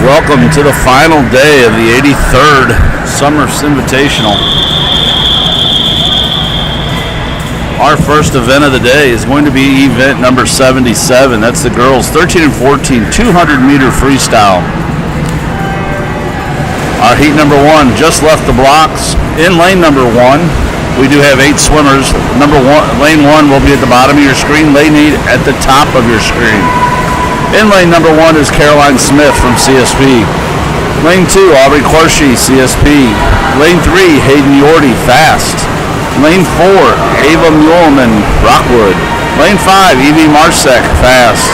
Welcome to the final day of the 83rd Summer Invitational. Our first event of the day is going to be event number 77. That's the girls 13 and 14 200-meter freestyle. Our heat number 1 just left the blocks. In lane number 1, we do have 8 swimmers. Lane 1 will be at the bottom of your screen. Lane 8 at the top of your screen. In lane number 1 is Caroline Smith from CSP. Lane 2, Aubrey Corshi, CSP. Lane 3, Hayden Yorty, Fast. Lane 4, Ava Muleman, Rockwood. Lane 5, Evie Marsek, Fast.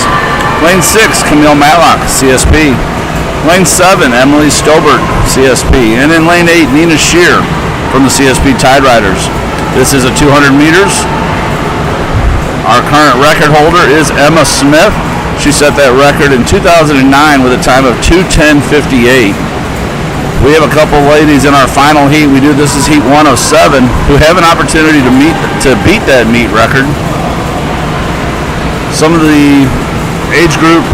Lane 6, Camille Matlock, CSP. Lane 7, Emily Stobert, CSP. And in lane 8, Nina Shear from the CSP Tideriders. This is a 200 meters. Our current record holder is Emma Smith. She set that record in 2009 with a time of 2:10:58. We have a couple ladies in our final heat. This is heat 107, who have an opportunity to beat that meet record. Some of the age group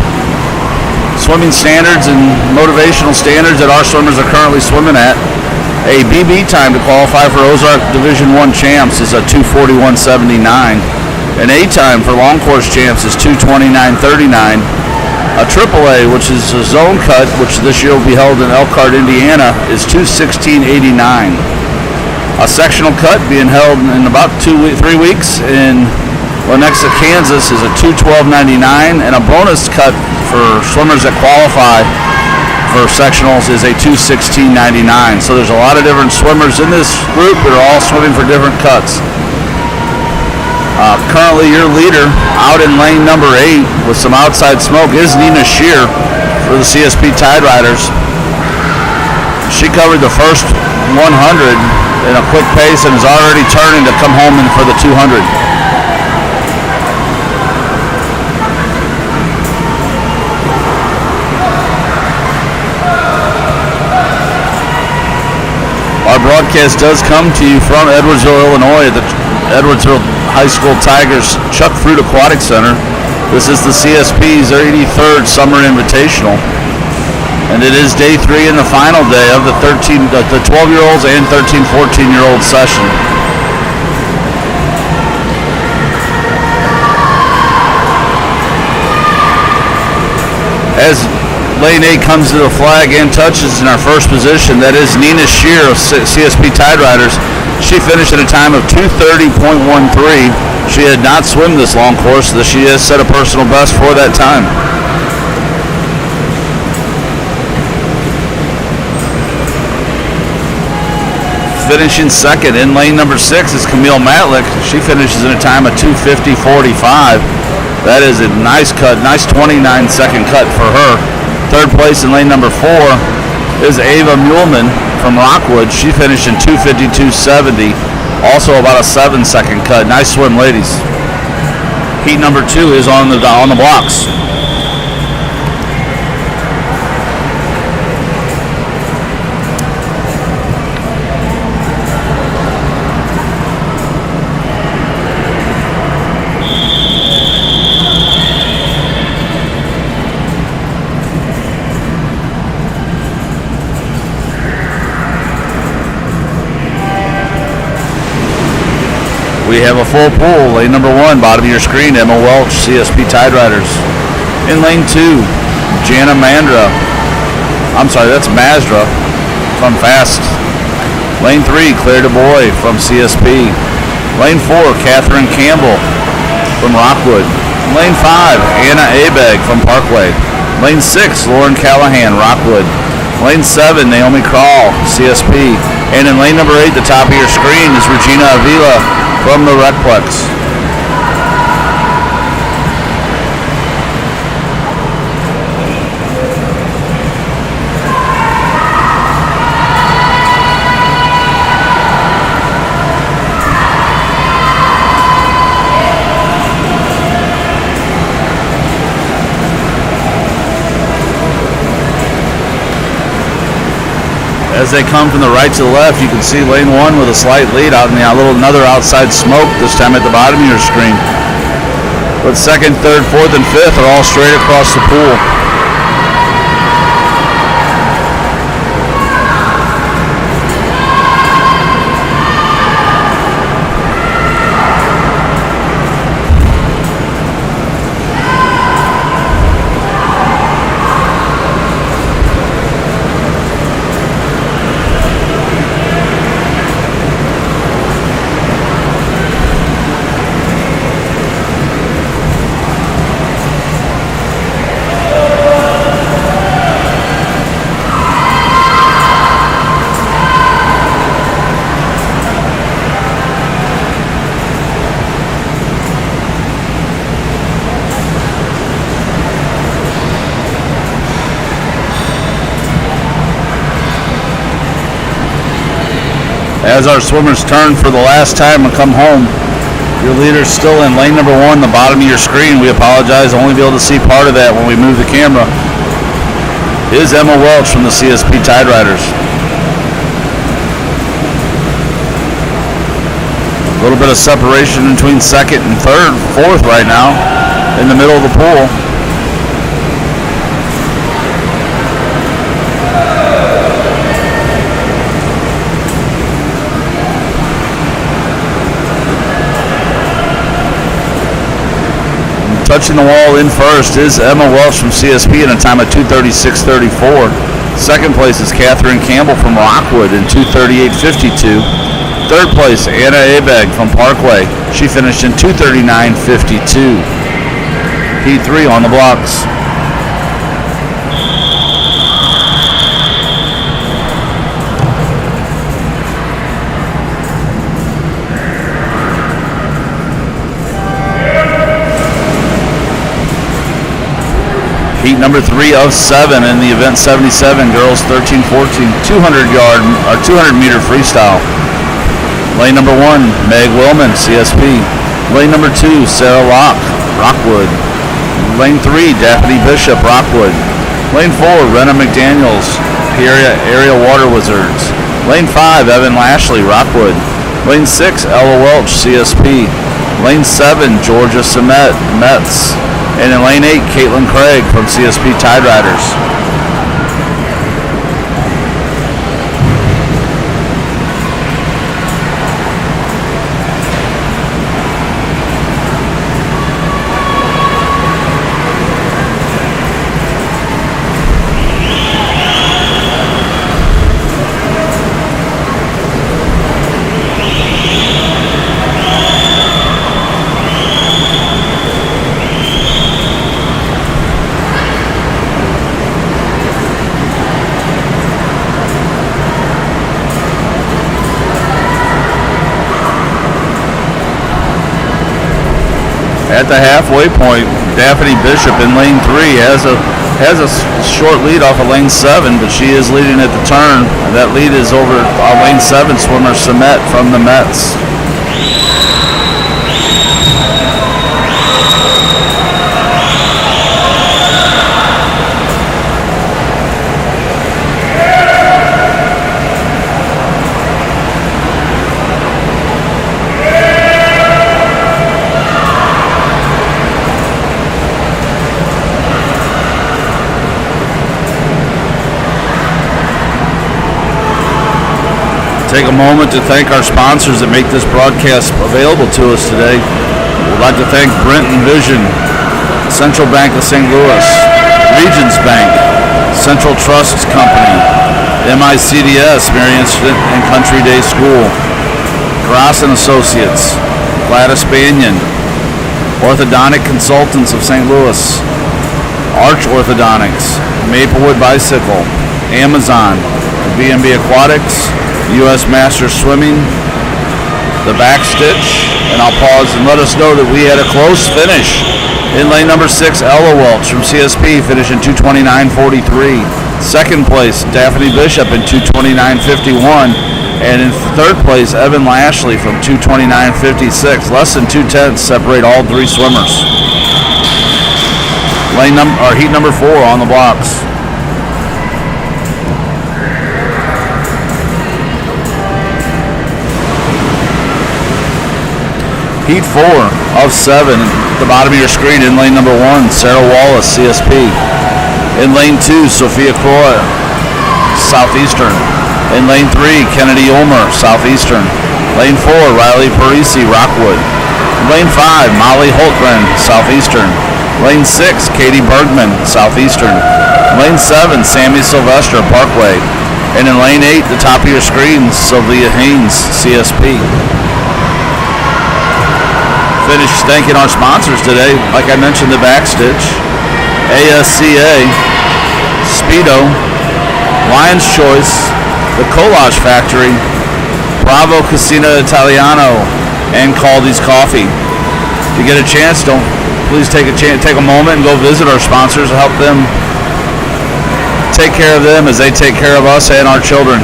swimming standards and motivational standards that our swimmers are currently swimming at. A BB time to qualify for Ozark Division I champs is a 2:41:79. An A time for long course champs is 2:29:39. A AAA, which is a zone cut, which this year will be held in Elkhart, Indiana, is 2:16:89. A sectional cut being held in about 3 weeks in Lenexa, Kansas, is a 2:12:99, and a bonus cut for swimmers that qualify for sectionals is a 2:16:99. So there's a lot of different swimmers in this group that are all swimming for different cuts. Currently your leader out in lane number 8 with some outside smoke is Nina Shear for the CSP Tideriders. She covered the first 100 in a quick pace and is already turning to come home for the 200. Our broadcast does come to you from Edwardsville, Illinois, at the Edwardsville High School Tigers Chuck Fruit Aquatic Center. This is the CSP's 83rd Summer Invitational, and it is day 3 and the final day of the 12-year-olds and 13-14-year-old session. As lane 8 comes to the flag and touches in our first position, that is Nina Shear of CSP Tideriders. She finished at a time of 2:30.13. She had not swum this long course, so she has set a personal best for that time. Finishing second in lane number 6 is Camille Matlick. She finishes in a time of 2:50.45. That is a nice cut, nice 29-second cut for her. Third place in lane number 4 is Ava Muleman from Rockwood. She finished in 2:52.70. Also about a 7-second cut. Nice swim, ladies. Heat number 2 is on the blocks. We have a full pool. Lane number 1, bottom of your screen, Emma Welch, CSP Tideriders. In lane 2, Jana Mandra. That's Mazra from Fast. Lane 3, Claire DuBois from CSP. Lane 4, Catherine Campbell from Rockwood. Lane 5, Anna Abeg from Parkway. Lane 6, Lauren Callahan, Rockwood. Lane 7, Naomi Krall, CSP. And in lane number 8, the top of your screen, is Regina Avila from the Recplex. As they come from the right to the left, you can see lane 1 with a slight lead out in the another outside smoke, this time at the bottom of your screen. But second, third, fourth, and fifth are all straight across the pool. As our swimmers turn for the last time and come home, your leader's still in lane number 1, the bottom of your screen. We apologize, only be able to see part of that when we move the camera. Is Emma Welch from the CSP Tideriders. A little bit of separation between second and third, fourth right now in the middle of the pool. Touching the wall in first is Emma Welch from CSP in a time of 2:36.34. Second place is Catherine Campbell from Rockwood in 2:38.52. Third place, Anna Abeg from Parkway. She finished in 2:39.52. Heat 3 on the blocks. Heat number 3 of 7 in the event 77, girls 13-14, 200 meter freestyle. Lane number 1, Meg Willman, CSP. Lane number 2, Sarah Locke, Rockwood. Lane 3, Daphne Bishop, Rockwood. Lane 4, Renna McDaniels, Peoria Area Water Wizards. Lane 5, Evan Lashley, Rockwood. Lane 6, Ella Welch, CSP. Lane 7, Georgia Semet, Mets. And in lane 8, Caitlin Craig from CSP Tideriders. At the halfway point, Daphne Bishop in lane 3 has a short lead off of lane 7, but she is leading at the turn. That lead is over lane 7 swimmer Semet from the Mets. Take a moment to thank our sponsors that make this broadcast available to us today. We'd like to thank Brenton Vision, Central Bank of St. Louis, Regions Bank, Central Trust Company, MICDS, Marion and Country Day School, Gross and Associates, Gladys Banyan, Orthodontic Consultants of St. Louis, Arch Orthodontics, Maplewood Bicycle, Amazon, B&B Aquatics, U.S. Masters Swimming, the Backstitch, and I'll pause and let us know that we had a close finish. In lane number 6, Ella Welch from CSP finished in 2:29.43. Second place, Daphne Bishop in 2:29.51. And in third place, Evan Lashley from 2:29.56. Less than 2/10 separate all 3 swimmers. Heat number 4 on the blocks. Heat 4 of 7, at the bottom of your screen in lane number 1, Sarah Wallace, CSP. In lane 2, Sophia Croy, Southeastern. In lane 3, Kennedy Ulmer, Southeastern. Lane 4, Riley Parisi, Rockwood. Lane 5, Molly Holtgren, Southeastern. Lane 6, Katie Bergman, Southeastern. Lane 7, Sammy Sylvester, Parkway. And in lane 8, the top of your screen, Sylvia Haynes, CSP. Finish thanking our sponsors today. Like I mentioned, the Backstitch, ASCA, Speedo, Lion's Choice, the Collage Factory, Bravo Casino Italiano, and Caldi's Coffee. If you get a chance, please take a moment and go visit our sponsors and help them take care of them as they take care of us and our children.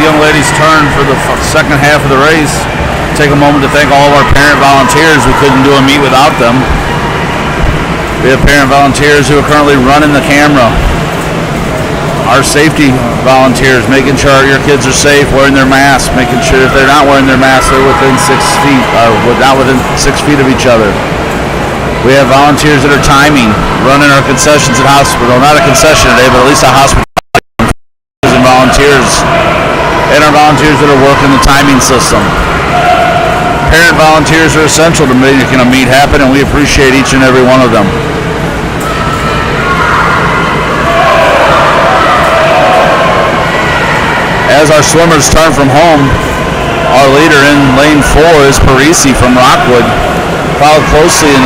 young lady's turn for the second half of the race. Take a moment to thank all of our parent volunteers. We couldn't do a meet without them. We have parent volunteers who are currently running the camera. Our safety volunteers, making sure your kids are safe, wearing their masks, making sure if they're not wearing their masks, they're within 6 feet, not within 6 feet of each other. We have volunteers that are timing, running our concessions at hospital. Not a concession today, but at least a hospital. And volunteers, and our volunteers that are working the timing system. Parent volunteers are essential to making a meet happen, and we appreciate each and every one of them. As our swimmers turn from home, our leader in lane 4 is Parisi from Rockwood, followed closely in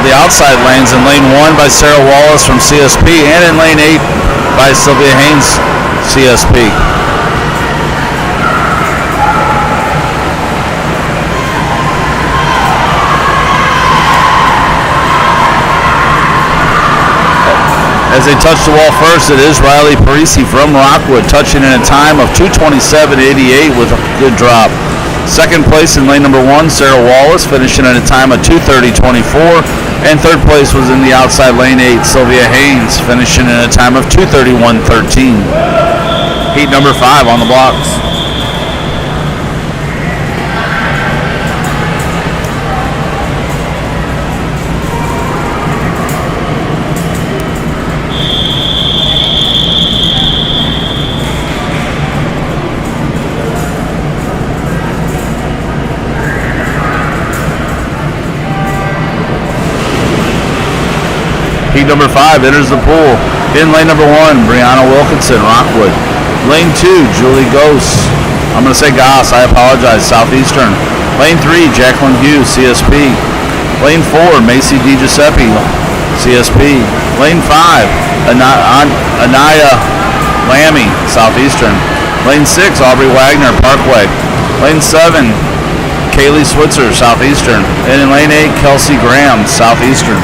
the outside lanes in lane 1 by Sarah Wallace from CSP, and in lane 8 by Sylvia Haynes, CSP. As they touch the wall first, it is Riley Parisi from Rockwood, touching in a time of 2:27.88 with a good drop. Second place in lane number 1, Sarah Wallace, finishing at a time of 2:30.24. And third place was in the outside lane 8, Sylvia Haynes, finishing in a time of 2:31.13. Heat number 5 on the blocks. Heat number 5 enters the pool. In lane number 1, Brianna Wilkinson, Rockwood. Lane 2, Julie Goss. I'm going to say Goss, I apologize, Southeastern. Lane 3, Jacqueline Hughes, CSP. Lane 4, Macy DiGiuseppe, CSP. Lane 5, Anaya Lammy, Southeastern. Lane 6, Aubrey Wagner, Parkway. Lane 7, Kaylee Switzer, Southeastern. And in lane 8, Kelsey Graham, Southeastern.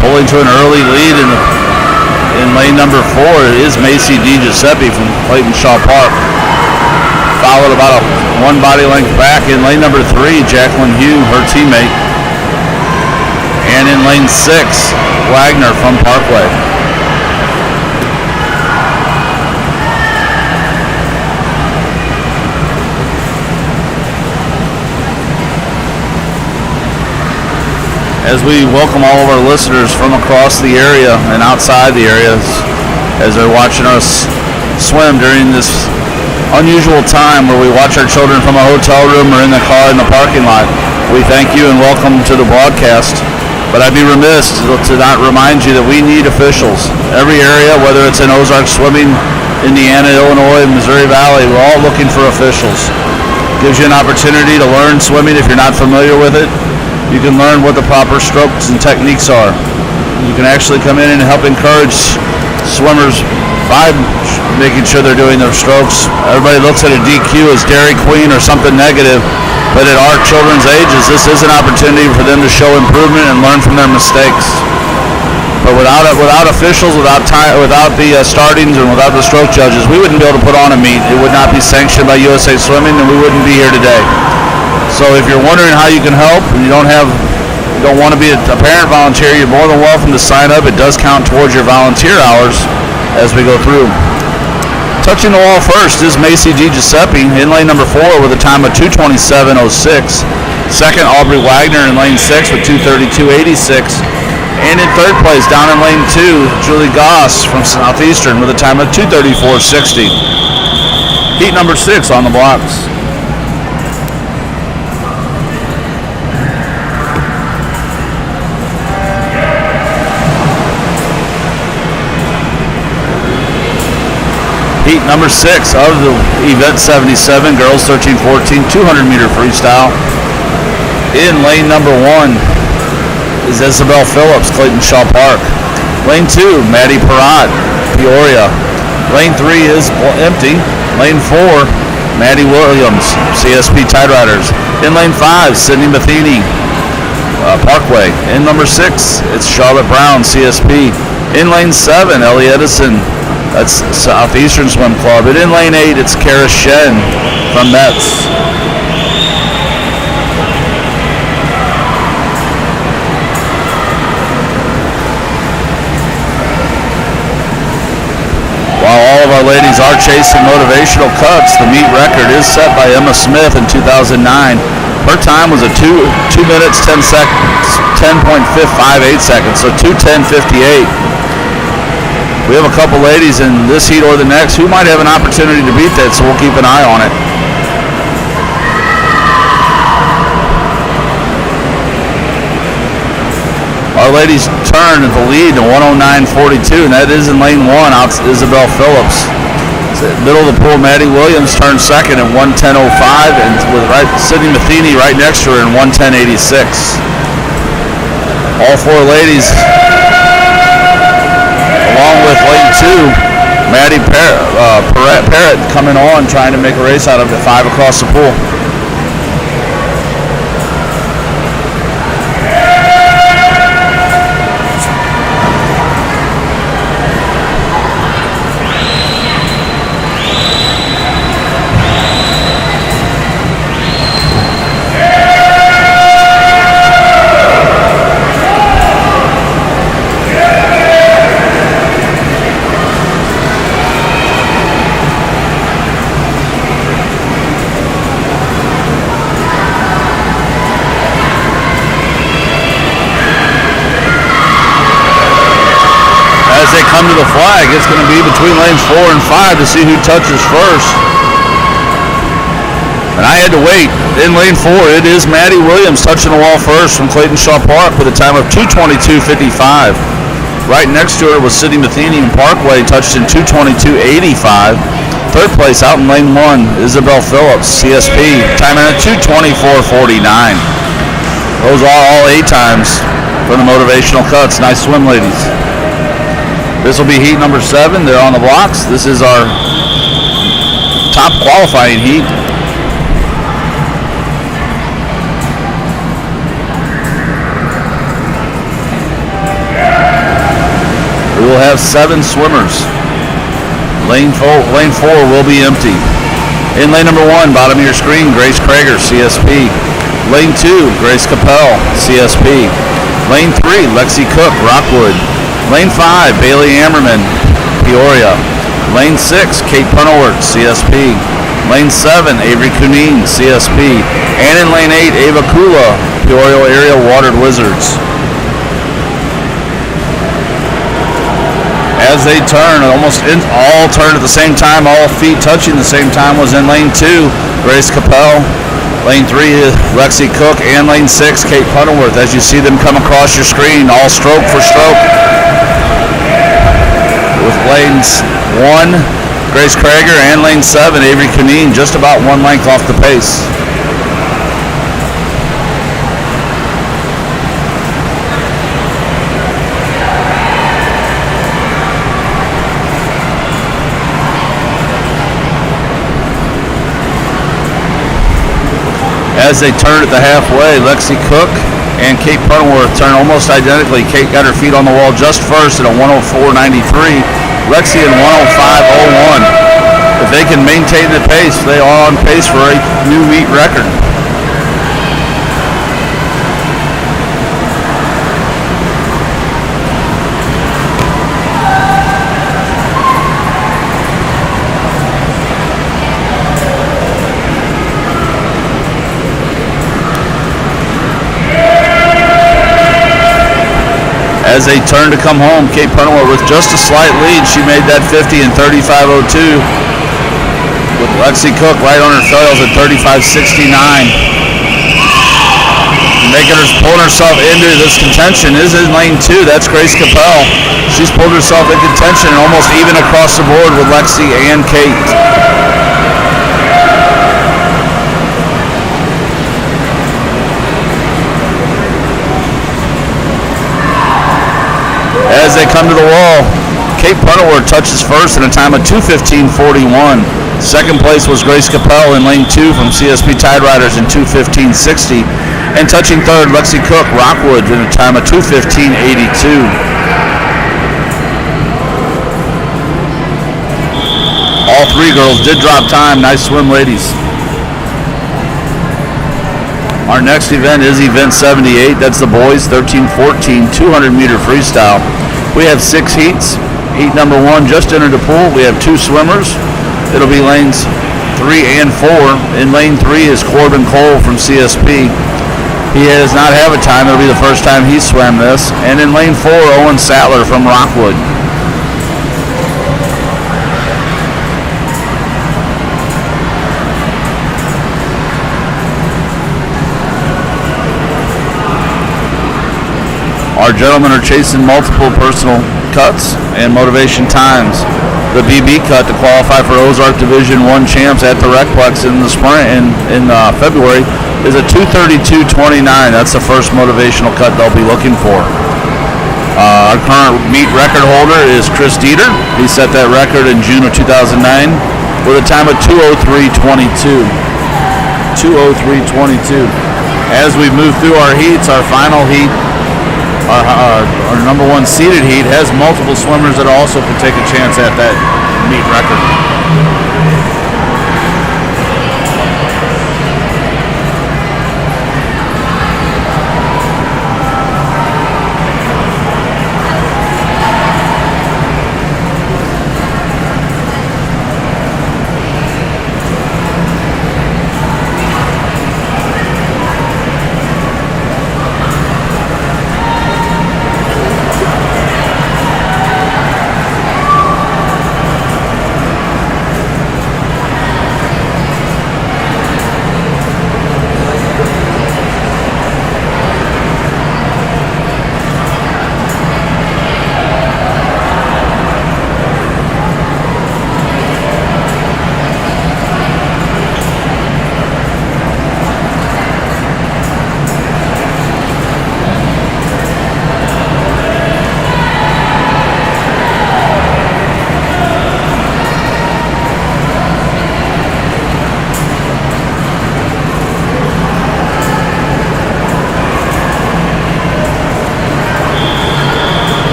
Pulling to an early lead in lane number 4 is Macy DiGiuseppe from Clayton Shaw Park. Followed about one body length back in lane number 3, Jacqueline Hugh, her teammate. And in lane 6, Wagner from Parkway. As we welcome all of our listeners from across the area and outside the areas as they're watching us swim during this unusual time where we watch our children from a hotel room or in the car in the parking lot. We thank you and welcome to the broadcast. But I'd be remiss to not remind you that we need officials. Every area, whether it's in Ozark Swimming, Indiana, Illinois, Missouri Valley, we're all looking for officials. Gives you an opportunity to learn swimming if you're not familiar with it. You can learn what the proper strokes and techniques are. You can actually come in and help encourage swimmers by making sure they're doing their strokes. Everybody looks at a DQ as Dairy Queen or something negative, but at our children's ages, this is an opportunity for them to show improvement and learn from their mistakes. But without officials, without the startings, and without the stroke judges, we wouldn't be able to put on a meet. It would not be sanctioned by USA Swimming, and we wouldn't be here today. So if you're wondering how you can help and you don't want to be a parent volunteer, you're more than welcome to sign up. It does count towards your volunteer hours as we go through. Touching the wall first is Macy DiGiuseppe in lane number 4 with a time of 2:27.06. Second, Aubrey Wagner in lane 6 with 2:32.86. And in third place, down in lane 2, Julie Goss from Southeastern with a time of 2:34.60. Heat number 6 on the blocks. Heat number 6 of the Event 77, Girls 13-14, 200-meter freestyle. In lane number 1 is Isabel Phillips, Clayton Shaw Park. Lane 2, Maddie Perrott, Peoria. Lane 3 is empty. Lane 4, Maddie Williams, CSP Tideriders. In lane 5, Sydney Matheny, Parkway. In number 6, it's Charlotte Brown, CSP. In lane 7, Ellie Edison, that's Southeastern Swim Club. And in lane 8, it's Kara Shen from Metz. While all of our ladies are chasing motivational cuts, the meet record is set by Emma Smith in 2009. Her time was a 2 minutes 10 seconds, 10.58 seconds, so 2:10:58. We have a couple ladies in this heat or the next who might have an opportunity to beat that, so we'll keep an eye on it. Our ladies turn at the lead to 109.42, and that is in lane 1, out Isabel Phillips. Middle of the pool, Maddie Williams turns second at 110.05, and with Sydney Matheny right next to her in 110.86. All 4 ladies, along with lane 2, Maddie Parrott coming on, trying to make a race out of it, 5 across the pool. Come to the flag, it's going to be between lanes 4 and 5 to see who touches first. And I had to wait. In lane 4, it is Maddie Williams touching the wall first from Clayton Shaw Park with a time of 2:22.55. Right next to her was Sydney Matheny in Parkway, touched in 2:22.85. Third place out in lane 1, Isabel Phillips, CSP, timing at 2:24.49. Those are all 8 times for the motivational cuts. Nice swim, ladies. This will be heat number 7. They're on the blocks. This is our top qualifying heat. We will have 7 swimmers. Lane 4 will be empty. In lane number 1, bottom of your screen, Grace Krager, CSP. Lane 2, Grace Capel, CSP. Lane 3, Lexi Cook, Rockwood. Lane 5, Bailey Ammerman, Peoria. Lane 6, Kate Punowert, CSP. Lane 7, Avery Cuneen, CSP. And in lane 8, Ava Kula, Peoria Area Watered Wizards. As they turn, almost all turn at the same time, all feet touching the same time, was in lane 2, Grace Capel. Lane 3 is Lexi Cook, and lane 6, Kate Punowert. As you see them come across your screen, all stroke for stroke. With lanes 1, Grace Krager, and lane 7, Avery Cuneen, just about 1 length off the pace. As they turn at the halfway, Lexi Cook and Kate Punowert turn almost identically. Kate got her feet on the wall just first at a 104.93. Lexi in 105.01. If they can maintain the pace, they are on pace for a new meet record. As they turn to come home, Kate Punowert with just a slight lead. She made that 50 in 35.02. With Lexi Cook right on her tails at 35.69. Pulling herself into this contention is in lane 2. That's Grace Capel. She's pulled herself in contention and almost even across the board with Lexi and Kate. they come to the wall, Kate Puddleworth touches first in a time of 2:15.41. Second place was Grace Capel in lane 2 from CSP Tideriders in 2:15.60. And touching third, Lexi Cook, Rockwood, in a time of 2:15.82. All three girls did drop time. Nice swim, ladies. Our next event is event 78. That's the boys 13-14 200-meter freestyle. We have 6 heats. Heat number 1 just entered the pool. We have 2 swimmers. It'll be lanes 3 and 4. In lane 3 is Corbin Cole from CSP. He does not have a time. It'll be the first time he swam this. And in lane 4, Owen Sattler from Rockwood. Our gentlemen are chasing multiple personal cuts and motivation times. The BB cut to qualify for Ozark Division 1 champs at the Recplex in the spring in February is a 2:32.29. That's the first motivational cut they'll be looking for. Our current meet record holder is Chris Dieter. He set that record in June of 2009 with a time of 2:03.22. 2:03.22. As we move through our heats, our final heat, our number 1 seeded heat, has multiple swimmers that also could take a chance at that meet record.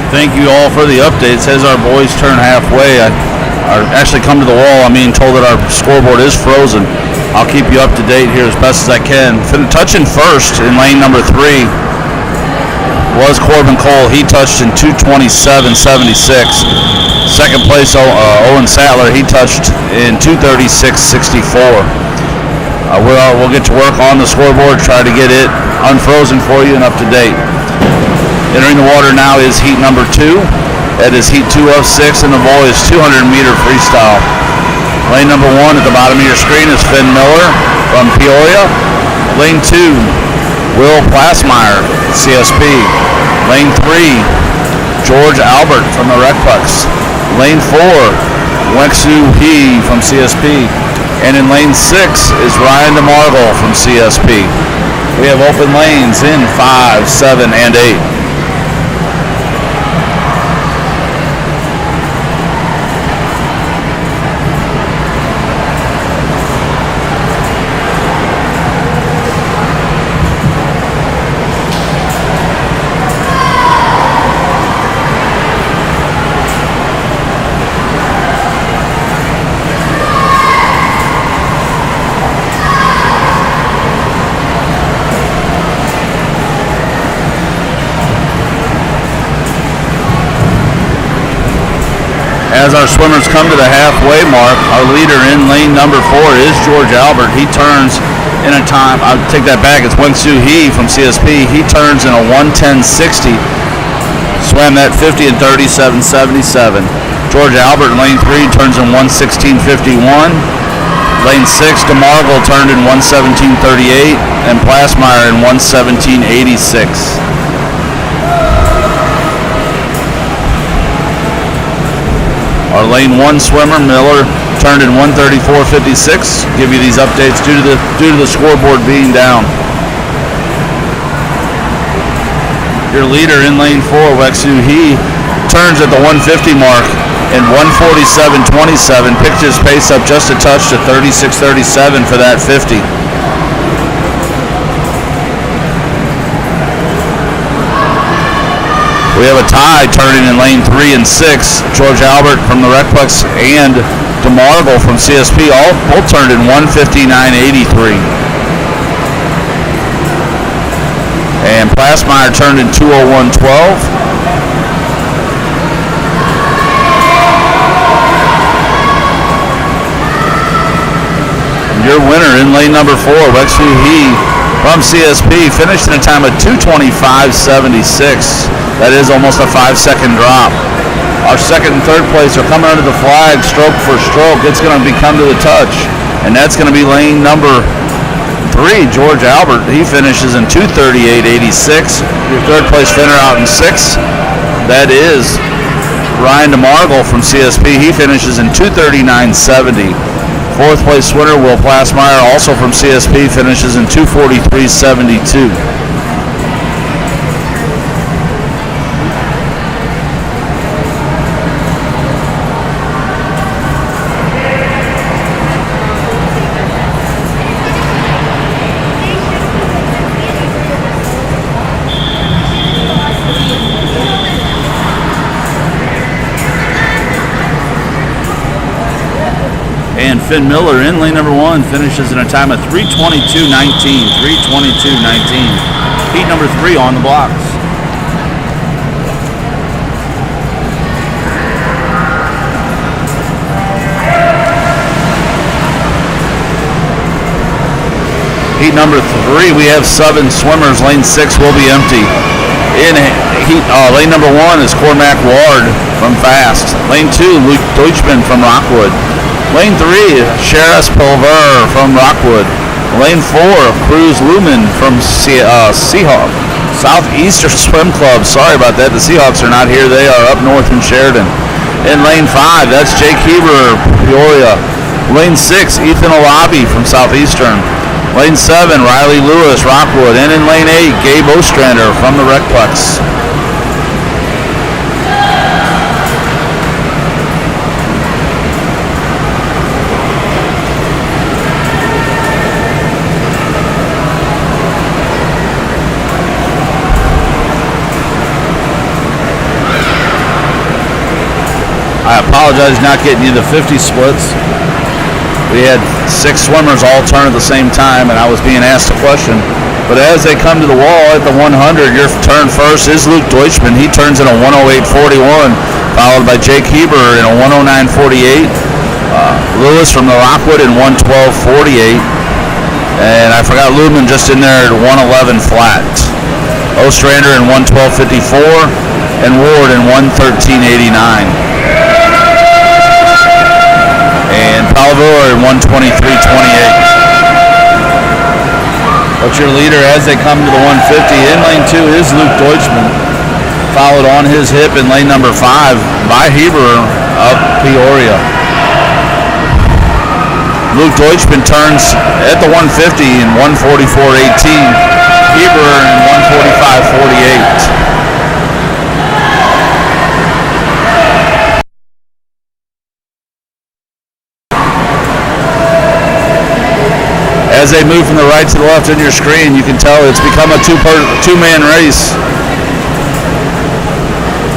Thank you all for the updates. As our boys turn halfway, I actually come to the wall. I'm being told that our scoreboard is frozen. I'll keep you up to date here as best as I can. Touching first in lane number 3 was Corbin Cole. He touched in 2:27.76. Second place, Owen Sattler. He touched in 2:36.64. We'll get to work on the scoreboard, try to get it unfrozen for you and up to date. Entering the water now is heat number 2. That is heat 2 of 6 in the boys 200-meter freestyle. Lane number 1 at the bottom of your screen is Finn Miller from Peoria. Lane 2, Will Plasmeyer, CSP. Lane 3, George Albert from the Recplex. Lane 4, Wexu He from CSP. And in lane 6 is Ryan DeMarville from CSP. We have open lanes in 5, 7, and 8. As our swimmers come to the halfway mark, our leader in lane number 4 is George Albert. He turns in a time, I'll take that back, it's Wensoo He from CSP. He turns in a 1:10.60. Swam that 50 and 37.77. George Albert in lane 3 turns in 1:16.51. Lane 6, DeMarville turned in 1:17.38. And Plasmeyer in 1:17.86. Our lane 1 swimmer, Miller, turned in 1:34.56. Give you these updates due to the scoreboard being down. Your leader in lane 4, Wexu, he turns at the 150 mark in 1:47.27. Picked his pace up just a touch to 36.37 for that 50. We have a tie turning in lane 3 and 6. George Albert from the Recplex and DeMargle from CSP both turned in 1:59.83. And Plasmeyer turned in 2:01.12. Your winner in lane number 4, Wexu He from CSP, finished in a time of 2:25.76. That is almost a 5-second drop. Our second and third place are coming under the flag, stroke for stroke. It's going to come to the touch, and that's going to be lane number 3, George Albert. He finishes in 2:38.86. Your third place finisher out in 6. That is Ryan DeMargle from CSP. He finishes in 2:39.70. Fourth place winner, Will Plasmeyer, also from CSP, finishes in 2:43.72. And Finn Miller in lane number 1 finishes in a time of 3:22.19. 3:22.19. Heat number 3 on the blocks. Heat number 3, we have 7 swimmers. Lane 6 will be empty. In heat, lane number 1 is Cormac Ward from Fast. Lane 2, Luke Deutschman from Rockwood. Lane 3, Sheriff Pulver from Rockwood. Lane 4, Cruz Lumen from Seahawk. Southeastern Swim Club. Sorry about that. The Seahawks are not here. They are up north in Sheridan. In lane 5, that's Jake Heber, Peoria. Lane 6, Ethan Olabi from Southeastern. Lane 7, Riley Lewis, Rockwood. And in lane 8, Gabe Ostrander from the Recplex. I apologize not getting you the 50 splits. We had 6 swimmers all turn at the same time, and I was being asked a question. But as they come to the wall at the 100, your turn first is Luke Deutschman. He turns in a 1:08.41, followed by Jake Heber in a 1:09.48. Lewis from the Rockwood in 1:12.48. And I forgot Lumen just in there at 1:11 flat. Ostrander in 1:12.54, and Ward in 1:13.89. And Palvor in 1:23.28. But your leader as they come to the 150 in lane 2 is Luke Deutschman, followed on his hip in lane number 5 by Heber of Peoria. Luke Deutschman turns at the 150 in 1:44.18. Heber in 1:45.48. As they move from the right to the left on your screen, you can tell it's become a two-man race.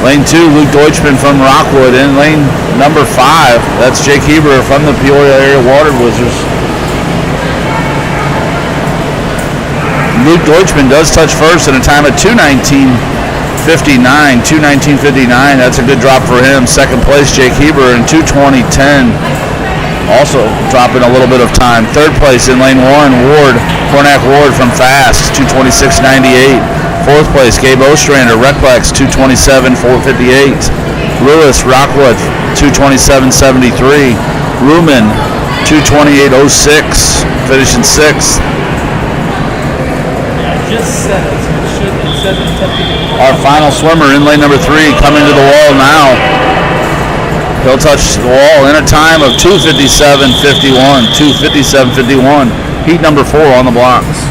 Lane 2, Luke Deutschman from Rockwood. In lane number 5, that's Jake Heber from the Peoria Area Water Wizards. Luke Deutschman does touch first in a time of 2:19.59. 2:19.59, that's a good drop for him. Second place, Jake Heber in 2:20.10. Also dropping a little bit of time. Third place in lane 1, Cornac Ward from Fast, 2:26.98. Fourth place, Gabe Ostrander, Recplex, 2:27.458. Lewis, Rockwood, 2:27.73. Lumen, 2:28.06, finishing 6th. Yeah, I just said it. It said it. Our final swimmer in lane number 3 coming to the wall now. He'll touch the wall in a time of 2:57.51. 2:57.51. Heat number 4 on the blocks.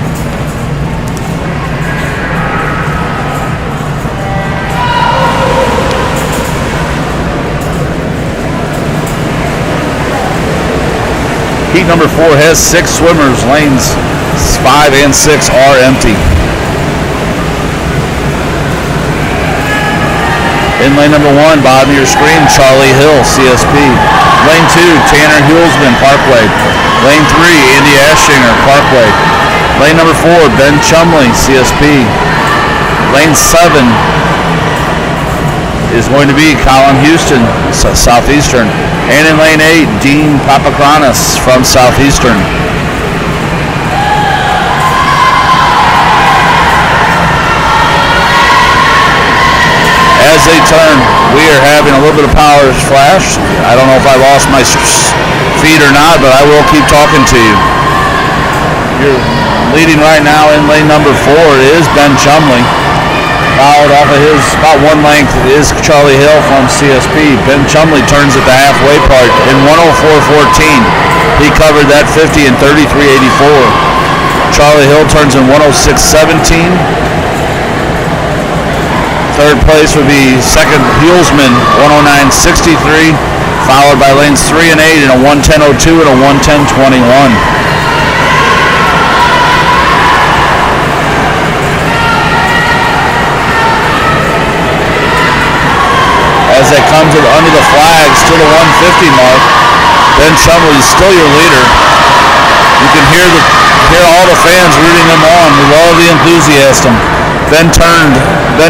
Heat number 4 has 6 swimmers. Lanes 5 and 6 are empty. In lane number 1, bottom of your screen, Charlie Hill, CSP. Lane 2, Tanner Hulsman, Parkway. Lane 3, Andy Ashinger, Parkway. Lane number 4, Ben Chumley, CSP. Lane 7 is going to be Colin Houston, Southeastern. And in lane 8, Dean Papakranis from Southeastern. As they turn, we are having a little bit of power flash. I don't know if I lost my feed or not, but I will keep talking to you. You're leading right now in lane number 4 is Ben Chumley. Followed off of his, about one length, is Charlie Hill from CSP. Ben Chumley turns at the halfway part in 1:04.14. He covered that 50 in 33.84. Charlie Hill turns in 1:06.17. Third place would be second Hulsman, 1:09.63, followed by lanes 3 and 8 in a 1:10.02 and a 1:10.21. As they come to under the flags to the 150 mark, Ben Chumley is still your leader. You can hear all the fans rooting him on. We love the enthusiasm. Ben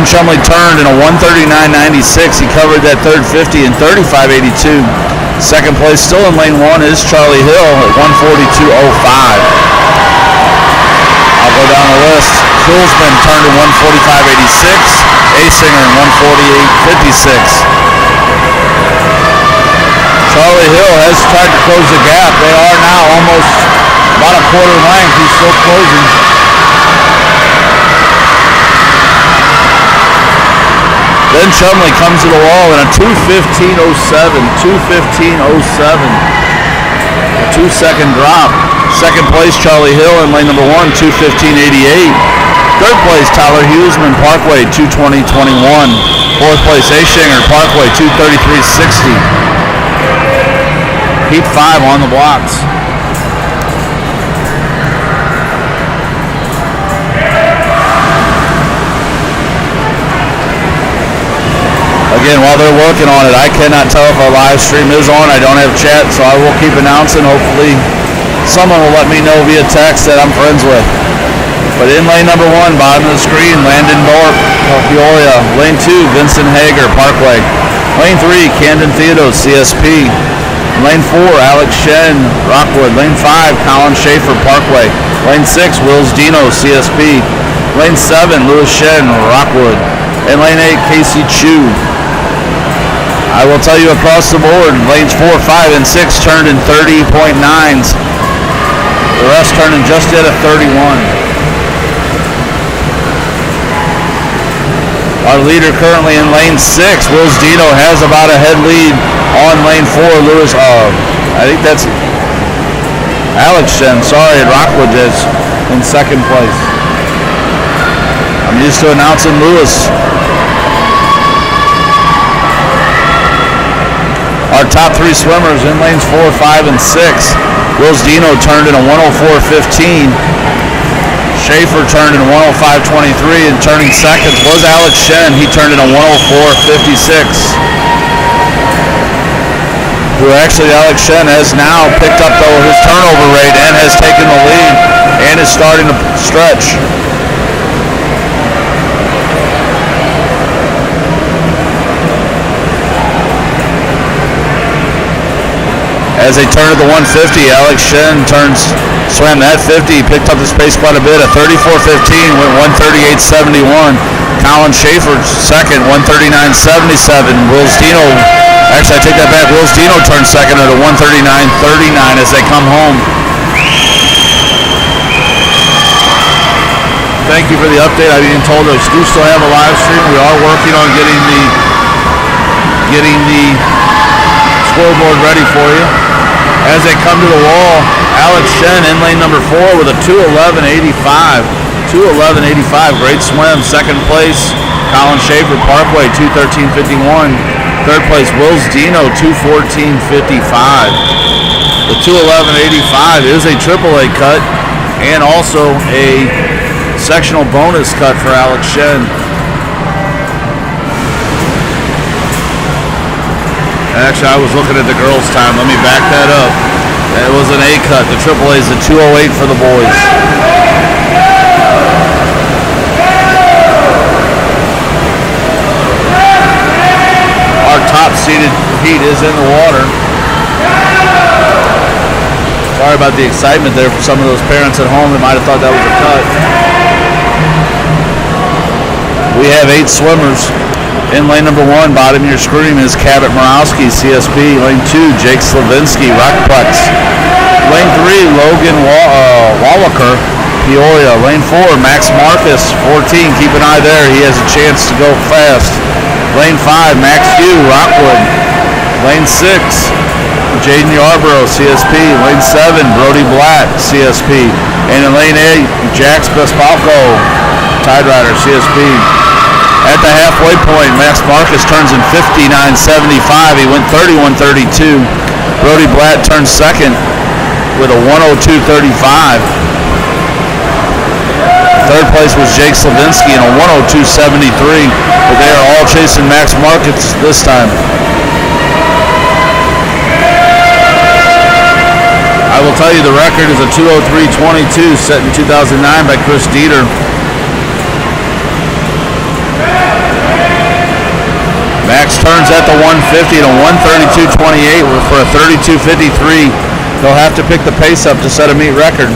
Chumley turned in a 1:39.96. He covered that third 50 in 35.82. Second place still in lane 1 is Charlie Hill at 1:42.05. I'll go down the list. Hulsman turned in 1:45.86. Asinger in 1:48.56. Charlie Hill has tried to close the gap. They are now almost about a quarter length. He's still closing. Ben Chumley comes to the wall in a 2:15.07. 2:15.07. A 2-second drop. Second place, Charlie Hill in lane number 1, 2:15.88. Third place, Tyler Hulsman, Parkway, 2:20.21. Fourth place, Ashinger, Parkway, 2:33.60. Heat 5 on the blocks. Again, while they're working on it, I cannot tell if our live stream is on. I don't have chat, so I will keep announcing. Hopefully, someone will let me know via text that I'm friends with. But in lane number 1, bottom of the screen, Landon Dorp, Peoria. Lane 2, Vincent Hager, Parkway. Lane 3, Camden Theodos, CSP. Lane 4, Alex Shen, Rockwood. Lane 5, Colin Schaefer, Parkway. Lane 6, Wills Dino, CSP. Lane 7, Lewis Shen, Rockwood. And lane 8, Casey Chu. I will tell you across the board, lanes 4, 5, and 6 turned in 30.9s. The rest turned in just at a 31. Our leader currently in lane 6, Wills Dino, has about a head lead on lane 4, Lewis. I think that's Alex Shen, sorry, Rockwood is in second place. I'm used to announcing Lewis. Our top 3 swimmers in lanes 4, 5, and 6. Wills Dino turned in a 1:04.15. Schaefer turned in a 1:05.23, and turning seconds was Alex Shen. He turned in a 1:04.56. Who actually, Alex Shen has now picked up his turnover rate and has taken the lead and is starting to stretch. As they turn at the 150, Alex Shen swam that 50, picked up his pace quite a bit. A 34.15, went 138.71. Colin Schaefer second, 139.77. Wills Dino, actually I take that back, Wills Dino turned second at a 139.39 as they come home. Thank you for the update. I've been told I do still have a live stream. We are working on getting the scoreboard ready for you. As they come to the wall, Alex Shen in lane number 4 with a 2:11.85. 2:11.85, great swim. Second place, Colin Schaefer, Parkway, 2:13.51. Third place, Wills Dino, 2:14.55. The 2:11.85 is a AAA cut and also a sectional bonus cut for Alex Shen. Actually, I was looking at the girls' time. Let me back that up. That was an A cut. The AAA is a 2:08 for the boys. Our top-seeded heat is in the water. Sorry about the excitement there for some of those parents at home that might have thought that was a cut. We have 8 swimmers. In lane number 1, bottom of your screen is Cabot Morawski, CSP. Lane 2, Jake Slavinsky, Rockplex. Lane 3, Logan Wallaker, Peoria. Lane 4, Max Marcus, 14. Keep an eye there. He has a chance to go fast. Lane 5, Max Hugh, Rockwood. Lane 6, Jaden Yarborough, CSP. Lane 7, Brody Black, CSP. And in lane 8, Jax Bespalco, Tideriders, CSP. At the halfway point, Max Marcus turns in 59.75. He went 31.32. Brody Blatt turns second with a 102.35. Third place was Jake Slavinsky in a 102.73. But they are all chasing Max Marcus this time. I will tell you the record is a 2:03.22 set in 2009 by Chris Dieter. Max turns at the 150 to 132.28 for a 32.53. He'll have to pick the pace up to set a meet record.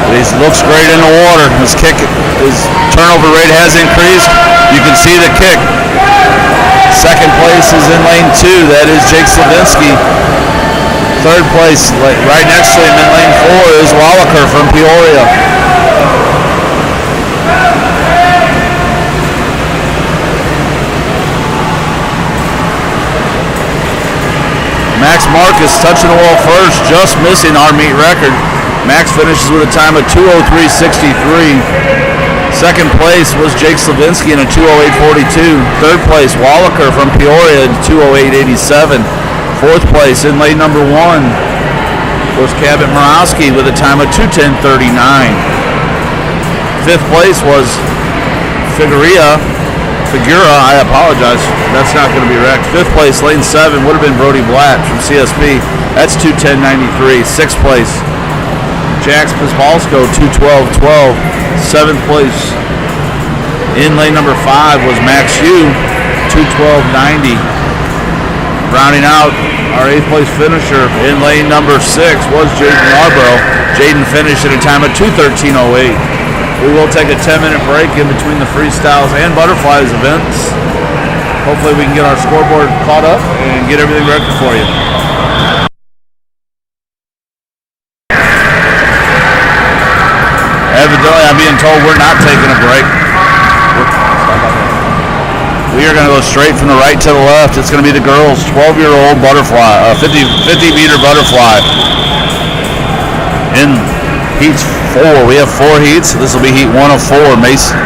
He looks great in the water. His turnover rate has increased. You can see the kick. Second place is in lane 2. That is Jake Slavinsky. Third place, right next to him in lane 4, is Wallaker from Peoria. Max Marcus touching the wall first, just missing our meet record. Max finishes with a time of 2:03.63. Second place was Jake Slavinsky in a 2:08.42. Third place, Wallaker from Peoria at 2:08.87. Fourth place in lane number 1 was Cabot Morawski with a time of 2:10.39. Fifth place was Figura, I apologize. That's not going to be wrecked. Fifth place, lane 7, would have been Brody Blatt from CSP. That's 2:10.93. Sixth place, Jax Pizbalsko, 2:12.12. Seventh place, in lane number 5, was Max Hugh, 2:12.90. Rounding out our 8th place finisher in lane number 6 was Jaden Yarborough. Jaden finished at a time of 2:13.08. We will take a 10-minute break in between the freestyles and butterflies events. Hopefully we can get our scoreboard caught up and get everything ready for you. Evidently, I'm being told we're not taking a break. We are going to go straight from the right to the left. It's going to be the girls' 12-year-old butterfly, 50-meter butterfly. In heats 4. We have 4 heats. This will be heat 1 of 4. Mason.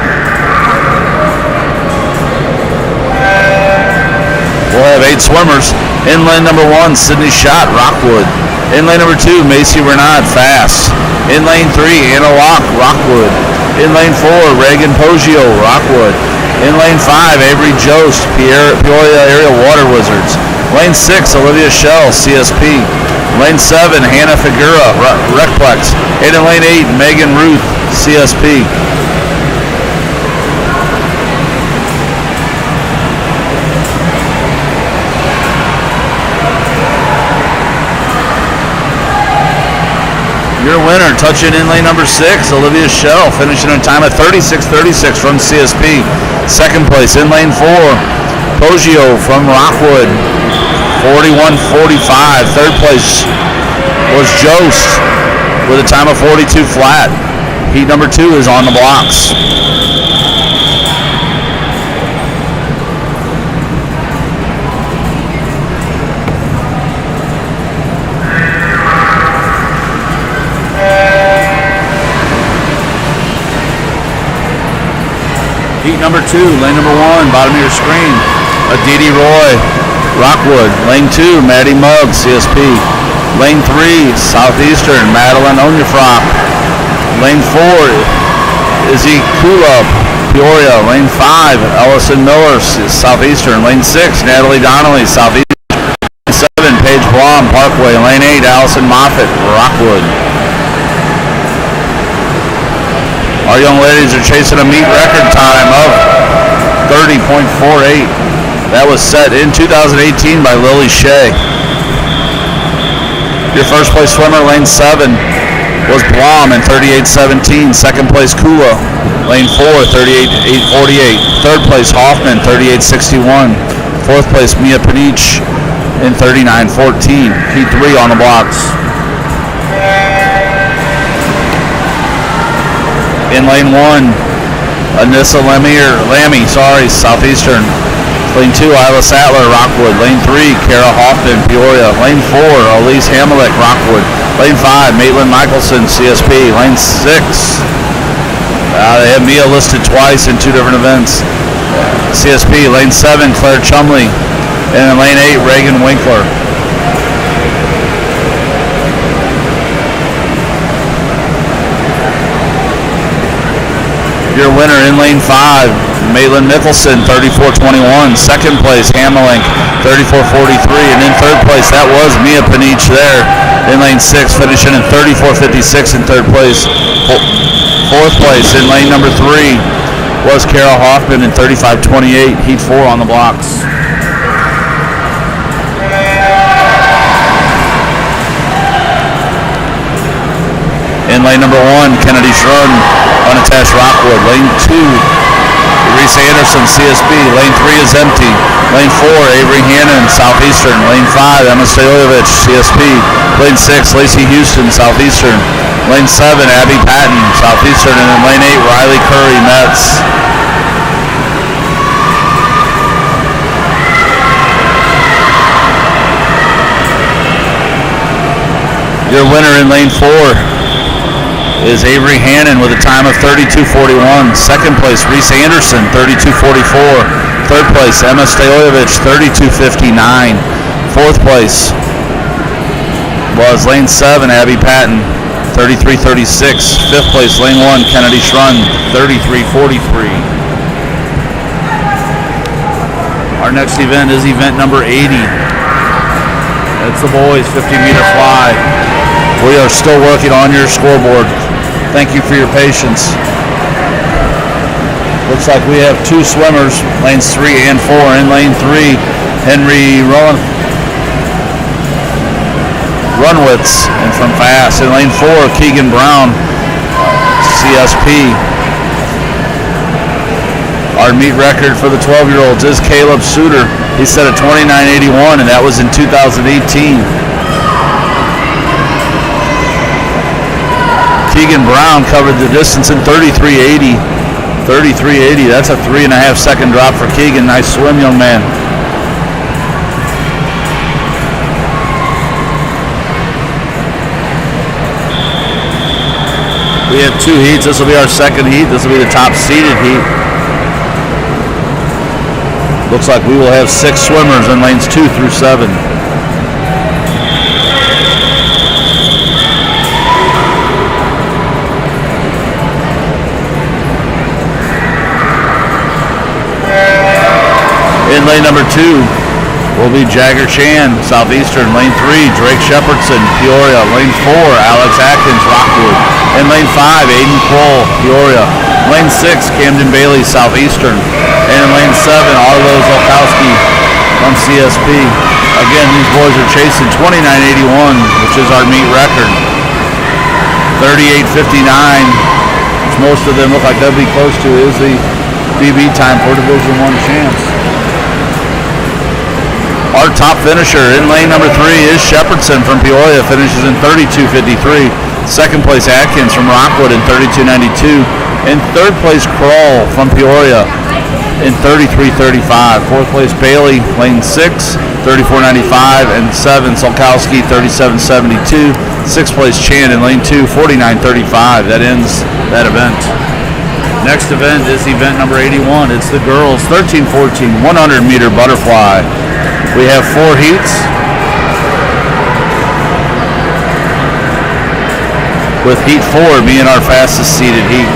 We'll have 8 swimmers. In lane number 1, Sydney Schott, Rockwood. In lane number 2, Macy Renaud, Fast. In lane 3, Anna Locke, Rockwood. In lane 4, Reagan Poggio, Rockwood. In lane 5, Avery Jost, Peoria Area Water Wizards. Lane 6, Olivia Shell, CSP. Lane 7, Hannah Figura, Recplex. And in lane 8, Megan Ruth, CSP. Your winner, touching in lane number 6, Olivia Shell, finishing a time of 36.36 from CSP. Second place in lane 4, Poggio from Rockwood, 41.45. Third place was Jost with a time of 42 flat. Heat number 2 is on the blocks. Heat number 2, lane number 1, bottom of your screen. Aditi Roy, Rockwood. Lane 2, Maddie Muggs, CSP. Lane 3, Southeastern, Madeline Onyefrock. Lane 4, Izzy Kulub, Peoria. Lane 5, Ellison Miller, Southeastern. Lane 6, Natalie Donnelly, Southeastern. Lane 7, Paige Blom, Parkway. Lane 8, Allison Moffitt, Rockwood. Our young ladies are chasing a meet record time of 30.48. That was set in 2018 by Lily Shea. Your first place swimmer, lane 7, was Blom in 38.17. Second place, Kula, lane 4, 38.848. Third place, Hoffman, 38.61. Fourth place, Mia Panich in 39.14. Heat 3 on the blocks. In lane 1, Anissa Lammy, Southeastern. Lane 2, Isla Sattler, Rockwood. Lane 3, Kara Hoffman, Peoria. Lane 4, Elise Hamelick, Rockwood. Lane 5, Maitland Michelson, CSP. Lane 6, they have Mia listed twice in 2 different events. CSP. Lane 7, Claire Chumley. And in lane 8, Reagan Winkler. Your winner in lane 5, Maitland Nicholson, 34.21. Second place, Hamelink, 34.43. And in third place, that was Mia Panich there in lane 6, finishing in 34.56 in third place. Fourth place in lane number 3 was Carol Hoffman in 35.28. Heat 4 on the blocks. In lane number 1, Kennedy Schrun, unattached Rockwood. Lane 2, Reese Anderson, CSB. Lane 3 is empty. Lane 4, Avery Hannon, Southeastern. Lane 5, Emma Stojovich, CSP. Lane 6, Lacey Houston, Southeastern. Lane 7, Abby Patton, Southeastern. And then lane 8, Riley Curry, Mets. Your winner in lane 4 is Avery Hannon with a time of 32.41. Second place, Reese Anderson, 32.44. Third place, Emma Stojovich, 32.59. Fourth place was lane 7, Abby Patton, 33.36. Fifth place, lane 1, Kennedy Schrun, 33.43. Our next event is event number 80. That's the boys 50-meter fly. We are still working on your scoreboard. Thank you for your patience. Looks like we have 2 swimmers, lanes 3 and 4. In lane 3, Henry Runwitz, and from fast. In lane 4, Keegan Brown, CSP. Our meet record for the 12-year-olds is Caleb Suter. He set a 29.81, and that was in 2018. Keegan Brown covered the distance in 33.80. 33.80. That's a 3.5 second drop for Keegan. Nice swim, young man. We have 2 heats. This will be our second heat. This will be the top seeded heat. Looks like we will have 6 swimmers in lanes 2 through 7. In lane number 2 will be Jagger Chan, Southeastern. Lane 3, Drake Shepherdson, Peoria. Lane 4, Alex Atkins, Rockwood. In lane 5, Aiden Kroll, Peoria. Lane 6, Camden Bailey, Southeastern. And in lane 7, Arlo Zolkowski on CSP. Again, these boys are chasing 29.81, which is our meet record. 38.59, which most of them look like they'll be close to, is the BB time for Division I champs. Our top finisher in lane number 3 is Shepherdson from Peoria, finishes in 32.53. Second place, Atkins from Rockwood in 32.92. And third place, Kroll from Peoria in 33.35. Fourth place, Bailey, lane 6, 34.95. And 7, Solkowski, 37.72. Sixth place, Chan in lane 2, 49.35. That ends that event. Next event is event number 81. It's the girls 13-14 100 meter butterfly. We have 4 heats with heat 4 being our fastest seeded heat.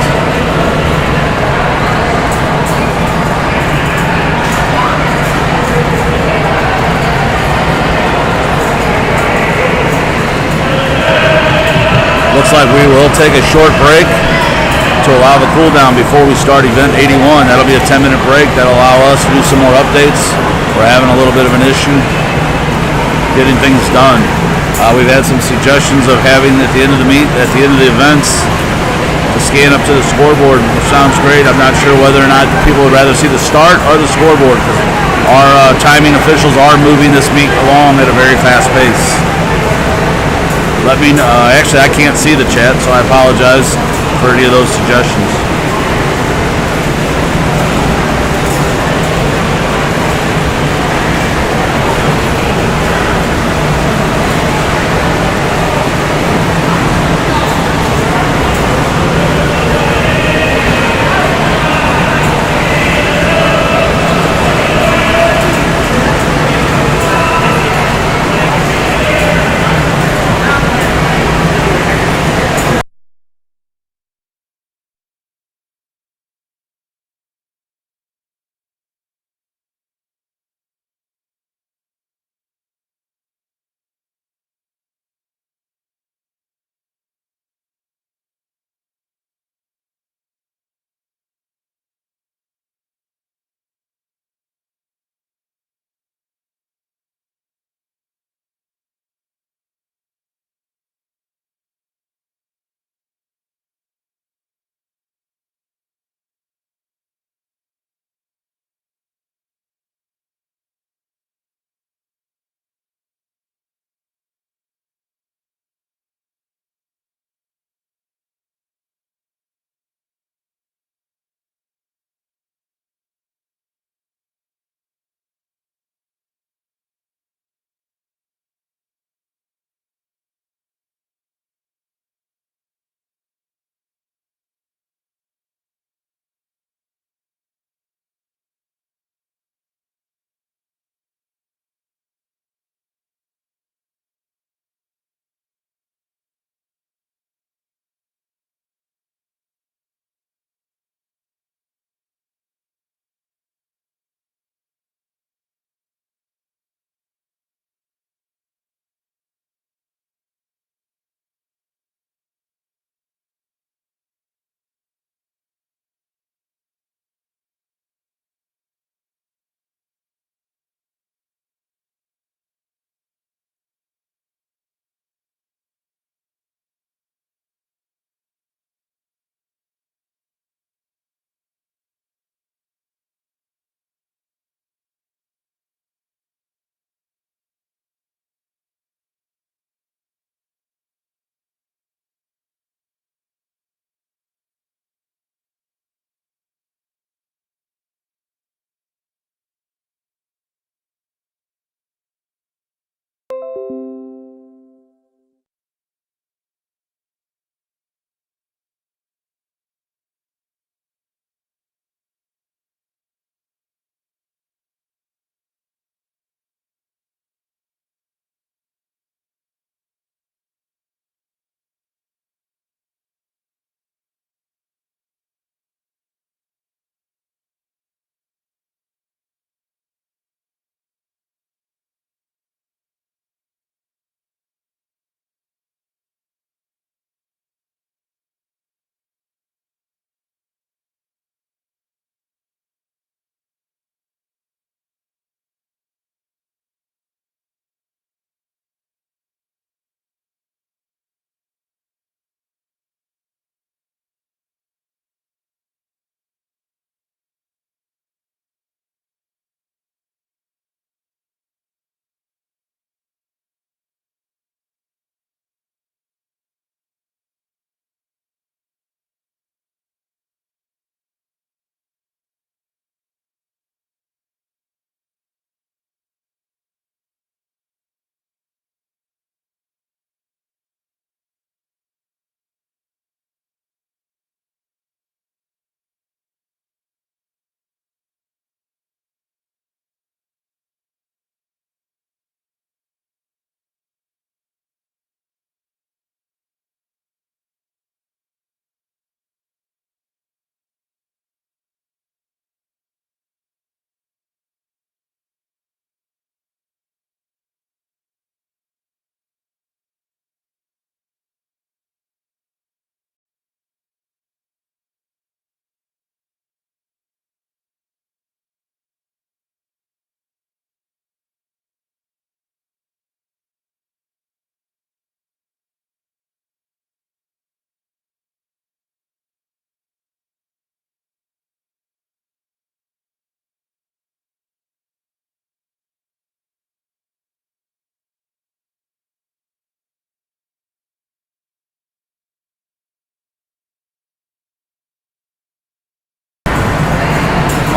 Looks like we will take a short break to allow the cool down before we start event 81. That'll be a 10-minute break. That'll allow us to do some more updates. We're having a little bit of an issue getting things done. We've had some suggestions of having at the end of the meet, at the end of the events, to scan up to the scoreboard, which sounds great. I'm not sure whether or not people would rather see the start or the scoreboard, because our timing officials are moving this meet along at a very fast pace. Let me know. Actually, I can't see the chat, so I apologize for any of those suggestions.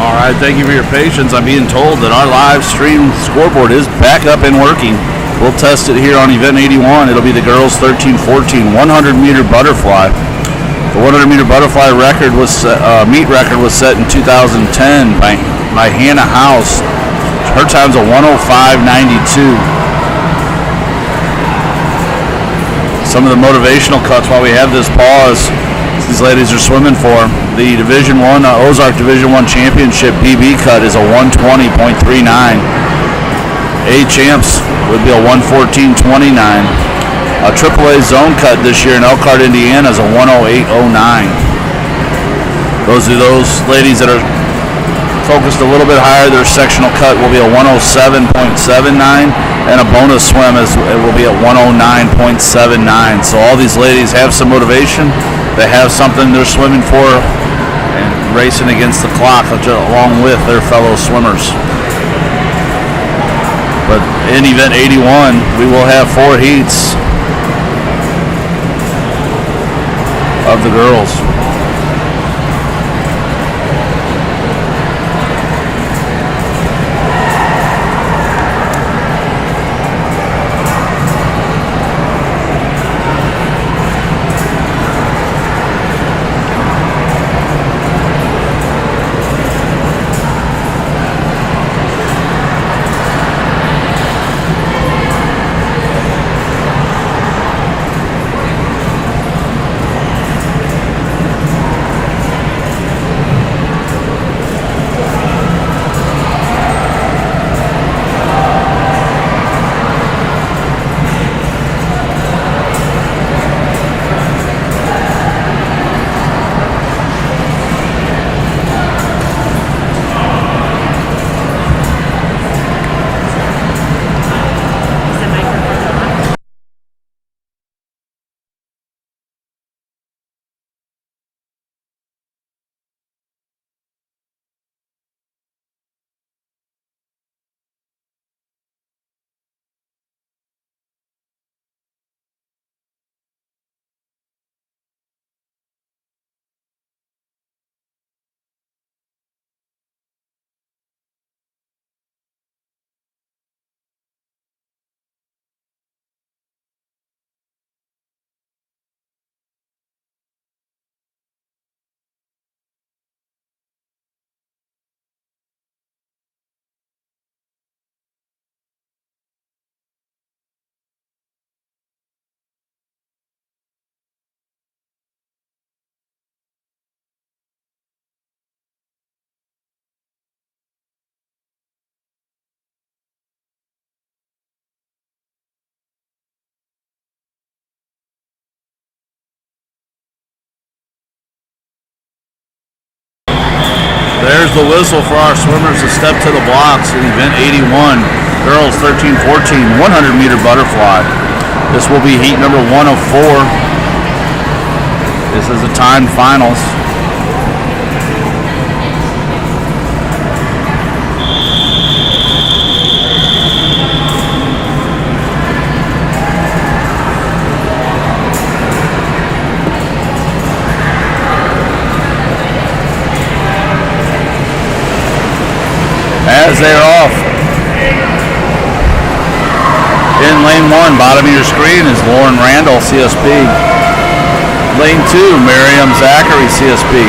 All right, thank you for your patience. I'm being told that our live stream scoreboard is back up and working. We'll test it here on Event 81. It'll be the girls 13-14 100-meter butterfly. The 100-meter butterfly record was meet record was set in 2010 by Hannah House. Her time's a 105.92. Some of the motivational cuts while we have this pause. These ladies are swimming for the Division One Ozark Division One Championship BB cut is a 120.39. A champs would be a 114.29. A AAA zone cut this year in Elkhart, Indiana is a 108.09. Those are those ladies that are focused a little bit higher. Their sectional cut will be a 107.79, and a bonus swim will be at 109.79. So all these ladies have some motivation. They have something they're swimming for and racing against the clock along with their fellow swimmers. But in Event 81, we will have 4 heats of the girls. There's the whistle for our swimmers to step to the blocks in Event 81. Girls 13-14 100-meter butterfly. This will be heat number 1 of 4. This is the timed finals. As they're off. In lane 1, bottom of your screen is Lauren Randall, CSP. Lane 2, Miriam Zachary, CSP.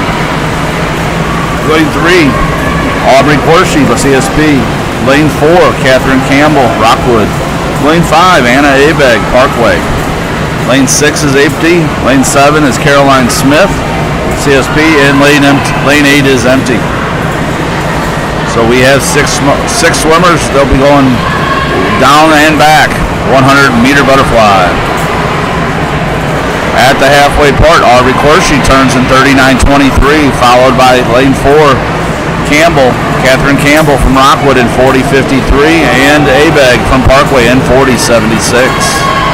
Lane 3, Aubrey Quershi, CSP. Lane 4, Catherine Campbell, Rockwood. Lane 5, Anna Abeg, Parkway. Lane 6 is empty. Lane 7 is Caroline Smith, CSP, and lane 8 is empty. So we have six swimmers. They'll be going down and back, 100-meter butterfly. At the halfway part, Aubrey Quershi turns in 39.23, followed by lane 4, Catherine Campbell from Rockwood in 40.53, and Abeg from Parkway in 40.76.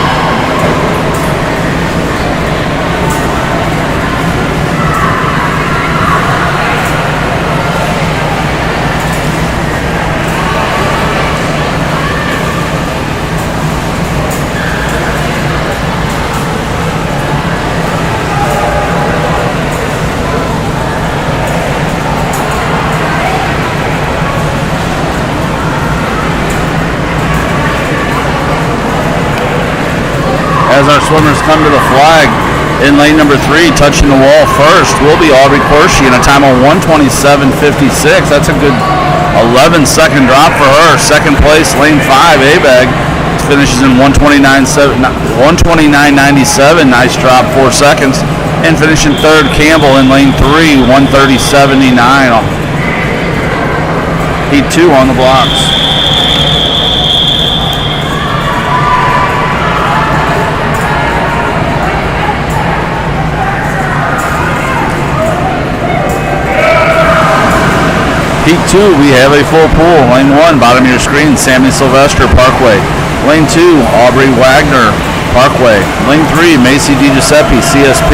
come to the flag. In lane number 3, touching the wall first, will be Aubrey Quershi in a time of 1:27.56. That's a good 11-second drop for her. Second place, lane 5, Abag, finishes in 1:29.97. Nice drop, 4 seconds. And finishing third, Campbell in lane 3, 1:30.79. Heat 2 on the blocks. Heat 2, we have a full pool. Lane 1, bottom of your screen, Sammy Sylvester, Parkway. Lane 2, Aubrey Wagner, Parkway. Lane 3, Macy DiGiuseppe, CSP.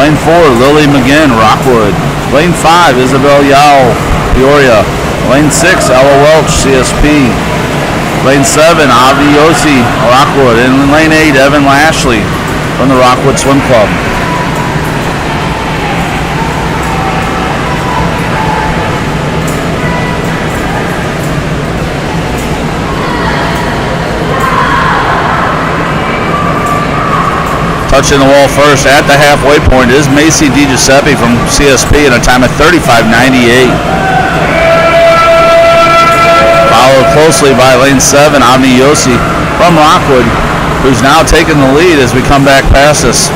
Lane 4, Lily McGinn, Rockwood. Lane 5, Isabel Yao, Peoria. Lane 6, Ella Welch, CSP. Lane 7, Avi Yossi, Rockwood. And in lane 8, Evan Lashley from the Rockwood Swim Club. Touching the wall first at the halfway point is Macy DiGiuseppe from CSP in a time of 35.98. Followed closely by lane 7, Avni Yossi from Rockwood, who's now taking the lead as we come back past us.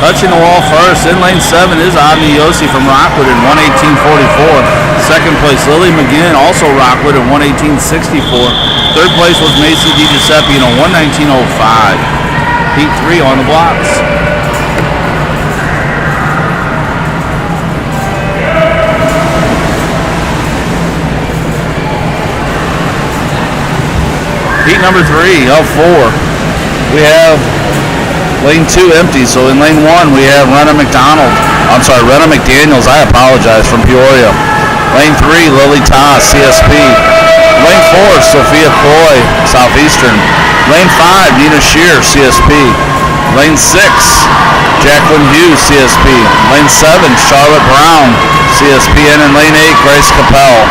Touching the wall first, in lane 7 is Avni Yossi from Rockwood in 1:18.44. Second place, Lily McGinn, also Rockwood in 1:18.64. Third place was Macy DiGiuseppe in a 1:19.05. Heat 3 on the blocks. Heat number 3, L4. We have lane 2 empty, so in lane 1 we have Renna McDaniels, I apologize, from Peoria. Lane 3, Lily Toss, CSP. Lane 4, Sophia Coy, Southeastern. Lane 5, Nina Shear, CSP. Lane 6, Jacqueline Hughes, CSP. Lane 7, Charlotte Brown, CSP. And in lane 8, Grace Capel.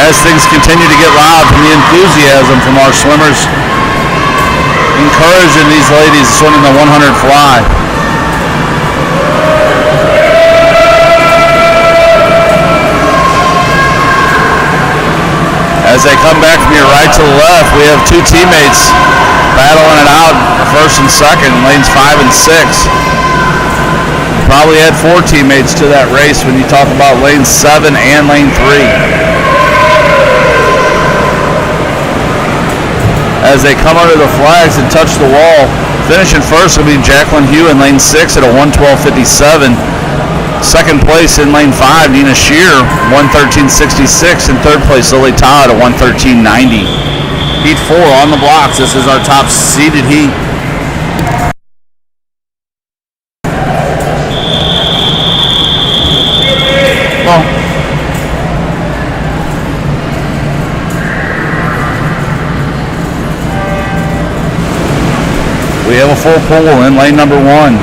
As things continue to get loud from the enthusiasm from our swimmers, encouraging these ladies swimming the 100 fly. As they come back from your right to the left, we have 2 teammates battling it out, first and second, lanes 5 and 6. Probably had 4 teammates to that race when you talk about lane 7 and lane 3. As they come under the flags and touch the wall, finishing first will be Jacqueline Hugh in lane 6 at a 1:12.57. Second place in lane 5, Nina Shear, 1:13.66. And third place, Lily Todd at 1:13.90. Heat 4 on the blocks. This is our top seeded heat. Well, we have a full pool in lane number 1.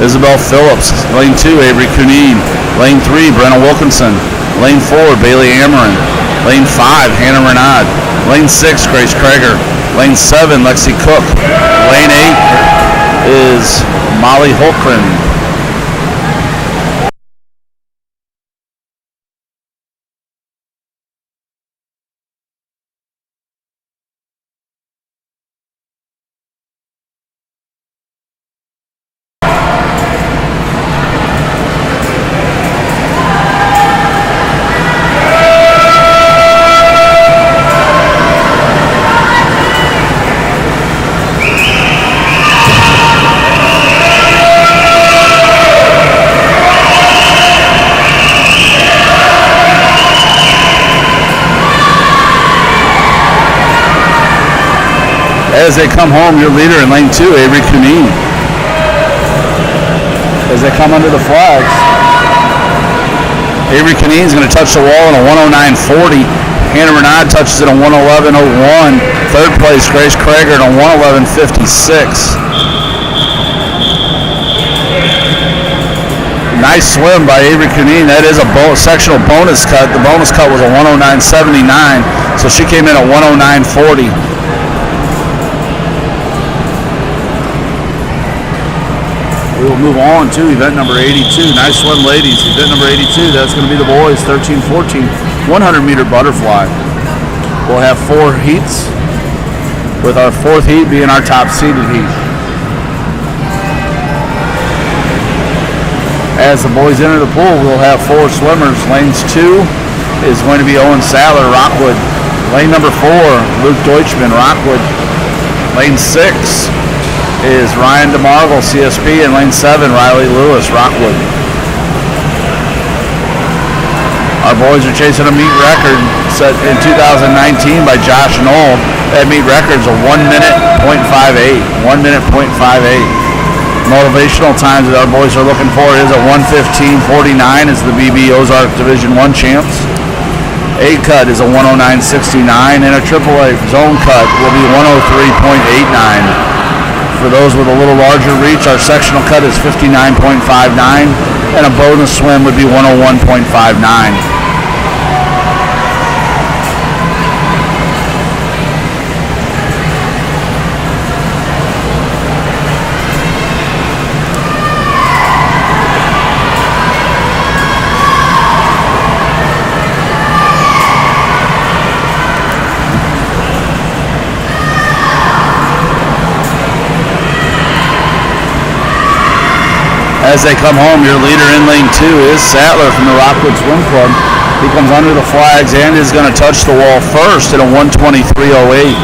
Isabel Phillips. Lane 2, Avery Cuneen. Lane 3, Brenna Wilkinson. Lane 4, Bailey Ameren. Lane 5, Hannah Renaud. Lane 6, Grace Krager. Lane 7, Lexi Cook. Lane 8 is Molly Holkren. As they come home, your leader in lane 2, Avery Cuneen. As they come under the flags. Avery Kineen's going to touch the wall in a 109.40. Hannah Renaud touches it in a 111.01. Third place, Grace Krager in a 111.56. Nice swim by Avery Kineen. That is a sectional bonus cut. The bonus cut was a 109.79, so she came in at 109.40. We will move on to event number 82. Nice swim, ladies. Event number 82, that's going to be the boys, 13-14, 100-meter butterfly. We'll have 4 heats, with our 4th heat being our top-seeded heat. As the boys enter the pool, we'll have 4 swimmers. Lanes 2 is going to be Owen Sadler, Rockwood. Lane number 4, Luke Deutschman, Rockwood. Lane 6 is Ryan DeMargle, CSP, and lane 7, Riley Lewis, Rockwood. Our boys are chasing a meet record set in 2019 by Josh Knoll. That meet record's a 1 minute .58. 1 minute .58. Motivational times that our boys are looking for is a 1:15.49 as the BB Ozark Division 1 champs. A cut is a 109.69, and a AAA zone cut will be 103.89. For those with a little larger reach, our sectional cut is 59.59, and a bonus swim would be 101.59. As they come home, your leader in lane 2 is Sattler from the Rockwood Swim Club. He comes under the flags and is going to touch the wall first at a 1:23.08.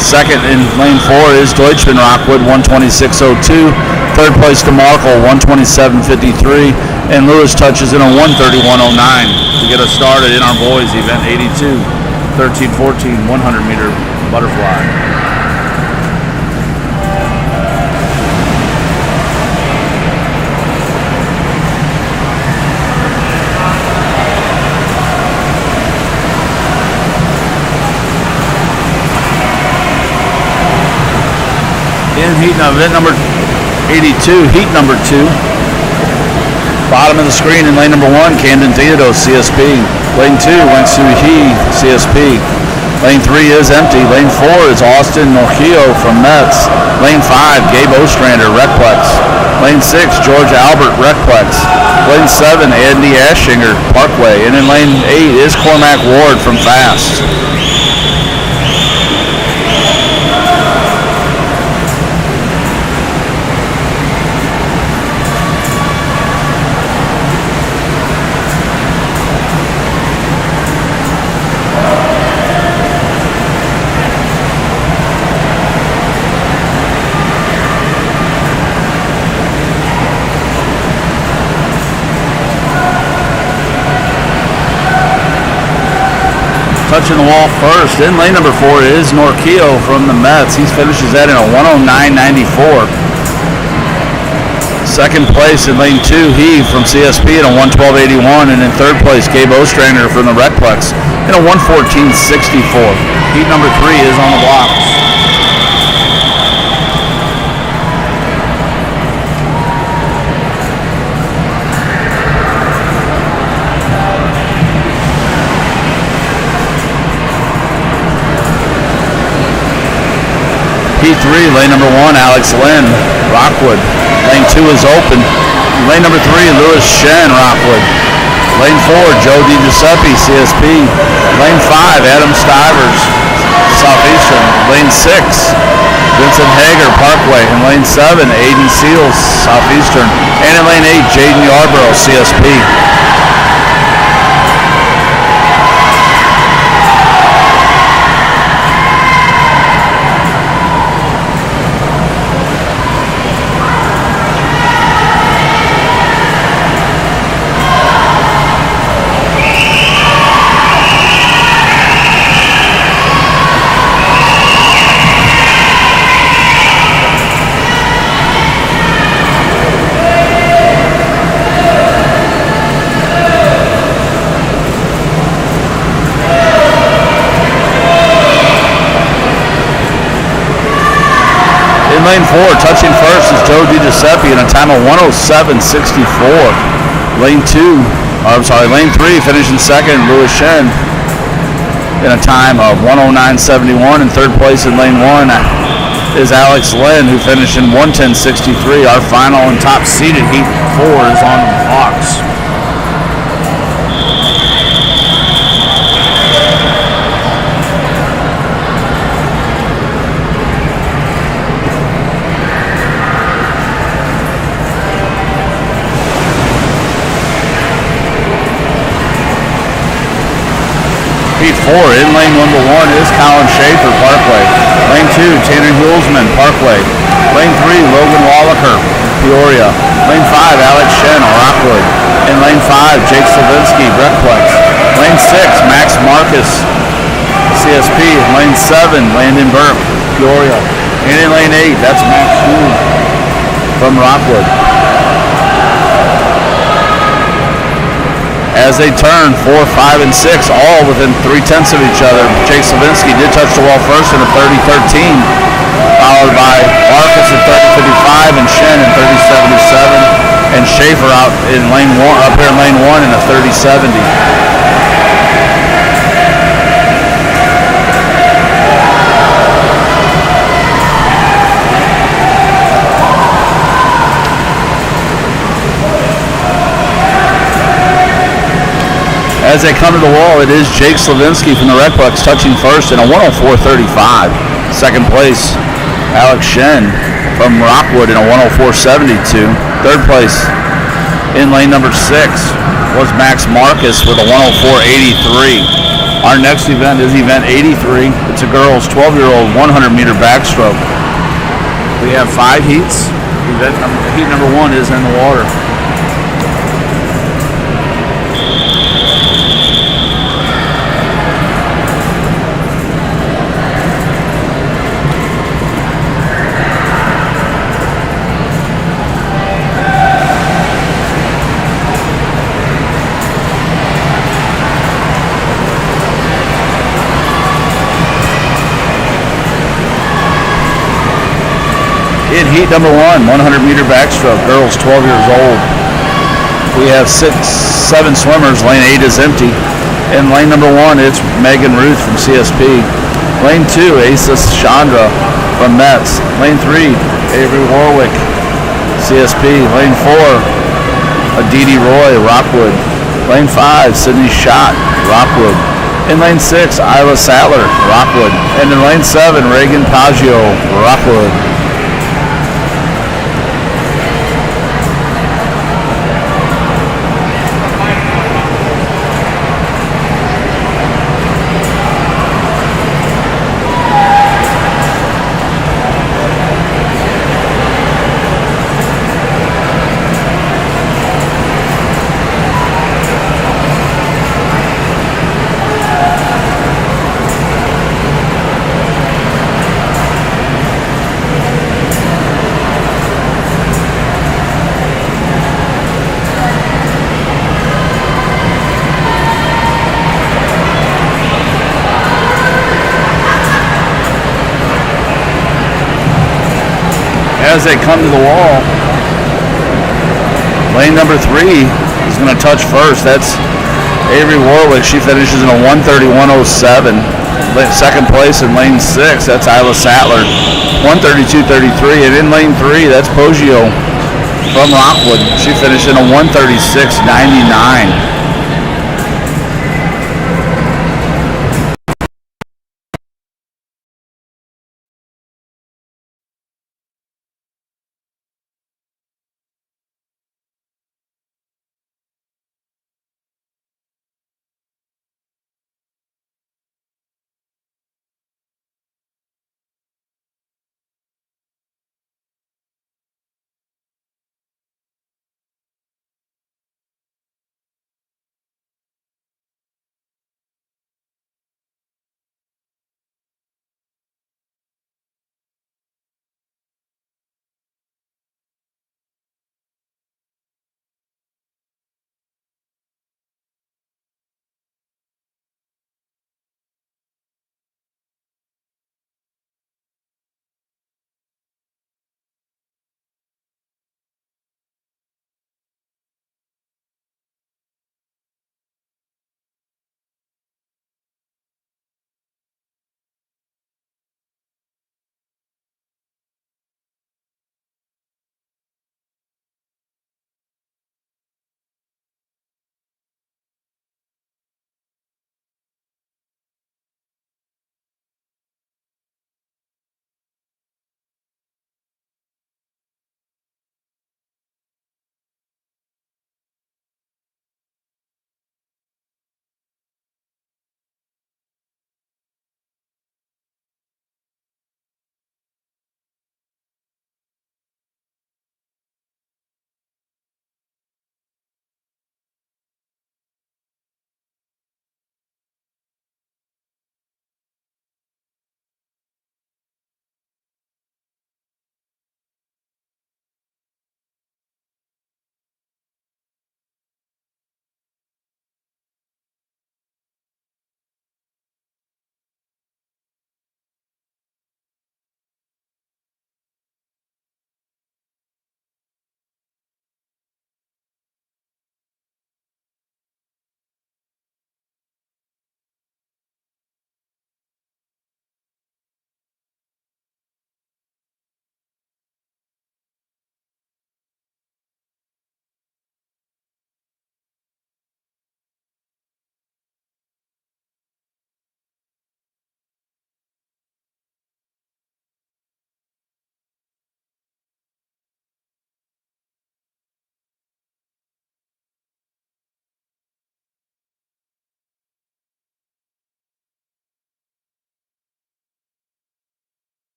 Second in lane 4 is Deutschman, Rockwood, 1:26.02. Third place to Markle, 1:27.53. And Lewis touches in a 1:31.09 to get us started in our boys event 82, 13-14, 100-meter butterfly. In heat event number 82, heat number 2. Bottom of the screen in lane number 1, Camden Theodos, CSP. Lane 2, Wensui He, CSP. Lane 3 is empty. Lane 4 is Austin Nojio from Metz. Lane 5, Gabe Ostrander, Recplex. Lane 6, George Albert, Recplex. Lane 7, Andy Ashinger, Parkway. And in lane 8 is Cormac Ward from Fast. Touching the wall first. In lane number 4 is Norquillo from the Mets. He finishes that in a 109.94. Second place in lane 2, he from CSP in a 112.81. And in third place, Gabe Ostrander from the Recplex in a 114.64. Heat number 3 is on the blocks. Heat 3, lane number 1, Alex Lynn, Rockwood. Lane 2 is open. Lane number 3, Lewis Shen, Rockwood. Lane 4, Joe DiGiuseppe, CSP. Lane 5, Adam Stivers, Southeastern. Lane 6, Vincent Hager, Parkway. In lane 7, Aiden Seals, Southeastern. And in lane 8, Jaden Yarborough, CSP. lane 4, touching first is Joe DiGiuseppe in a time of 107.64. Lane 3, finishing second, Louis Shen in a time of 109.71. And third place in lane 1 is Alex Lynn, who finished in 110.63. Our final and top seeded heat 4 is on the box. Heat 4, in lane number 1 is Colin Schaefer, Parkway. Lane 2, Tanner Hulsman, Parkway. Lane 3, Logan Wallaker, Peoria. Lane 5, Alex Shen, Rockwood. In lane 5, Jake Slavinsky, Breckplex. Lane 6, Max Marcus, CSP. Lane 7, Landon Burke, Peoria. And in lane 8, that's Max Hughes from Rockwood. As they turn 4, 5, and 6, all within 0.3 of each other. Jake Slavinsky did touch the wall first in a 30.13, followed by Marcus at 30.55 and Shen in 30.77, and Schaefer out in lane 1, up here in lane 1 in a 30.70. As they come to the wall, it is Jake Slavinsky from the Redplex touching first in a 104.35. Second place, Alex Shen from Rockwood in a 104.72. Third place in lane number 6 was Max Marcus with a 104.83. Our next event is event 83. It's a girls 12-year-old 100-meter backstroke. We have 5 heats. Heat number 1 is in the water. In heat number 1, 100-meter backstroke, girls 12 years old. We have 7 swimmers. Lane 8 is empty. In lane number 1, it's Megan Ruth from CSP. Lane 2, Asa Chandra from Metz. Lane 3, Avery Warwick, CSP. Lane 4, Aditi Roy, Rockwood. Lane 5, Sydney Schott, Rockwood. In lane 6, Isla Sattler, Rockwood. And in lane 7, Reagan Paggio, Rockwood. As they come to the wall, lane number 3 is going to touch first. That's Avery Warwick. She finishes in a 131.07. Second place in lane 6, that's Isla Sattler, 132.33. And in lane 3, that's Poggio from Rockwood. She finished in a 136.99.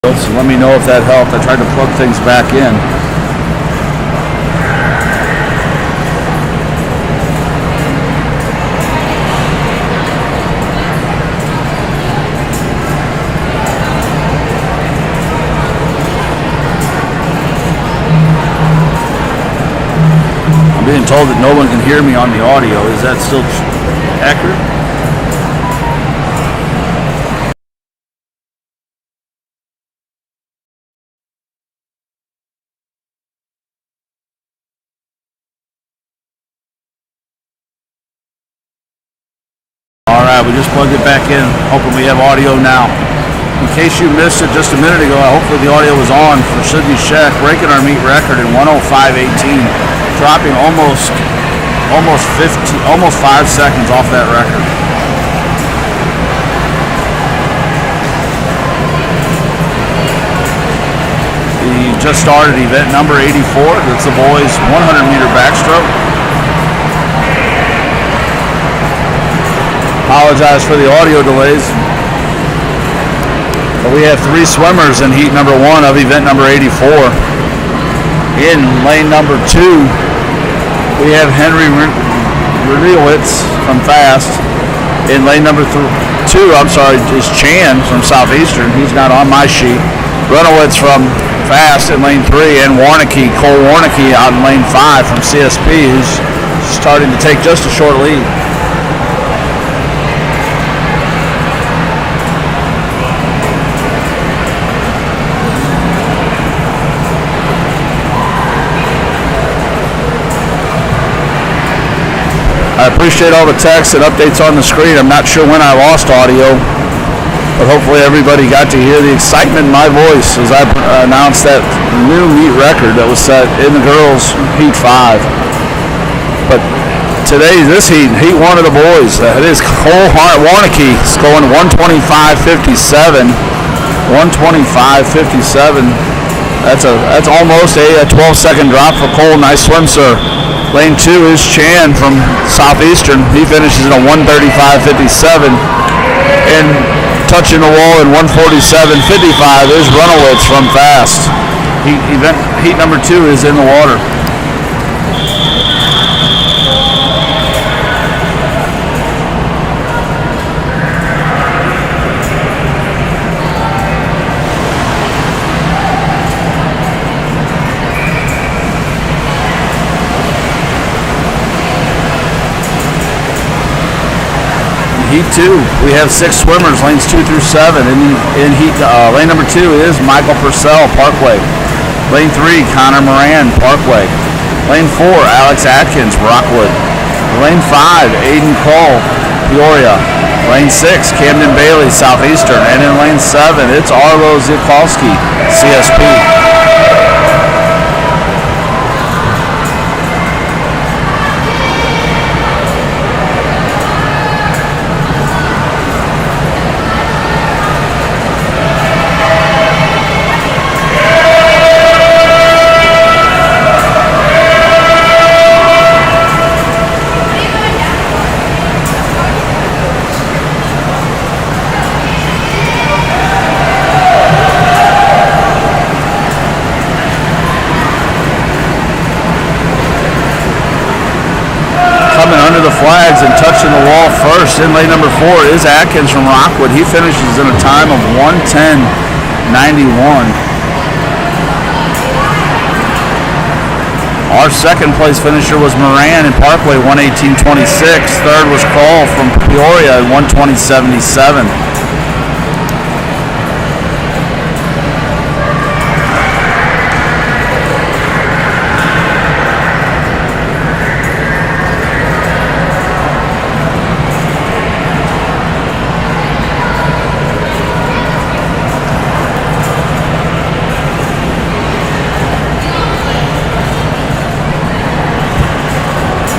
So let me know if that helped. I tried to plug things back in. I'm being told that no one can hear me on the audio. Is that still accurate? Alright, we just plugged it back in, hoping we have audio now. In case you missed it just a minute ago, hopefully the audio was on for Sydney Sheck, breaking our meet record in 105.18, dropping almost 5 seconds off that record. We just started event number 84, that's the boys 100-meter backstroke. Apologize for the audio delays. But we have 3 swimmers in heat number 1 of event number 84. In lane number 2, we have Henry Rediowitz from Fast. In lane number 2, is Chan from Southeastern. He's not on my sheet. Runowitz from Fast in lane 3, and Cole Warnicki out in lane 5 from CSP, who's starting to take just a short lead. I appreciate all the texts and updates on the screen. I'm not sure when I lost audio, but hopefully everybody got to hear the excitement in my voice as I announced that new meet record that was set in the girls' heat 5. But today, this heat 1 of the boys, it is Cole Warnicki going 125.57. 125.57. That's almost a 12-second drop for Cole. Nice swim, sir. Lane 2 is Chan from Southeastern. He finishes in a 135.57. And touching the wall in 147.55 is Runowitz from Fast. Heat number 2 is in the water. Heat 2, we have 6 swimmers, lanes 2 through 7. In heat, lane number 2 is Michael Purcell, Parkway. Lane 3, Connor Moran, Parkway. Lane 4, Alex Atkins, Rockwood. Lane 5, Aiden Cole, Peoria. Lane 6, Camden Bailey, Southeastern. And in lane 7, it's Arlo Zikolski, CSP. The flags and touching the wall first in lane number 4 is Atkins from Rockwood. He finishes in a time of 110.91. Our second place finisher was Moran in Parkway, 118.26. Third was Cole from Peoria at 120.77.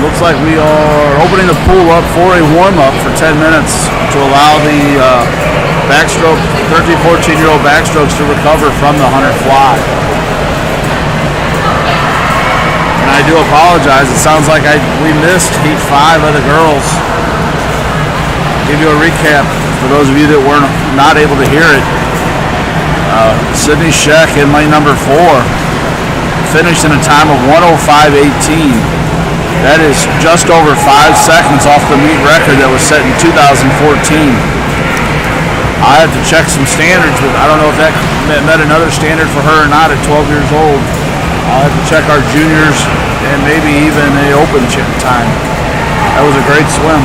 Looks like we are opening the pool up for a warm-up for 10 minutes to allow the backstroke, 13, 14-year-old backstrokes to recover from the 100 fly. And I do apologize. It sounds like we missed heat 5 of the girls. I'll give you a recap for those of you that were not able to hear it. Sydney Sheck in lane number 4 finished in a time of 1:05.18. That is just over 5 seconds off the meet record that was set in 2014. I have to check some standards, but I don't know if that met another standard for her or not at 12 years old. I'll have to check our juniors and maybe even a open time. That was a great swim.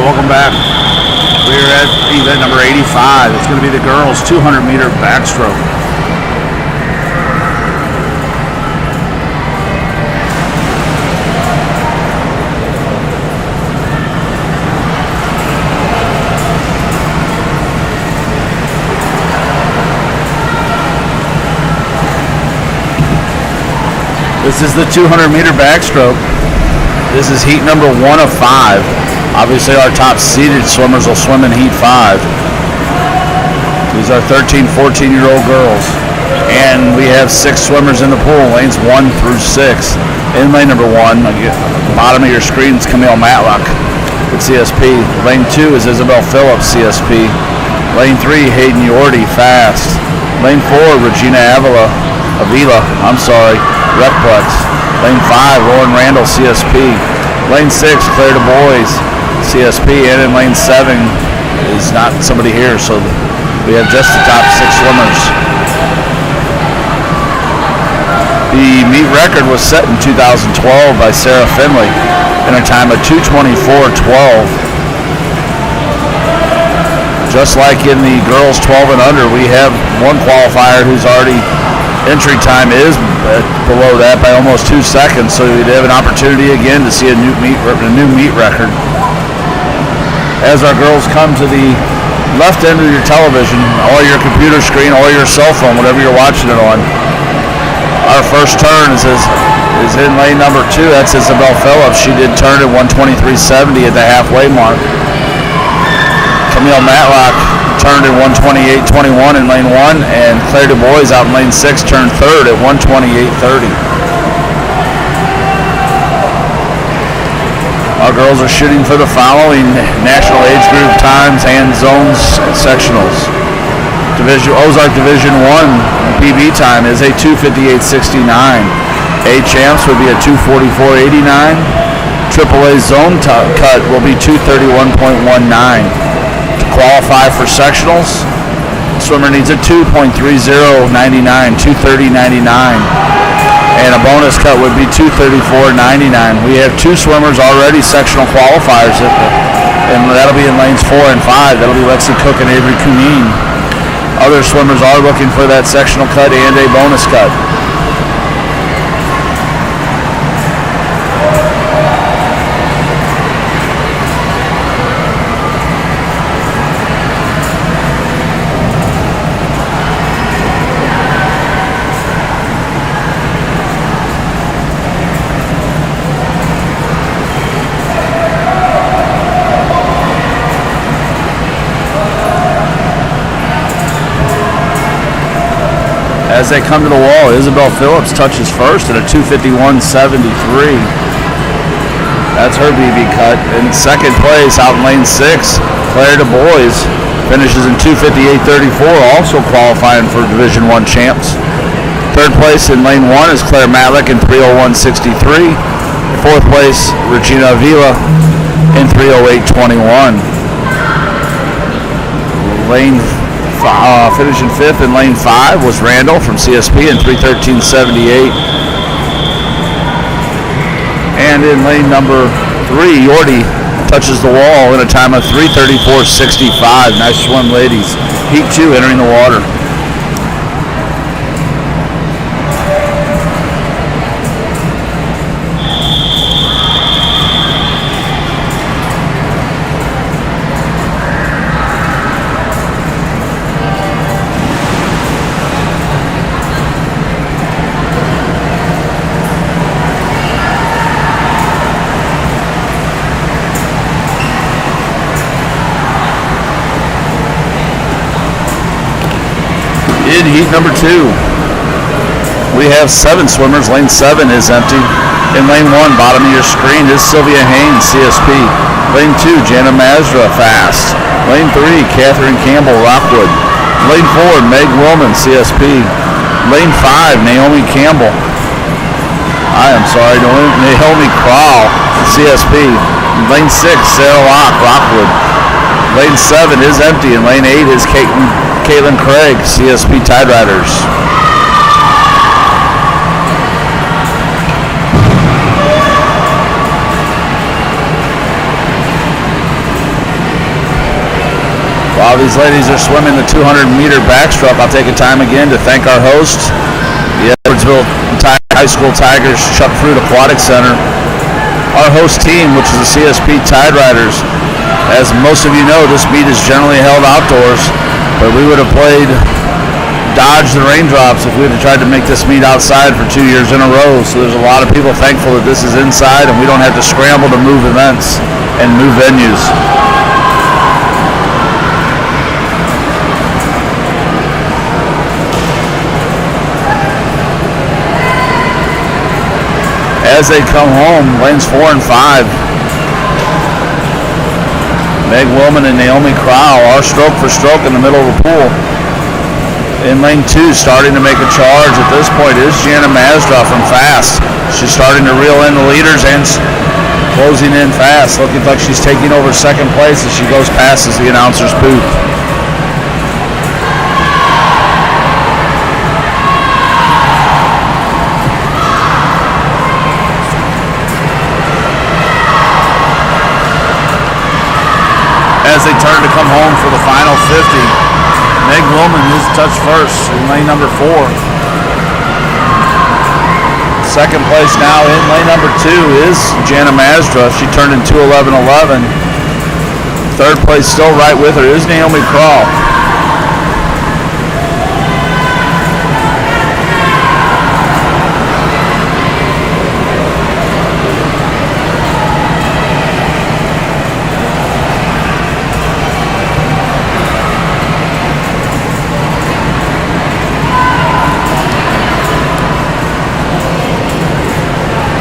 welcome back. We're at event number 85. It's going to be the girls 200-meter backstroke. This is the 200-meter backstroke. This is heat number 1 of 5. Obviously, our top seeded swimmers will swim in heat 5. These are 13, 14-year-old girls. And we have 6 swimmers in the pool, lanes 1 through 6. In lane number 1, bottom of your screen is Camille Matlock with CSP. Lane 2 is Isabel Phillips, CSP. Lane 3, Hayden Yorty, fast. Lane 4, Regina Avila, Recplex. Lane 5, Lauren Randall, CSP. Lane 6, Claire Du Bois, CSP. And in lane 7 is not somebody here, so we have just the top 6 swimmers. The meet record was set in 2012 by Sarah Finley in a time of 2:24:12. Just like in the girls 12 and under, we have one qualifier who's already entry time is below that by almost 2 seconds, so we'd have an opportunity again to see a new meet record. As our girls come to the left end of your television, or your computer screen, or your cell phone, whatever you're watching it on, our first turn is in lane number 2. That's Isabel Phillips. She did turn at 1:23:70 at the halfway mark. Camille Matlock turned at 1:28:21 in lane 1, and Claire Du Bois out in lane 6 turned third at 1:28:30. Our girls are shooting for the following national age group times and zones sectionals. Ozark Division 1 PB time is a 2:58:69. A champs would be a 2:44:89. AAA zone cut will be 2:31.19. To qualify for sectionals, swimmer needs a 2.30.99, 2:30.99, and a bonus cut would be 2:34.99. We have 2 swimmers already sectional qualifiers, and that'll be in lanes 4 and 5. That'll be Lexi Cook and Avery Cunine. Other swimmers are looking for that sectional cut and a bonus cut. As they come to the wall, Isabel Phillips touches first at a 2:51:73. That's her BB cut. In second place, out in lane 6, Claire Du Bois finishes in 2:58:34, also qualifying for Division 1 champs. Third place in lane 1 is Claire Matlock in 3:01:63. Fourth place, Regina Avila in 3:08:21. Finishing 5th in lane 5 was Randall from CSP in 3:13:78. And in lane number 3, Yorty touches the wall in a time of 3:34:65. Nice swim, ladies. Heat 2 entering the water. In heat number 2, we have 7 swimmers. Lane 7 is empty. In lane 1, bottom of your screen, is Sylvia Haynes, CSP. Lane 2, Jana Mazra, fast. Lane 3, Catherine Campbell, Rockwood. Lane 4, Meg Willman, CSP. Lane 5, Naomi Campbell. Naomi Crowell, CSP. Lane 6, Sarah Locke, Rockwood. Lane 7 is empty, and lane 8 is Caitlin Craig, CSP Tideriders. While these ladies are swimming the 200-meter backstroke, I'll take a time again to thank our hosts, the Edwardsville High School Tigers Chuck Fruit Aquatic Center, our host team, which is the CSP Tideriders. As most of you know, this meet is generally held outdoors, but we would have dodged the raindrops if we would have tried to make this meet outside for 2 years in a row. So there's a lot of people thankful that this is inside and we don't have to scramble to move events and move venues. As they come home, lanes 4 and 5, Meg Willman and Naomi Crowell are stroke for stroke in the middle of the pool. In lane 2, starting to make a charge at this point is Jana Mazda from Fast. She's starting to reel in the leaders and closing in fast. Looking like she's taking over second place as she goes past the announcer's booth. As they turn to come home for the final 50, Meg Willman is touched first in lane number 4. Second place now in lane number 2 is Jana Mazda. She turned in 2:11.11. Third place still right with her is Naomi Crowell.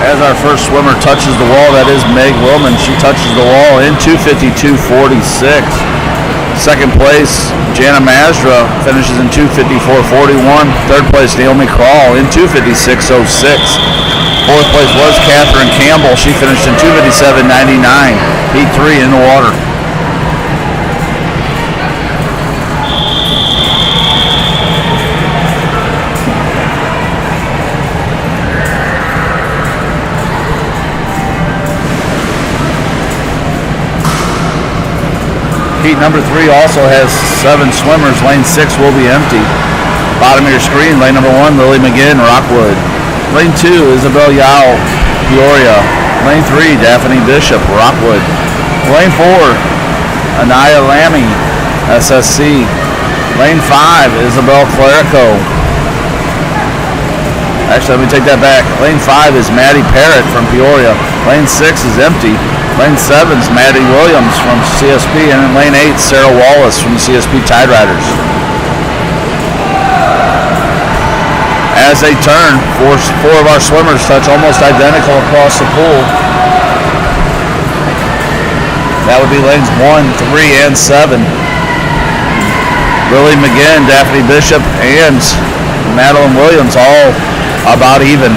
As our first swimmer touches the wall, that is Meg Willman. She touches the wall in 2:52.46. Second place, Jana Mazda finishes in 2:54.41. Third place, Naomi Crowell in 2:56.06. Fourth place was Catherine Campbell. She finished in 2:57.99. Heat 3 in the water. Heat number 3 also has 7 swimmers. Lane 6 will be empty. Bottom of your screen, lane number 1, Lily McGinn, Rockwood. Lane 2, Isabel Yao, Peoria. Lane 3, Daphne Bishop, Rockwood. Lane 4, Anaya Lammy, SSC. Lane 5, Isabel Clarico. Actually, let me take that back. Lane 5 is Maddie Parrott from Peoria. Lane 6 is empty. Lane 7 is Maddie Williams from CSP, and in lane 8, Sarah Wallace from the CSP Tideriders. As they turn, four of our swimmers touch almost identical across the pool. That would be lanes 1, 3, and 7. Lily McGinn, Daphne Bishop, and Madeline Williams all about even.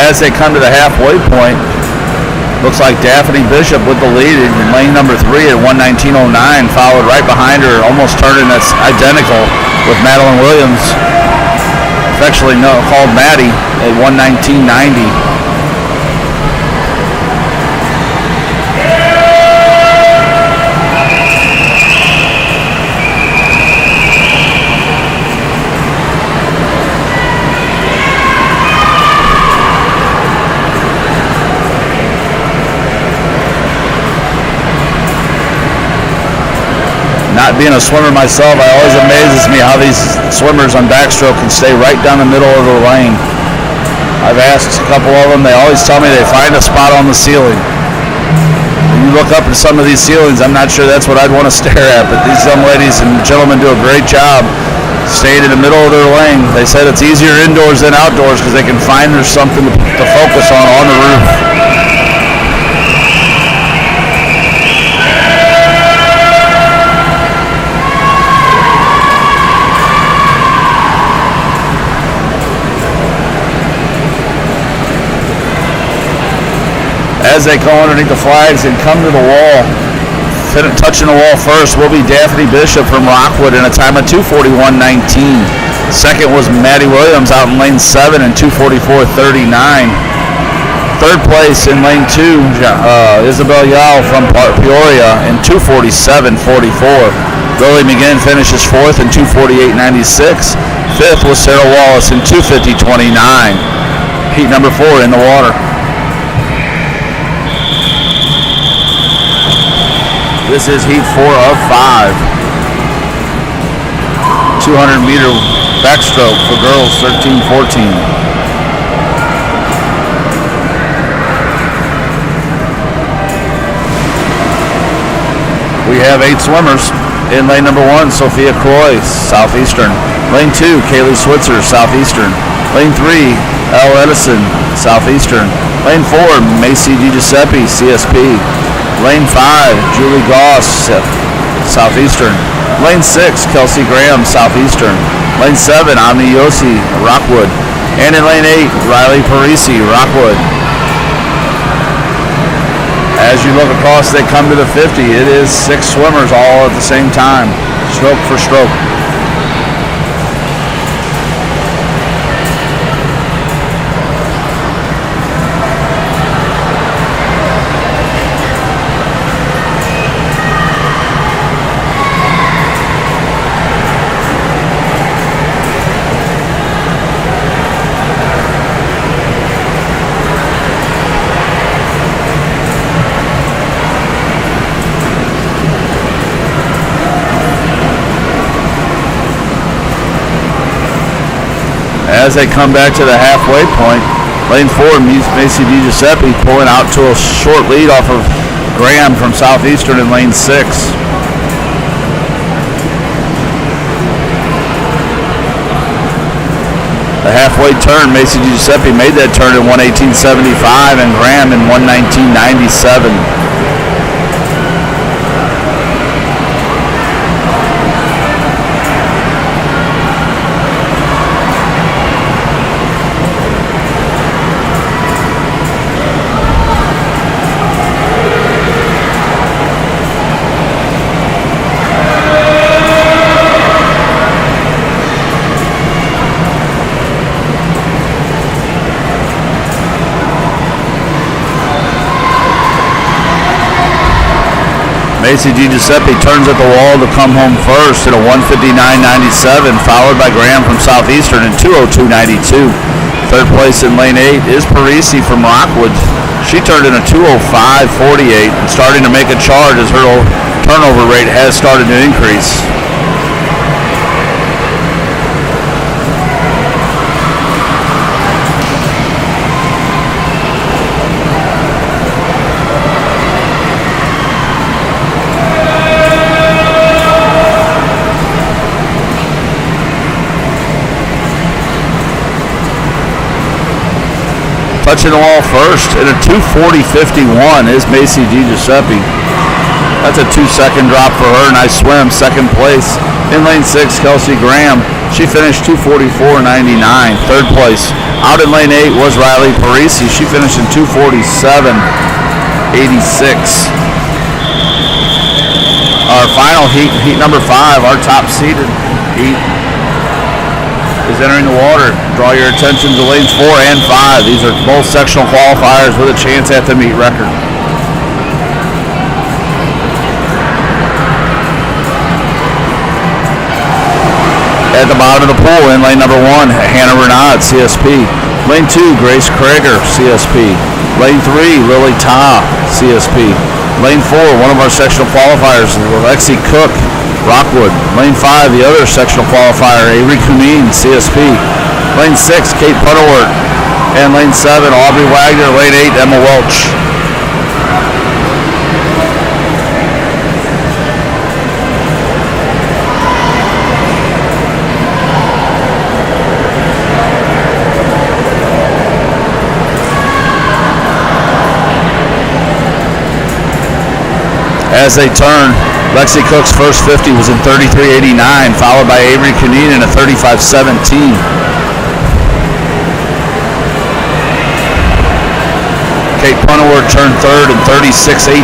As they come to the halfway point, looks like Daphne Bishop with the lead in lane number 3 at 1:19.09, followed right behind her, almost turning that's identical with Madeline Williams, affectionately called Maddie, at 1:19.90. Not being a swimmer myself, it always amazes me how these swimmers on backstroke can stay right down the middle of the lane. I've asked a couple of them, they always tell me they find a spot on the ceiling. When you look up at some of these ceilings, I'm not sure that's what I'd want to stare at, but these young ladies and gentlemen do a great job staying in the middle of their lane. They said it's easier indoors than outdoors because they can find there's something to focus on the roof. As they go underneath the flags and come to the wall, touching the wall first will be Daphne Bishop from Rockwood in a time of 2:41.19. Second was Maddie Williams out in lane 7 in 2:44.39. Third place in lane 2, Isabel Yao from Peoria in 2:47.44. Lily McGinn finishes 4th in 2:48.96. 5th was Sarah Wallace in 2:50.29. Heat number 4 in the water. This is heat 4 of 5. 200-meter backstroke for girls, 13-14. We have 8 swimmers. In lane number 1, Sophia Croy, Southeastern. Lane 2, Kaylee Switzer, Southeastern. Lane 3, Elle Edison, Southeastern. Lane 4, Macy DiGiuseppe, CSP. Lane 5, Julie Goss, Southeastern. Lane 6, Kelsey Graham, Southeastern. Lane 7, Ami Yossi, Rockwood. And in lane 8, Riley Parisi, Rockwood. As you look across, they come to the 50. It is 6 swimmers all at the same time, stroke for stroke. As they come back to the halfway point, lane 4, Macy DiGiuseppe pulling out to a short lead off of Graham from Southeastern in lane 6. The halfway turn, Macy DiGiuseppe made that turn in 1:18.75 and Graham in 1:19.97. Macy DiGiuseppe turns at the wall to come home first in a 1:59.97, followed by Graham from Southeastern in 2:02.92. Third place in lane 8 is Parisi from Rockwood. She turned in a 2:05.48 and starting to make a charge as her turnover rate has started to increase. Touching the wall first in a 2:40.51 is Macy DiGiuseppe. That's a 2-second drop for her. Nice swim. Second place in lane 6, Kelsey Graham. She finished 2:44.99. Third place out in lane 8 was Riley Parisi. She finished in 2:47.86. Our final heat number 5, our top seeded heat, is entering the water. Draw your attention to lanes 4 and 5. These are both sectional qualifiers with a chance at the meet record. At the bottom of the pool in lane number 1, Hannah Renaud, CSP. Lane 2, Grace Krager, CSP. Lane 3, Lily Ta, CSP. Lane 4, one of our sectional qualifiers, Lexi Cook, Rockwood. Lane 5, the other sectional qualifier, Avery Kuneen, CSP. Lane 6, Kate Puddlewart. And lane 7, Aubrey Wagner. Lane 8, Emma Welch. As they turn, Lexi Cook's first 50 was in 33.89, followed by Avery Kuneen in a 35.17. Cape Punaworth turn third in 36.18.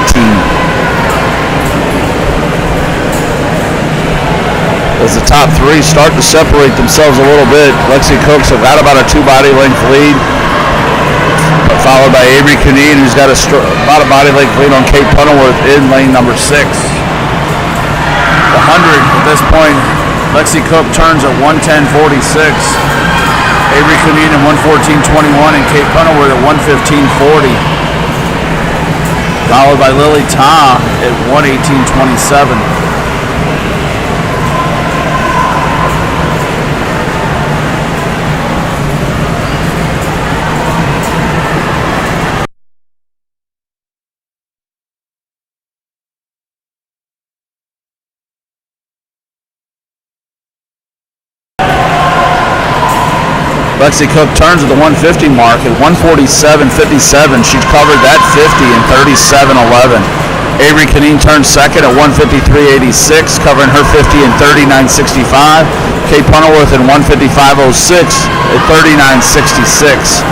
As the top three start to separate themselves a little bit, Lexi Cooks have got about a 2 body length lead, followed by Avery Kineen, who's got about a body length lead on Cape Punaworth in lane number 6. The 100 at this point, Lexi Cook turns at 110.46. Avery Kineen at 114.21 and Cape Punaworth at 115.40. Followed by Lily Ta at 118.27. Lexi Cook turns at the 150 mark at 147.57. She's covered that 50 in 37.11. Avery Kineen turns second at 153.86, covering her 50 in 39.65. Cape Punaworth at 155.06 at 39.66.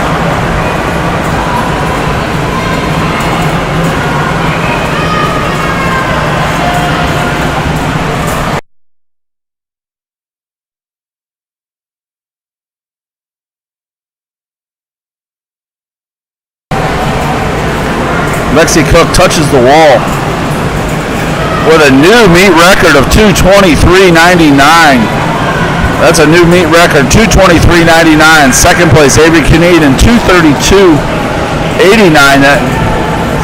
Lexi Cook touches the wall with a new meet record of 2:23.99. That's a new meet record, 2:23.99. Second place, Avery Kineen in 2:32.89.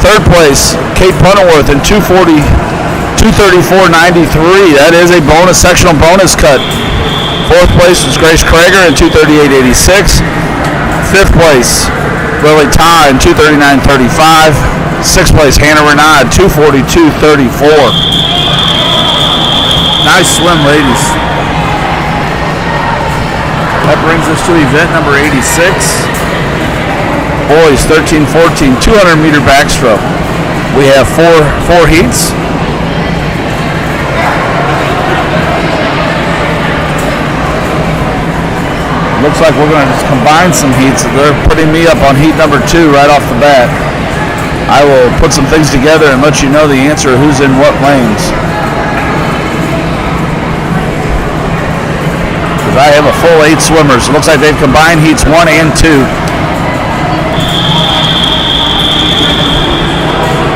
Third place, Cape Punaworth in 2:34.93. That is a bonus, sectional bonus cut. Fourth place was Grace Krager in 2:38.86. Fifth place, Lily Ta in 2:39.35. Sixth place, Hannah Renaud, 2:42.34. Nice swim, ladies. That brings us to event number 86. Boys, 13-14, 200-meter backstroke. We have four heats. Looks like we're going to just combine some heats. They're putting me up on heat number 2 right off the bat. I will put some things together and let you know the answer of who's in what lanes. Because I have a full 8 swimmers. It looks like they've combined heats 1 and 2.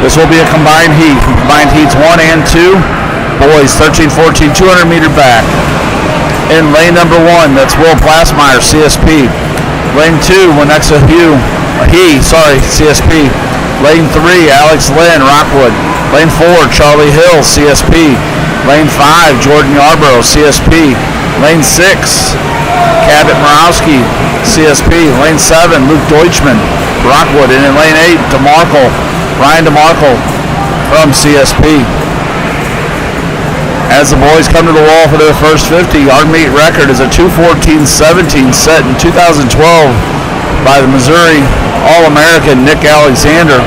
This will be a combined heat. Combined heats 1 and 2. Boys, 13-14, 200-meter back. In lane number 1, that's Will Plassmeyer, CSP. Lane 2, Wanexa CSP. Lane 3, Alex Lynn, Rockwood. Lane 4, Charlie Hill, CSP. Lane 5, Jordan Yarborough, CSP. Lane 6, Cabot Murawski, CSP. Lane 7, Luke Deutschman, Rockwood. And in lane 8, Ryan DeMarco from CSP. As the boys come to the wall for their first 50, our meet record is a 2:14.17 set in 2012 by the Missouri All-American Nick Alexander.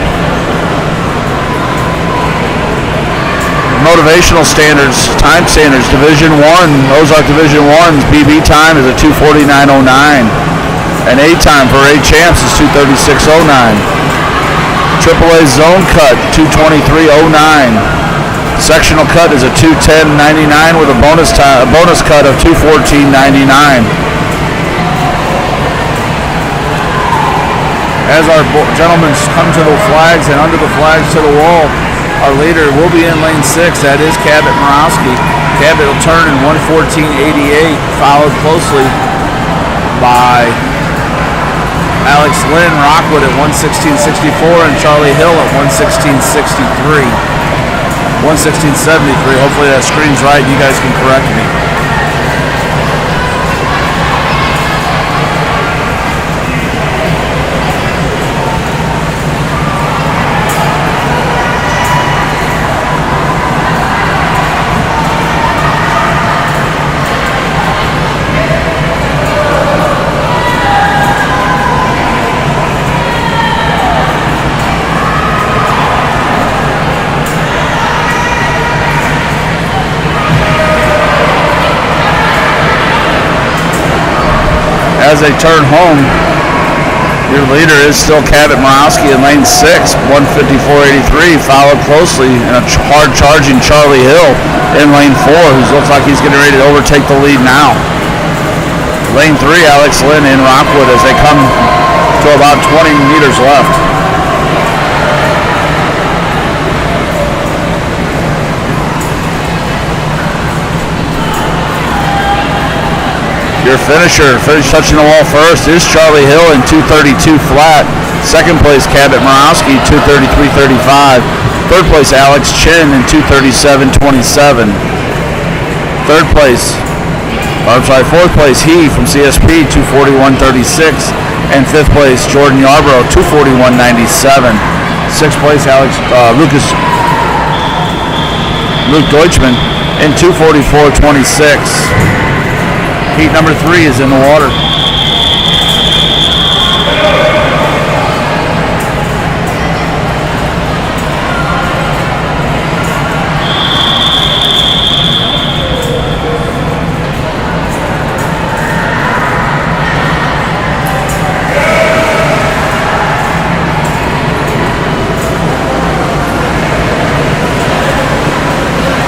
Motivational standards, time standards, Division 1, Ozark Division 1's BB time is a 2:49.09. And A time for A champs is 2:36.09. AAA zone cut, 2:23.09. Sectional cut is a 2:10.99 with a bonus cut of 2:14.99. As our gentlemen come to the flags and under the flags to the wall, our leader will be in lane 6. That is Cabot Murawski. Cabot will turn in 1:14.88, followed closely by Alex Lynn, Rockwood at 1:16.64, and Charlie Hill at 1:16.63. 1:16.73. Hopefully that screen's right. You guys can correct me. As they turn home, Your leader is still Cabot Morowski in lane 6, 154.83, followed closely in a hard-charging Charlie Hill in lane 4, who looks like he's getting ready to overtake the lead now. Lane 3, Alex Lynn in Rockwood as they come to about 20 meters left. Your finisher, touching the wall first, is Charlie Hill in 2:32 flat. Second place, Cabot Morowski, 2:33.35. Third place, Alex Chin in 2:37.27. Fourth place, he from CSP, 2:41.36. And fifth place, Jordan Yarbrough, 2:41.97. Sixth place, Luke Deutschman in 2:44.26. Heat number 3 is in the water.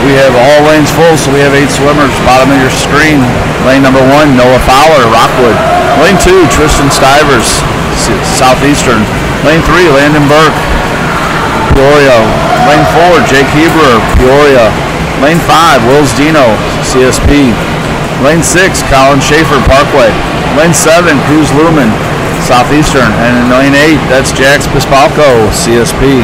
We have all lanes full, so we have 8 swimmers. Bottom of your screen, lane number 1, Noah Fowler, Rockwood. Lane 2, Tristan Stivers, Southeastern. Lane 3, Landon Burke, Peoria. Lane 4, Jake Hebrer, Peoria. Lane 5, Wills Dino, CSP. Lane 6, Colin Schaefer, Parkway. Lane 7, Cruz Lumen, Southeastern. And in lane 8, that's Jax Pispalco, CSP.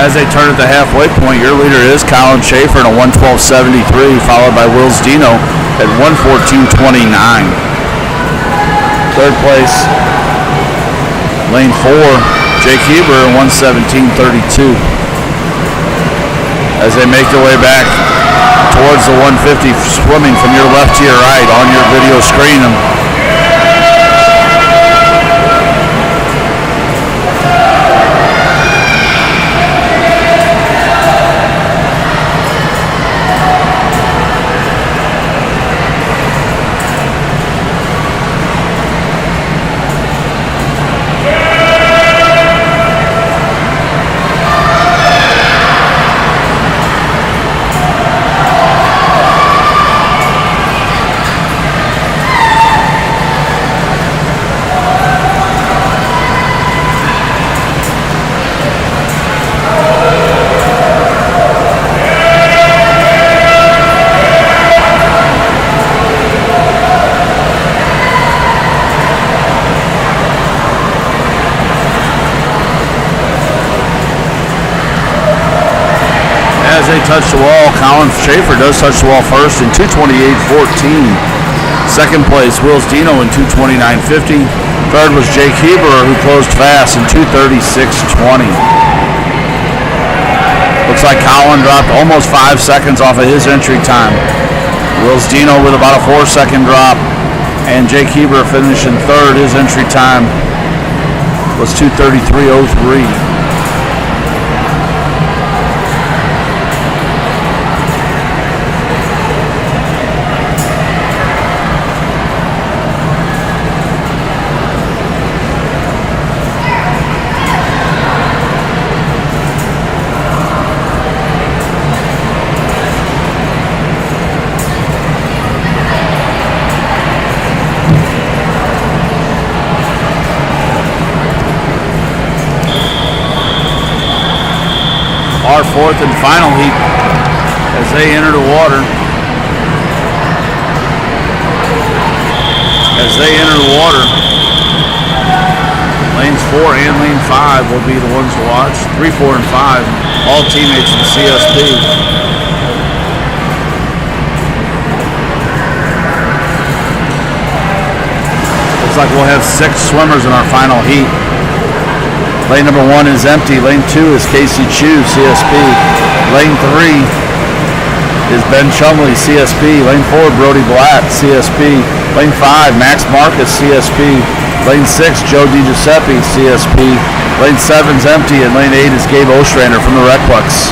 As they turn at the halfway point, your leader is Colin Schaefer in a 1:12.73, followed by Wills Dino at 1:14.29. Third place, lane 4, Jake Heber in 1:17.32. As they make their way back towards the 150, swimming from your left to your right on your video screen. As they touch the wall, Colin Schaefer does touch the wall first in 2:28.14. Second place, Wills Dino in 2:29.50. Third was Jake Heber, who closed fast in 2:36.20. Looks like Colin dropped almost 5 seconds off of his entry time. Wills Dino with about a 4-second drop, and Jake Heber finishing third. His entry time was 2:33.03. Our fourth and final heat as they enter the water. Lanes 4 and lane 5 will be the ones to watch. 3, 4, and 5, all teammates in CSP. like we'll have 6 swimmers in our final heat. Lane number 1 is empty. Lane 2 is Casey Chu, CSP. Lane 3 is Ben Chumley, CSP. Lane 4, Brody Blatt, CSP. Lane 5, Max Marcus, CSP. Lane 6, Joe DiGiuseppe, CSP. Lane 7 is empty, and lane 8 is Gabe Ostrander from the Recplex.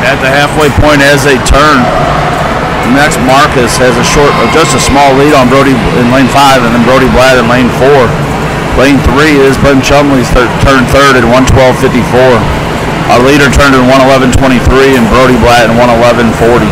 At the halfway point as they turn, next Marcus has just a small lead on Brody in lane 5, and then Brody Blatt in lane 4. Lane 3 is Ben Chumley's turned third at 1:12.54. Our leader turned in 1:11.23, and Brody Blatt in 1:11.40.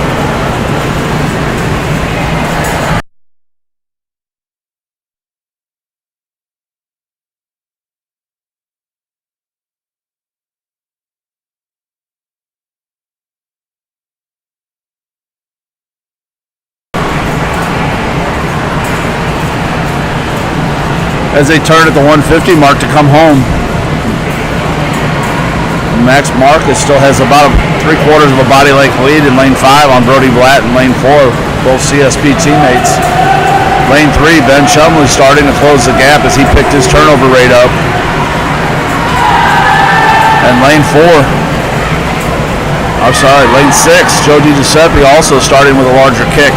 As they turn at the 150 mark to come home, Max Marcus still has about 3/4 of a body length lead in lane 5 on Brody Blatt in lane 4, both CSP teammates. Lane 3, Ben Chumley starting to close the gap as he picked his turnover rate up. And lane 6, Joe DiGiuseppe also starting with a larger kick.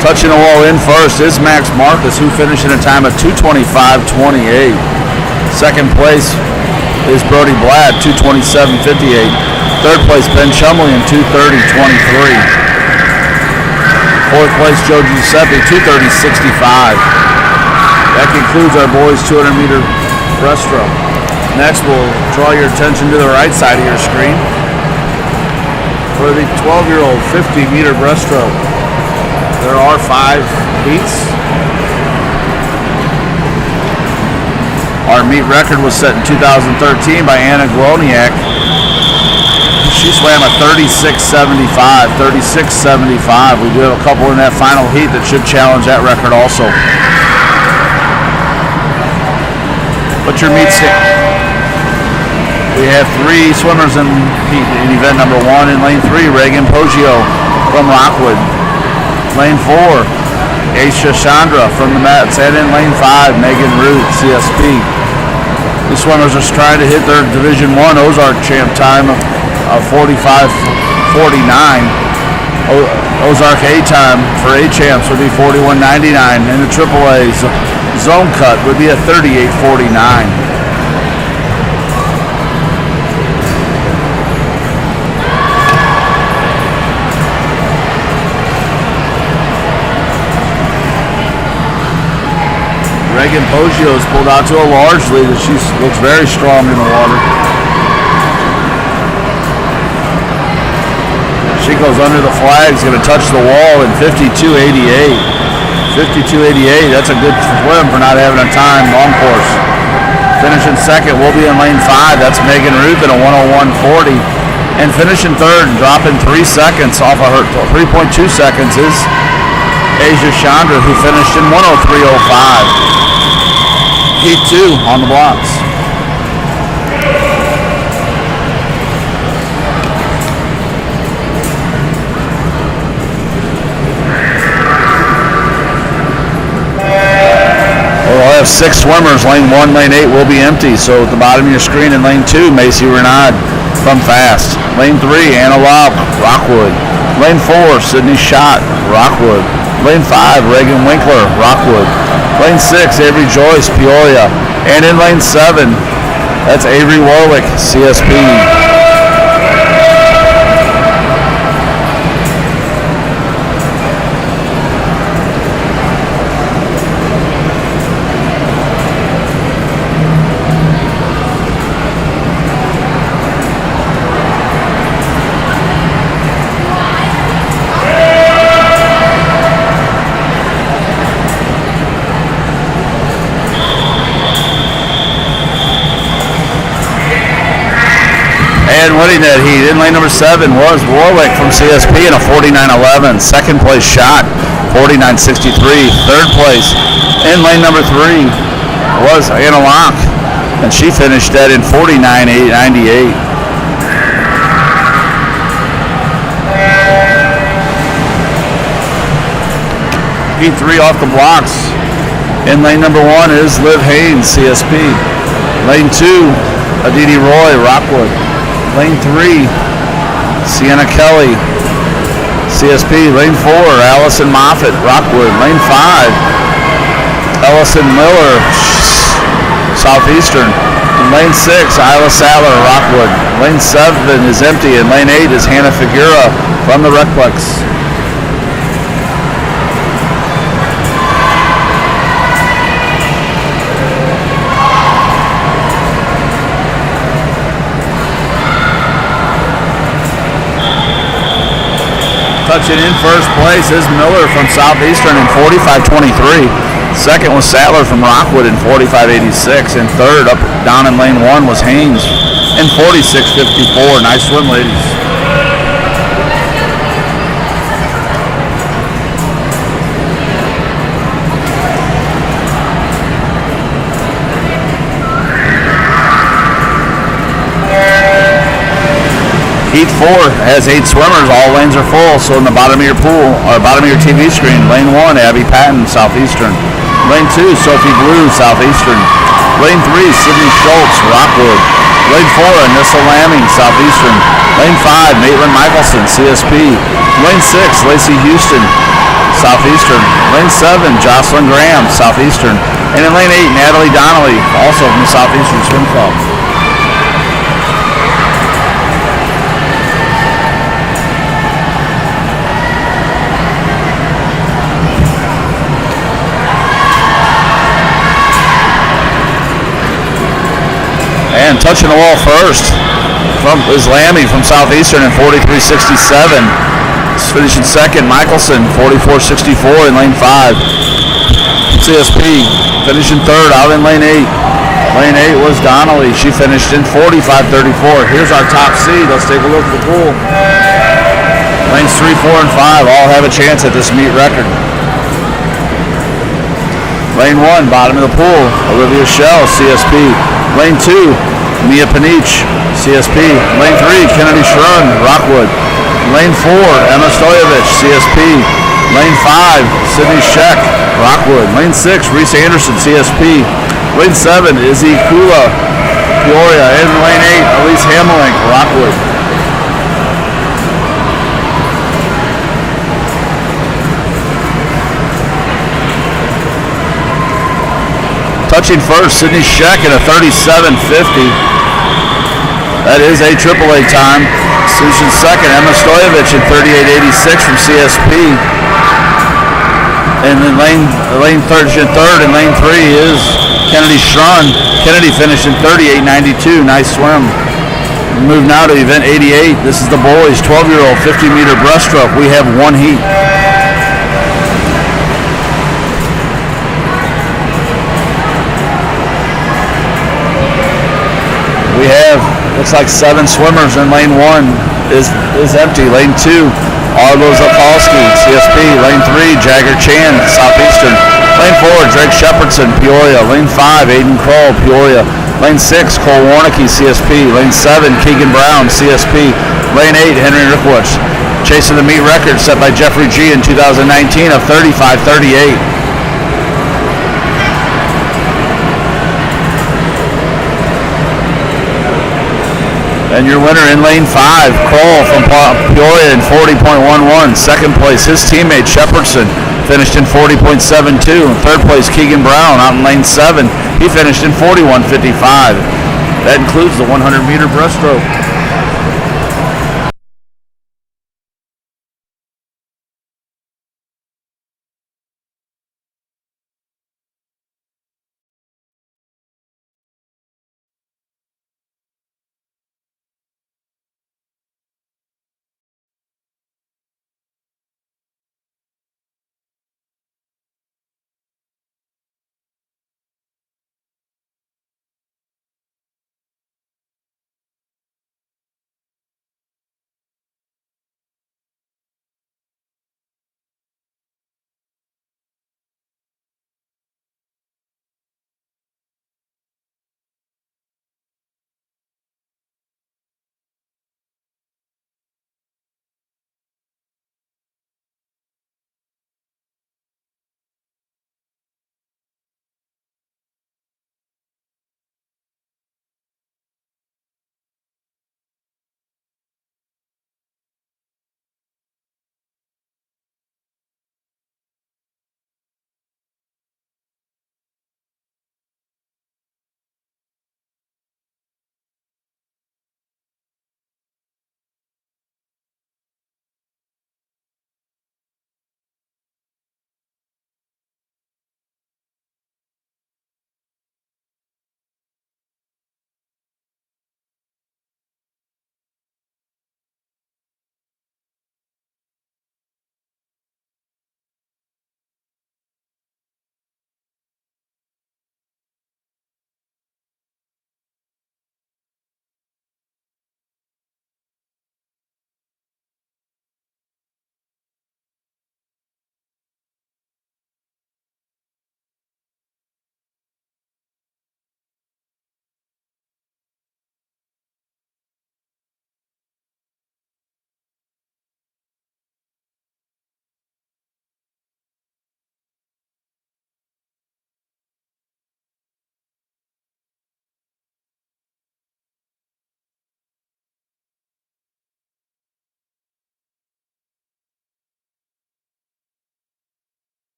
Touching the wall in first is Max Marcus, who finished in a time of 2:25.28. Second place is Brody Blatt, 2:27.58. Third place, Ben Chumley in 2:30.23. Fourth place, Joe Giuseppe, 2:30.65. That concludes our boys' 200-meter breaststroke. Next, we'll draw your attention to the right side of your screen for the 12-year-old 50-meter breaststroke. There are 5 heats. Our meet record was set in 2013 by Anna Gloniak. She swam a 36.75. We do have a couple in that final heat that should challenge that record also. What's your meet stick? We have 3 swimmers in event number 1. In lane 3, Reagan Poggio from Rockwood. Lane 4, Aisha Chandra from the Mets. And in lane 5, Megan Root, CSP. These swimmers are trying to hit their Division I Ozark champ time of 45.49. Ozark A time for A champs would be 41.99. And the AAA zone cut would be a 38.49. Megan Poggio has pulled out to a large lead as she looks very strong in the water. She goes under the flag, is going to touch the wall in 52.88. 52.88, that's a good swim for not having a time long course. Finishing second will be in lane 5. That's Megan Ruth in a 1:01.40. And finishing third and dropping 3 seconds off of her 3.2 seconds is Asia Chandra, who finished in 1:03.05. Heat 2 on the blocks. We'll have 6 swimmers. Lane 1, lane 8 will be empty. So at the bottom of your screen in lane 2, Macy Renaud from Fast. Lane 3, Anna Lobb, Rockwood. Lane 4, Sydney Schott, Rockwood. Lane 5, Reagan Winkler, Rockwood. Lane 6, Avery Joyce, Peoria. And in lane 7, that's Avery Warwick, CSP. And winning that heat in lane number 7 was Warwick from CSP in a 49.11. Second place shot, 49.63. Third place in lane number 3 was Anna Locke, and she finished that in 49.98. Heat 3 off the blocks. In lane number 1 is Liv Haynes, CSP. Lane 2, Aditi Roy, Rockwood. Lane 3, Sienna Kelly, CSP. Lane 4, Allison Moffitt, Rockwood. Lane 5, Ellison Miller, Southeastern. In lane 6, Isla Sattler, Rockwood. Lane 7 is empty, and lane 8 is Hannah Figura from the Recplex. Touching in first place is Miller from Southeastern in 45.23. Second was Sattler from Rockwood in 45.86. And third, up down in lane 1, was Haynes in 46.54. Nice swim, ladies. Heat 4 has 8 swimmers. All lanes are full. So in the bottom of your pool, or bottom of your TV screen, lane 1, Abby Patton, Southeastern. Lane 2, Sophie Blue, Southeastern. Lane 3, Sydney Schultz, Rockwood. Lane 4, Anissa Lamming, Southeastern. Lane 5, Maitland Michelson, CSP. Lane 6, Lacey Houston, Southeastern. Lane 7, Jocelyn Graham, Southeastern. And in lane 8, Natalie Donnelly, also from the Southeastern Swim Club. And touching the wall first is Lammy from Southeastern in 43.67. Finishing second, Michelson, 44.64 in lane 5. CSP finishing third out in lane 8. Lane 8 was Donnelly. She finished in 45.34. Here's our top seed. Let's take a look at the pool. Lanes 3, 4, and 5 all have a chance at this meet record. Lane 1, bottom of the pool, Olivia Shell, CSP. Lane 2, Mia Panich, CSP. Lane 3, Kennedy Schrun, Rockwood. Lane 4, Emma Stojevich, CSP. Lane 5, Sydney Sheck, Rockwood. Lane 6, Reese Anderson, CSP. Lane 7, Izzy Kula, Peoria. And lane 8, Elise Hamelink, Rockwood. Touching first, Sydney Sheck in a 37.50. That is a AAA time. Susan second, Emma Stojevich in 38.86 from CSP. And then lane third and lane 3 is Kennedy Schrun. Kennedy finished in 38.92. Nice swim. We move now to event 88. This is the boys 12-year-old 50-meter breaststroke. We have one heat. We have, looks like 7 swimmers in lane 1 is empty. Lane 2, Arlo Zapolsky, CSP. Lane 3, Jagger Chan, Southeastern. Lane 4, Drake Shepherdson, Peoria. Lane 5, Aiden Kroll, Peoria. Lane 6, Cole Warnicki, CSP. Lane 7, Keegan Brown, CSP. Lane 8, Henry Rickwitz. Chasing the meet record set by Jeffrey G in 2019 of 35.38. And your winner in lane 5, Kroll from Peoria in 40.11. Second place, his teammate Shepardson finished in 40.72. Third place, Keegan Brown out in lane 7. He finished in 41.55. That includes the 100-meter breaststroke.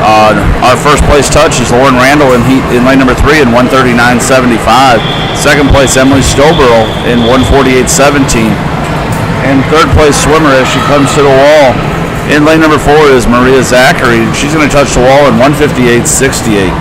Our first place touch is Lauren Randall in lane number 3 in 139.75. Second place Emily Stoberl in 148.17. And third place swimmer as she comes to the wall in lane number 4 is Maria Zachary. She's going to touch the wall in 158.68.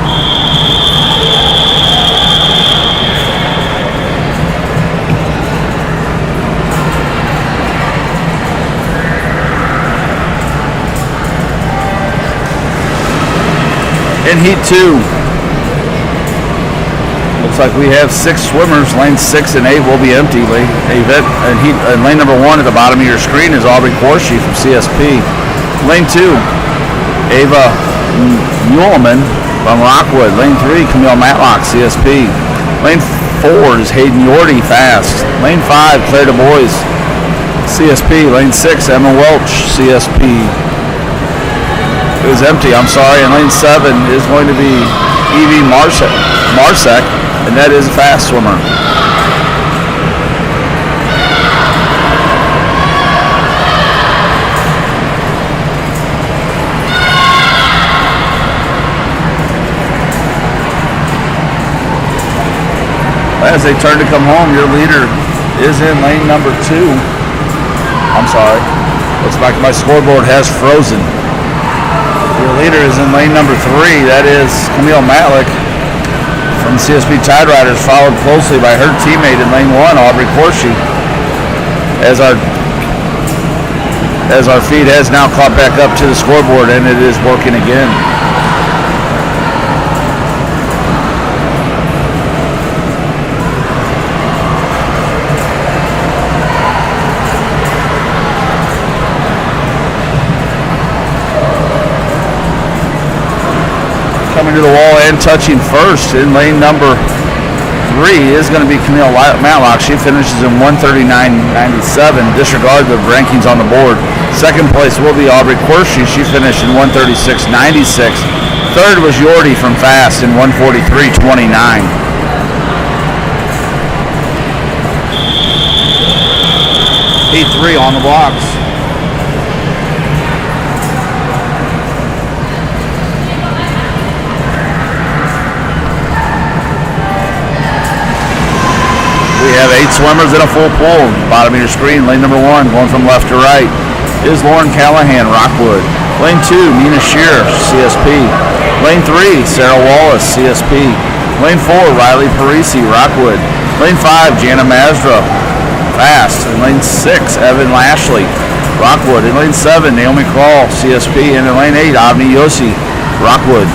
In heat 2, looks like we have 6 swimmers. Lane 6 and 8 will be empty. Lane number 1 at the bottom of your screen is Aubrey Corshi from CSP. Lane 2, Ava Muleman from Rockwood. Lane 3, Camille Matlock, CSP. Lane 4 is Hayden Yorty, fast. Lane 5, Claire Du Bois, CSP. Lane 6, Emma Welch, CSP. Is empty, I'm sorry, and lane 7 is going to be Evie Marsek, and that is a fast swimmer. As they turn to come home, your leader is in lane number 2. I'm sorry, looks like my scoreboard has frozen. Your leader is in lane number 3. That is Camille Matlick from CSP Tideriders, followed closely by her teammate in lane 1, Aubrey Corshi. As our feed has now caught back up to the scoreboard, and it is working again. Coming to the wall and touching first in lane number 3 is going to be Camille Matlock. She finishes in 139.97. Disregard the rankings on the board. Second place will be Aubrey Corshi. She finished in 136.96. Third was Yorty from Fast in 143.29. Heat 3 on the blocks. We have 8 swimmers in a full pool. Bottom of your screen, lane number 1, going from left to right, is Lauren Callahan, Rockwood. Lane 2, Nina Shearer, CSP. Lane 3, Sarah Wallace, CSP. Lane 4, Riley Parisi, Rockwood. Lane 5, Jana Mazra, Fast. In lane 6, Evan Lashley, Rockwood. In lane 7, Naomi Krall, CSP. And in lane 8, Avni Yossi, Rockwood.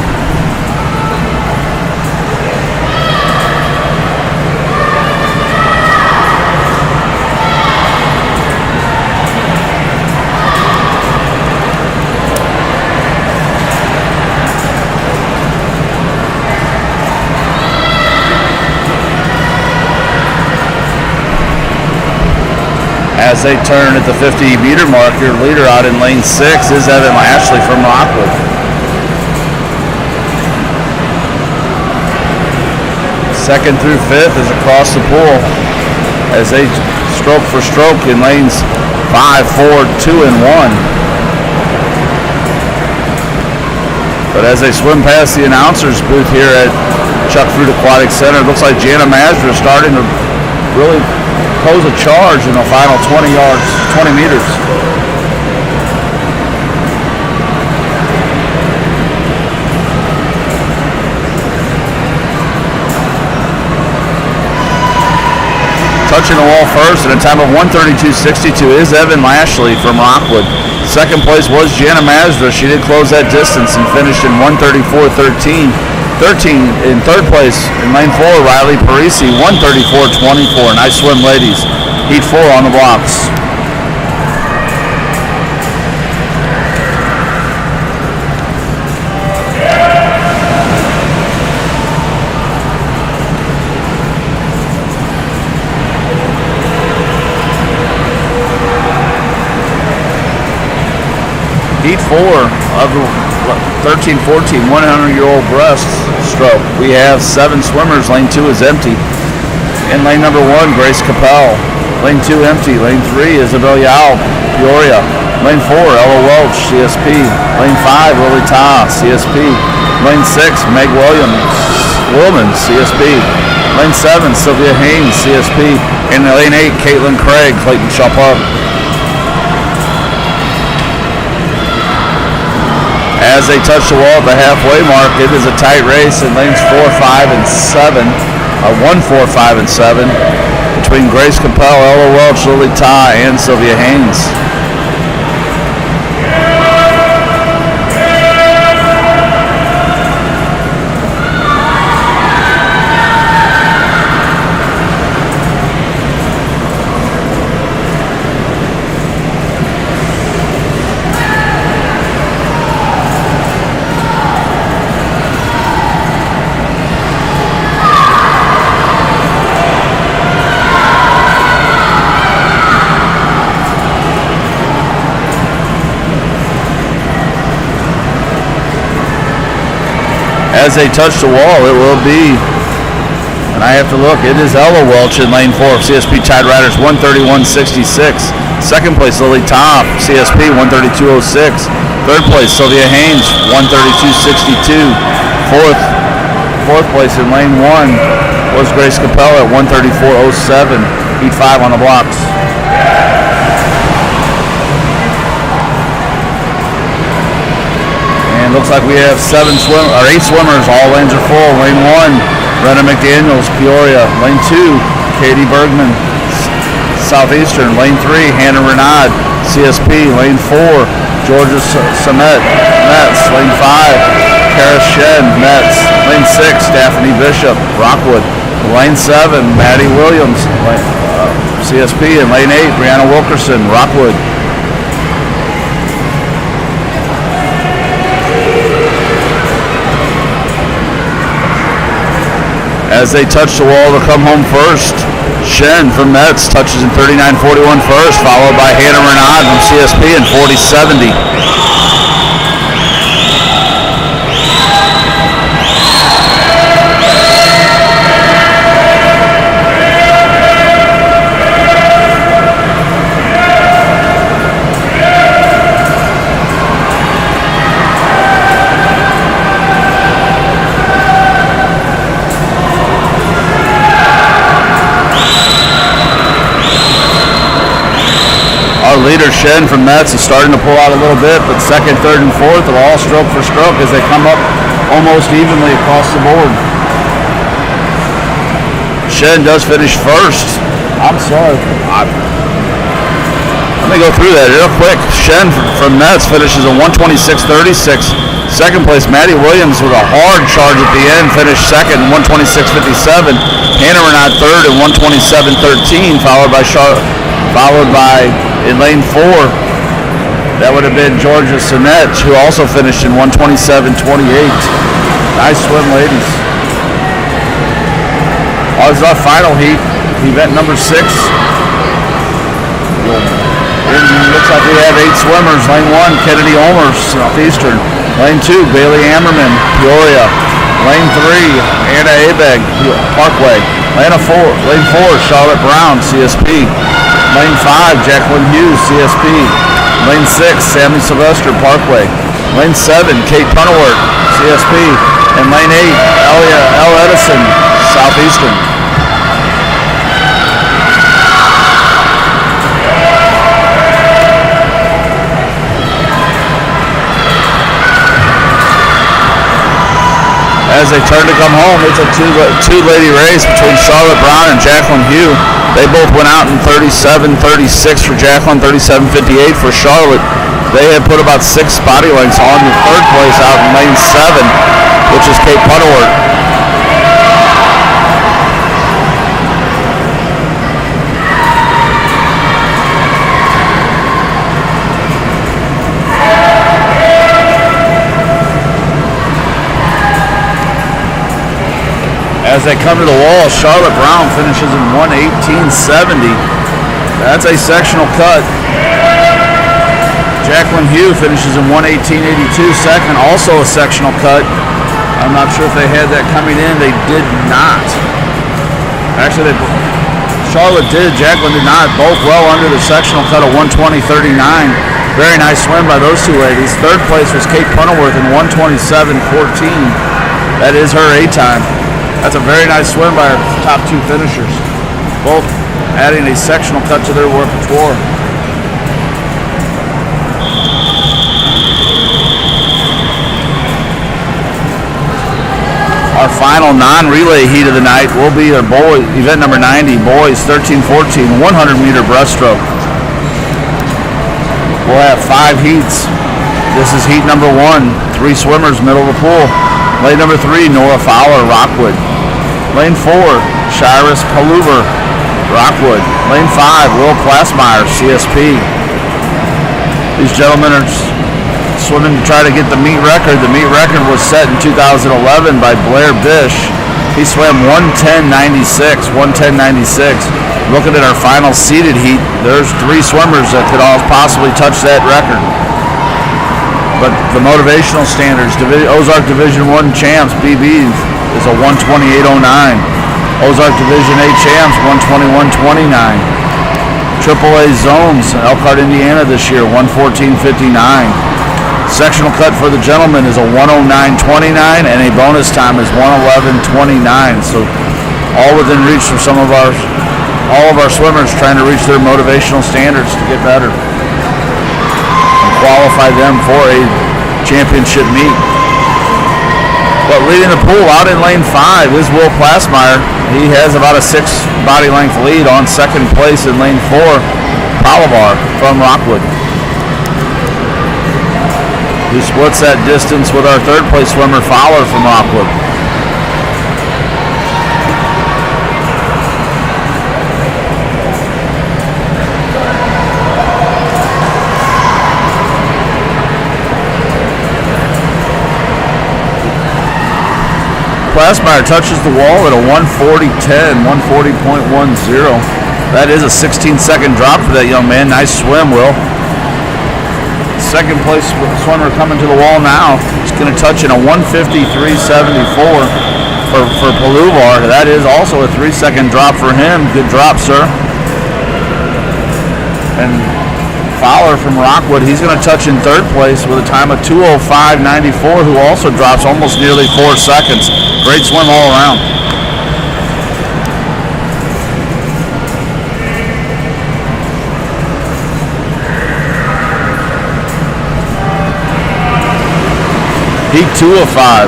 As they turn at the 50-meter mark, your leader out in lane 6 is Evan Lashley from Rockwood. Second through 5th is across the pool as they stroke for stroke in lanes 5, 4, 2, and 1. But as they swim past the announcer's booth here at Chuck Fruit Aquatic Center, it looks like Jana Mazda is starting to really pose a charge in the final 20 meters. Touching the wall first at a time of 132.62 is Evan Lashley from Rockwood. Second place was Jana Mazda. She did close that distance and finished in 134.13. In third place in lane 4, Riley Parisi, 134.24. Nice swim, ladies. Heat 4 on the blocks. Heat 4 of the 13-14 100-year-old breaststroke. We have 7 swimmers. Lane 2 is empty. In lane number 1, Grace Capel. Lane 2 empty. Lane 3, Isabel Yao. Peoria. Lane 4, Ella Welch, CSP. Lane 5, Lily Ta, CSP. Lane 6, Meg Wilman, CSP. Lane 7, Sylvia Haynes, CSP. And lane 8, Caitlin Craig, Clayton Shopub. As they touch the wall at the halfway mark, it is a tight race in lanes 4, 5, and 7. 1, 4, 5, and 7 between Grace Capel, Ella Welch, Lily Ta, and Sylvia Haynes. As they touch the wall, it will be, and I have to look, it is Ella Welch in lane 4 of CSP Tideriders, 131.66. Second place, Lily Top, CSP, 132.06. Third place, Sylvia Haynes, 132.62. Fourth place in lane 1 was Grace Capella at 134.07. Heat 5 on the blocks. Looks like we have 8 swimmers. All lanes are full. Lane 1, Brenna McDaniels, Peoria. Lane 2, Katie Bergman, Southeastern. Lane 3, Hannah Renaud, CSP. Lane 4, Georgia Summit, Mets. Lane 5, Kara Shen, Mets. Lane 6, Daphne Bishop, Rockwood. Lane 7, Maddie Williams, CSP. And lane 8, Brianna Wilkerson, Rockwood. As they touch the wall to come home first, Shen from Mets touches in 39.41 first, followed by Hannah Renaud from CSP in 40.70. Our leader, Shen from Mets, is starting to pull out a little bit, but second, third, and fourth are all stroke for stroke as they come up almost evenly across the board. Shen does finish first. I'm sorry. Let me go through that real quick. Shen from Mets finishes a 126.36. Second place, Maddie Williams with a hard charge at the end, finished second, 126.57. Hannah Renaud third at 127.13, followed by in lane 4, that would have been Georgia Sinet, who also finished in 127.28. Nice swim, ladies. Ours is our final heat, event number 6. It looks like we have 8 swimmers. Lane 1, Kennedy Olmers, Southeastern. Lane 2, Bailey Ammerman, Peoria. Lane 3, Anna Abeg, Parkway. Lane 4, Charlotte Brown, CSP. Lane 5, Jacqueline Hughes, CSP. Lane 6, Sammy Sylvester, Parkway. Lane 7, Kate Punawart, CSP. And lane 8, L. Edison, Southeastern. As they turn to come home, it's a two-lady race between Charlotte Brown and Jacqueline Hugh. They both went out in 37.36 for Jacqueline, 37.58 for Charlotte. They had put about 6 body lengths on the third place out in lane 7, which is Kate Punawart. As they come to the wall, Charlotte Brown finishes in 1:18.70. That's a sectional cut. Jacqueline Hugh finishes in 1:18.82 second, also a sectional cut. I'm not sure if they had that coming in. They did not. Actually, Charlotte did. Jacqueline did not. Both well under the sectional cut of 120.39. Very nice swim by those two ladies. Third place was Kate Puntleworth in 127.14. That is her A time. That's a very nice swim by our top two finishers. Both adding a sectional cut to their repertoire. Our final non-relay heat of the night will be our boys, event number 90, boys 13-14, 100-meter breaststroke. We'll have 5 heats. This is heat number 1, 3 swimmers, middle of the pool. Lane number 3, Nora Fowler, Rockwood. Lane 4, Shiris Paluver, Rockwood. Lane 5, Will Plasmeyer, CSP. These gentlemen are swimming to try to get the meet record. The meet record was set in 2011 by Blair Bish. He swam 110.96, 110.96. Looking at our final seeded heat, there's 3 swimmers that could all possibly touch that record. But the motivational standards, Ozark Division I champs, BB, is a 128.09. Ozark Division A champs, 121.29. AAA zones, Elkhart, Indiana this year, 114.59. Sectional cut for the gentlemen is a 109.29, and a bonus time is 111.29. So all within reach from all of our swimmers trying to reach their motivational standards to get better and qualify them for a championship meet. But leading the pool out in lane 5 is Will Plasmeyer. He has about a 6 body length lead on second place in lane 4, Palavar from Rockwood. He splits that distance with our third place swimmer, Fowler from Rockwood. Plasmeyer touches the wall at a 140.10, 140.10. That is a 16-second drop for that young man. Nice swim, Will. Second place swimmer coming to the wall now. He's going to touch in a 153.74 for Paluvar. That is also a 3-second drop for him. Good drop, sir. And Fowler from Rockwood, he's going to touch in third place with a time of 2:05.94, who also drops almost nearly 4 seconds. Great swim all around. Heat 2 of 5.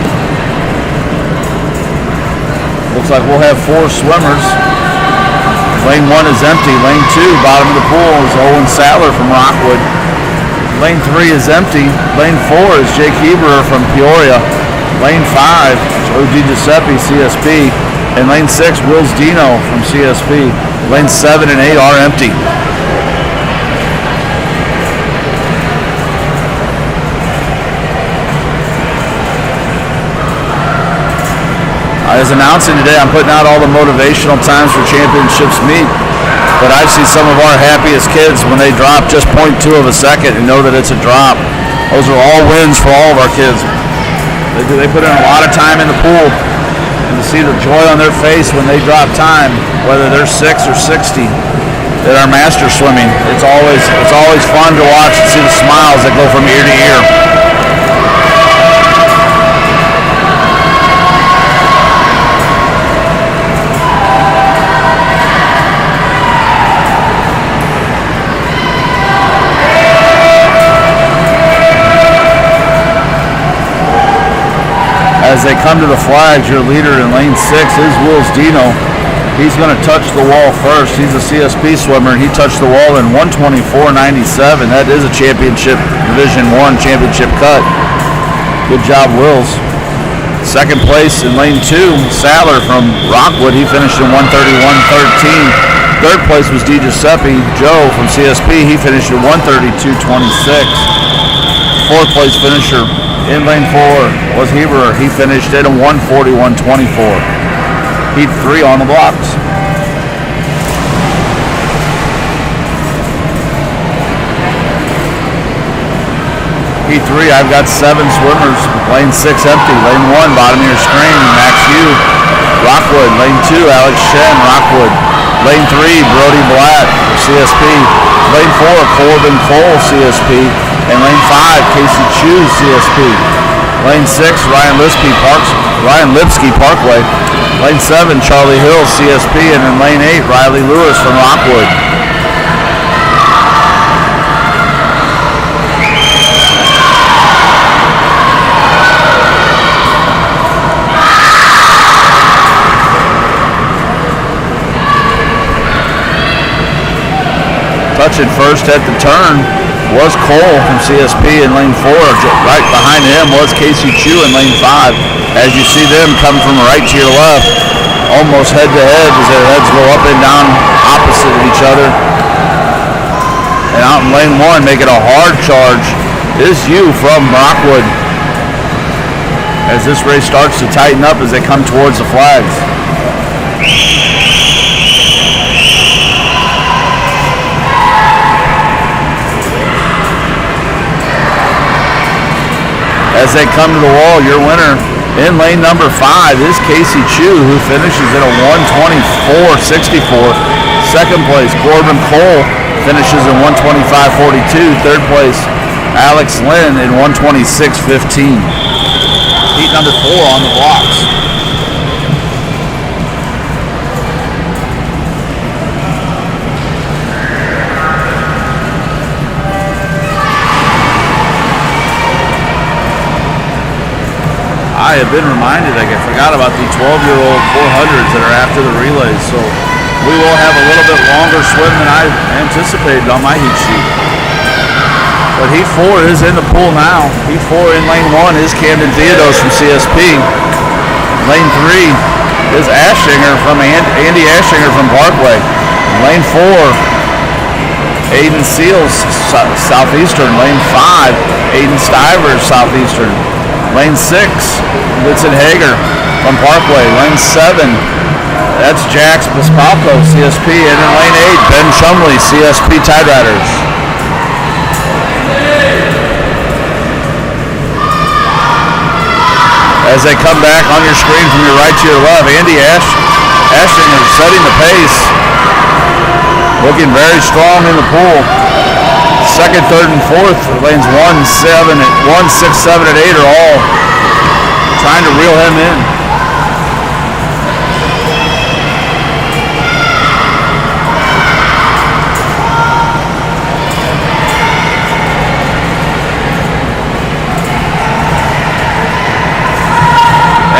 Looks like we'll have 4 swimmers. Lane 1 is empty. Lane 2, bottom of the pool, is Owen Sadler from Rockwood. Lane 3 is empty. Lane 4 is Jake Heberer from Peoria. Lane 5, Joe DiGiuseppe, CSP. And lane 6, Wills Dino from CSP. Lane 7 and 8 are empty. As announcing today, I'm putting out all the motivational times for championships meet. But I've seen some of our happiest kids when they drop just 0.2 of a second and know that it's a drop. Those are all wins for all of our kids. They put in a lot of time in the pool. And to see the joy on their face when they drop time, whether they're 6 or 60, at our master swimming, it's always fun to watch and see the smiles that go from ear to ear. As they come to the flags, your leader in lane 6 is Wills Dino. He's going to touch the wall first. He's a CSP swimmer, and he touched the wall in 124.97. That is a championship, Division I championship cut. Good job, Wills. Second place in lane 2, Sadler from Rockwood. He finished in 131.13. Third place was DiGiuseppe Joe from CSP. He finished in 132.26. Fourth place finisher in lane 4 was Heberer. He finished at a 141.24. Heat 3 on the blocks. Heat 3, I've got 7 swimmers. Lane 6 empty. Lane 1, bottom of your screen, Max Hugh, Rockwood. Lane 2, Alex Shen, Rockwood. Lane 3, Brody Black, CSP. Lane 4, Corbin Cole, CSP. And lane 5, Casey Chu, CSP. Lane 6, Ryan Lipsky Parkway. Lane 7, Charlie Hill, CSP. And in lane 8, Riley Lewis from Rockwood. Touching first at the turn was Cole from CSP in lane 4. Right behind him was Casey Chu in lane 5. As you see them come from right to your left, almost head to head as their heads go up and down opposite of each other. And out in lane 1, making a hard charge is you from Rockwood. As this race starts to tighten up as they come towards the flags. As they come to the wall, your winner in lane number 5 is Casey Chu, who finishes in a 1:24.64. Second place, Corbin Cole finishes in 1:25.42. Third place, Alex Lynn in 1:26.15. Heat number 4 on the blocks. I have been reminded, I forgot about the 12-year-old 400s that are after the relays, so we will have a little bit longer swim than I anticipated on my heat sheet. But heat 4 is in the pool now. Heat 4 in lane 1 is Camden Theodos from CSP. Lane 3 is Ashinger from Andy Ashinger from Parkway. Lane 4, Aiden Seals, Southeastern. Lane 5, Aiden Stivers, Southeastern. Lane 6, Vincent Hager from Parkway. Lane 7, that's Jax Bispalco, CSP. And in lane 8, Ben Chumley, CSP Tideriders. As they come back on your screen from your right to your left, Andy Ashinger setting the pace. Looking very strong in the pool. Second, third, and fourth, lanes 1, 7, 1, 6, 7, and 8 are all trying to reel him in.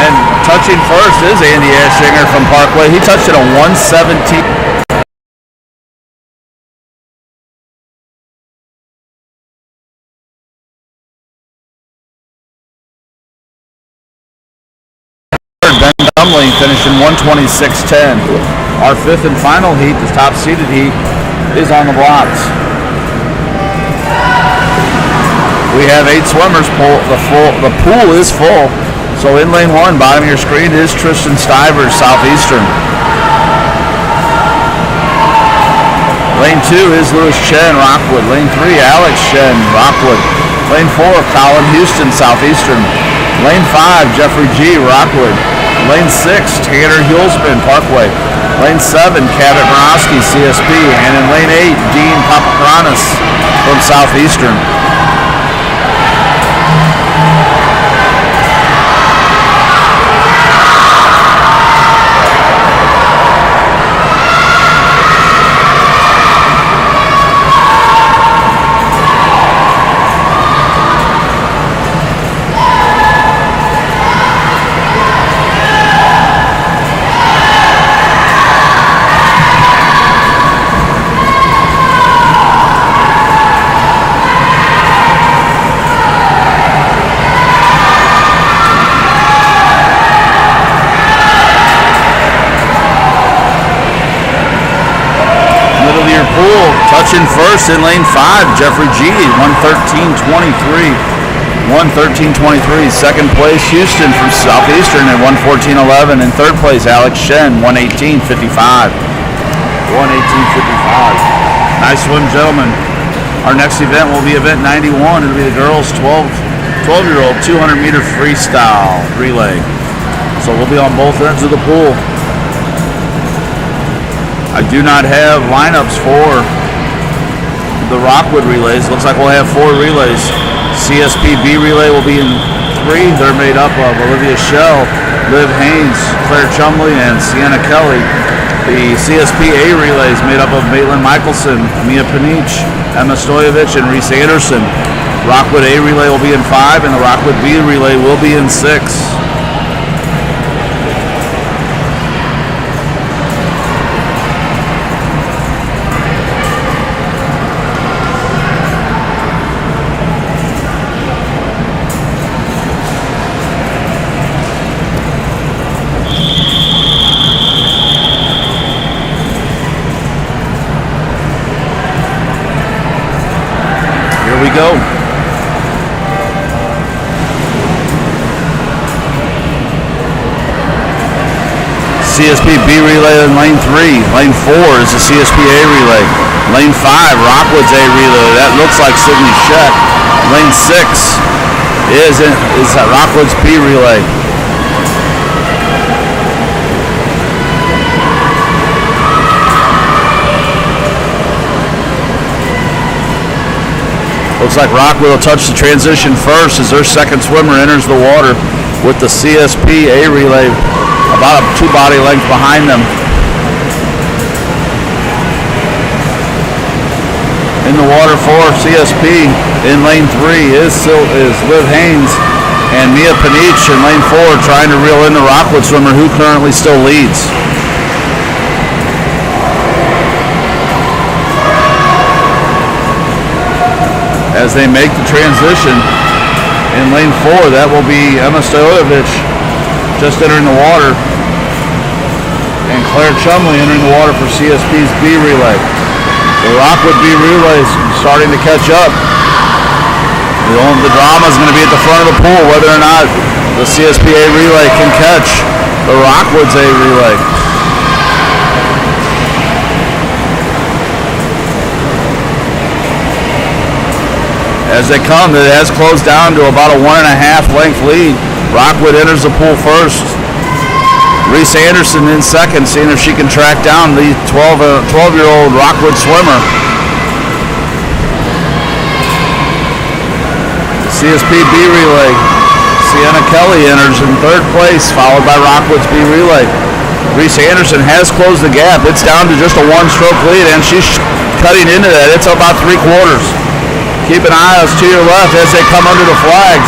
And touching first is Andy Ashinger from Parkway. He touched it on 1:17. Ben Dumley finishing 1:26.10. Our fifth and final heat, the top seeded heat, is on the blocks. We have 8 swimmers. The pool is full. So in lane 1, bottom of your screen, is Tristan Stivers, Southeastern. Lane 2 is Lewis Chen, Rockwood. Lane 3, Alex Chen, Rockwood. Lane 4, Colin Houston, Southeastern. Lane 5, Jeffrey G, Rockwood. Lane 6, Tanner Hulsman, Parkway. Lane 7, Cabot Morosky, CSP. And in lane 8, Dean Papakranis from Southeastern. Touching first in lane 5, Jeffrey G, 1:13.23. 1:13.23. Second place, Houston from Southeastern at 1:14.11. And third place, Alex Shen, 1:18.55. 1:18.55. Nice swim, gentlemen. Our next event will be event 91. It'll be the girls 12-year-old 200-meter freestyle relay. So we'll be on both ends of the pool. I do not have lineups for the Rockwood relays. Looks like we'll have 4 relays. CSP B relay will be in 3. They're made up of Olivia Schell, Liv Haynes, Claire Chumley, and Sienna Kelly. The CSP A relay is made up of Maitland Michelson, Mia Panich, Emma Stojovich, and Reese Anderson. Rockwood A relay will be in 5, and the Rockwood B relay will be in 6. Here we go. CSP B relay in lane 3. Lane 4 is the CSP A relay. Lane 5, Rockwood's A relay. That looks like Sydney Scheck. Lane 6 is Rockwood's B relay. Looks like Rockwood will touch the transition first as their second swimmer enters the water with the CSP A relay about a 2 body length behind them. In the water for CSP in lane 3 is Liv Haynes and Mia Panich in lane 4 trying to reel in the Rockwood swimmer who currently still leads. As they make the transition in lane 4, that will be Emma Stojovich just entering the water, and Claire Chumley entering the water for CSP's B relay. The Rockwood B relay is starting to catch up. The drama is going to be at the front of the pool, whether or not the CSP A relay can catch the Rockwood's A relay. As they come, it has closed down to about a 1.5 length lead. Rockwood enters the pool first. Reese Anderson in second, seeing if she can track down the 12-year-old Rockwood swimmer. The CSP B relay, Sienna Kelly enters in 3rd place, followed by Rockwood's B relay. Reese Anderson has closed the gap. It's down to just a 1-stroke lead, and she's cutting into that. It's about 3/4. Keep an eye to your left as they come under the flags.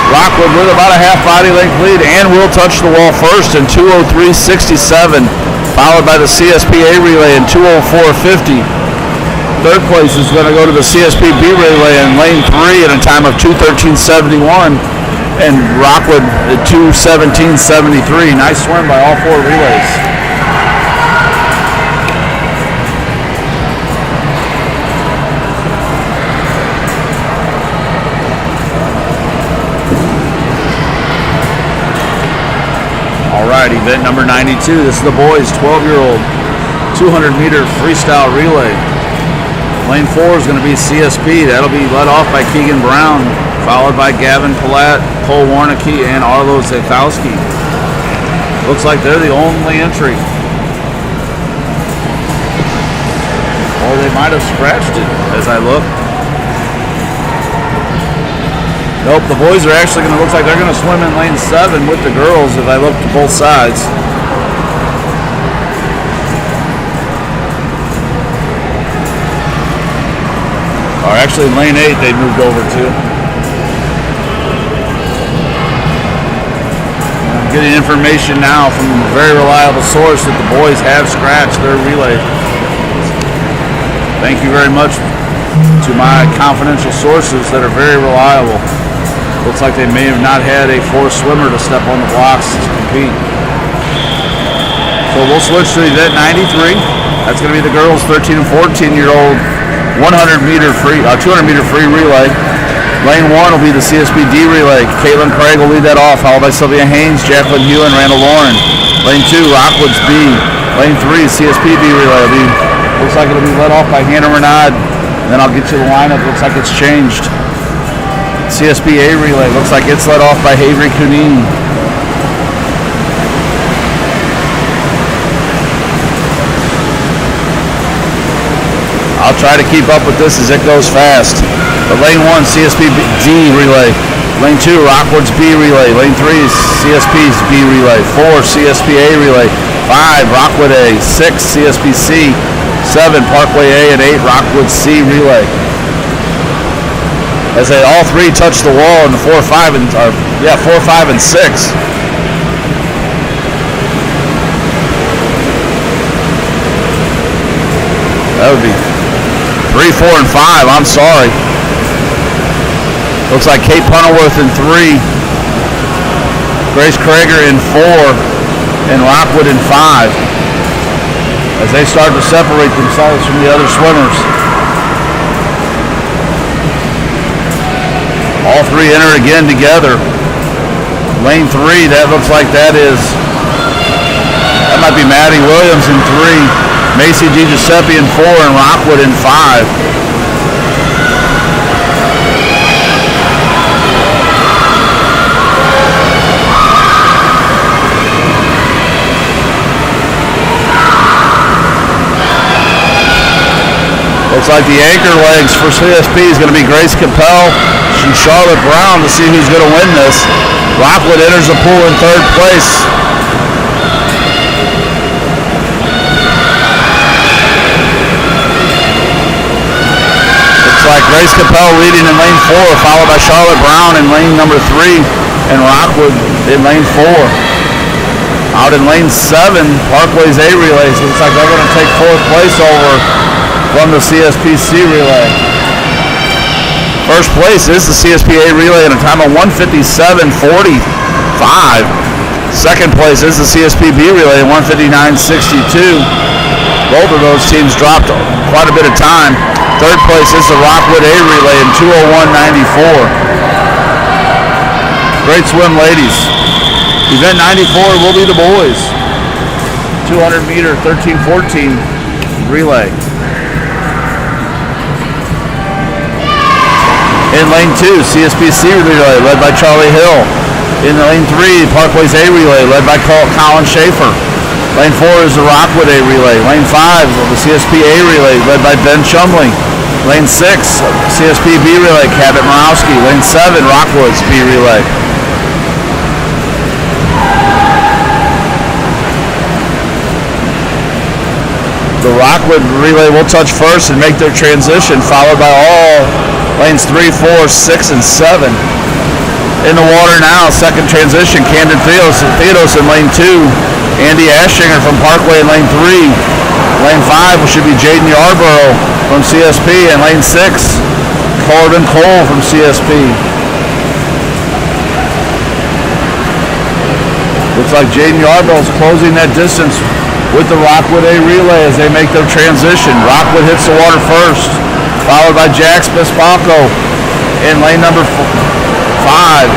Rockwood with about a half body length lead and will touch the wall first in 2:03.67, followed by the CSP A relay in 2:04.50. 3rd place is going to go to the CSP B relay in lane 3 at a time of 2:13.71, and Rockwood at 2:17.73. Nice swim by all 4 relays. Event number 92. This is the boys' 12-year-old 200-meter freestyle relay. Lane 4 is going to be CSP. That'll be led off by Keegan Brown, followed by Gavin Palat, Cole Warnicki, and Arlo Zakowski. Looks like they're the only entry. Or they might have scratched it as I look. Nope, the boys are actually going to look like they're going to swim in lane 7 with the girls if I look to both sides. Or actually in lane 8 they moved over to. I'm getting information now from a very reliable source that the boys have scratched their relay. Thank you very much to my confidential sources that are very reliable. Looks like they may have not had a 4th swimmer to step on the blocks to compete. So we'll switch to event 93. That's going to be the girls' 13 and 14-year-old 200-meter free relay. Lane 1 will be the CSP D relay. Caitlin Craig will lead that off, followed by Sylvia Haynes, Jacqueline Hugh, and Randall Lauren. Lane 2, Rockwood's B. Lane 3, CSP B relay. Looks like it'll be led off by Hannah Renaud. Then I'll get you the lineup. Looks like it's changed. CSP A relay, looks like it's led off by Avery Kunin. I'll try to keep up with this as it goes fast. But lane 1, CSP D relay. Lane 2, Rockwood's B relay. Lane 3, CSP's B relay. 4, CSP A relay. 5, Rockwood A. 6, CSP C. 7, Parkway A. And 8, Rockwood C relay. As they all three touch the wall in the 4, 5, and 6. That would be 3, 4, and 5. I'm sorry. Looks like Kate Puntleworth in 3, Grace Krager in 4, and Rockwood in 5. As they start to separate themselves from the other swimmers. All three enter again together. Lane 3, that looks like that might be Maddie Williams in 3. Macy G. Giuseppe in 4 and Rockwood in 5. Looks like the anchor legs for CSP is going to be Grace Capel and Charlotte Brown to see who's going to win this. Rockwood enters the pool in 3rd place. Like Grace Capel leading in lane 4, followed by Charlotte Brown in lane number 3, and Rockwood in lane 4. Out in lane 7, Parkway's A relay. So it looks like they're going to take 4th place over from the CSPC relay. First place is the CSPA relay at a time of 1:57:45. Second place is the CSPB relay at 1:59:62. Both of those teams dropped quite a bit of time. Third place is the Rockwood A relay in 2:01:94. Great swim, ladies. Event 94 will be the boys. 200 meter 13:14 relay. In lane 2, CSPC relay led by Charlie Hill. In lane 3, Parkway's A relay led by Colin Schaefer. Lane 4 is the Rockwood A relay. Lane 5, the CSP A relay led by Ben Chumley. Lane 6, CSP B relay, Cabot Morowski. Lane 7, Rockwood's B relay. The Rockwood relay will touch first and make their transition, followed by all lanes 3, 4, 6, and 7. In the water now, second transition, Camden Theodos in lane 2. Andy Ashinger from Parkway in lane 3. Lane 5 should be Jaden Yarborough from CSP. And lane 6, Corbin Cole from CSP. Looks like Jaden Yarborough is closing that distance with the Rockwood A relay as they make their transition. Rockwood hits the water first, followed by Jax Bispalco in lane number 5.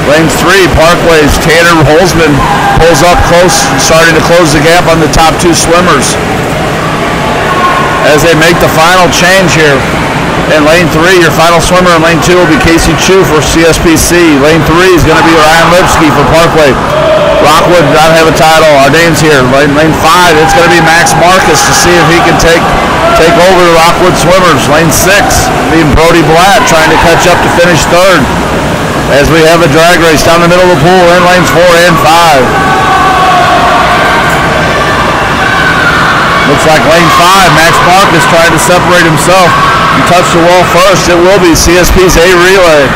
Lane 3, Parkway's Tanner Holzman pulls up close, starting to close the gap on the top 2 swimmers. As they make the final change here. In lane 3, your final swimmer in lane 2 will be Casey Chu for CSPC. Lane 3 is going to be Ryan Lipsky for Parkway. Rockwood not have a title. Our name's here. Lane 5, it's going to be Max Marcus to see if he can take over the Rockwood swimmers. Lane 6, being Brody Blatt trying to catch up to finish 3rd. As we have a drag race down the middle of the pool in lanes 4 and 5. Looks like lane 5, Max Marcus trying to separate himself and touch the wall first. It will be CSP's A relay.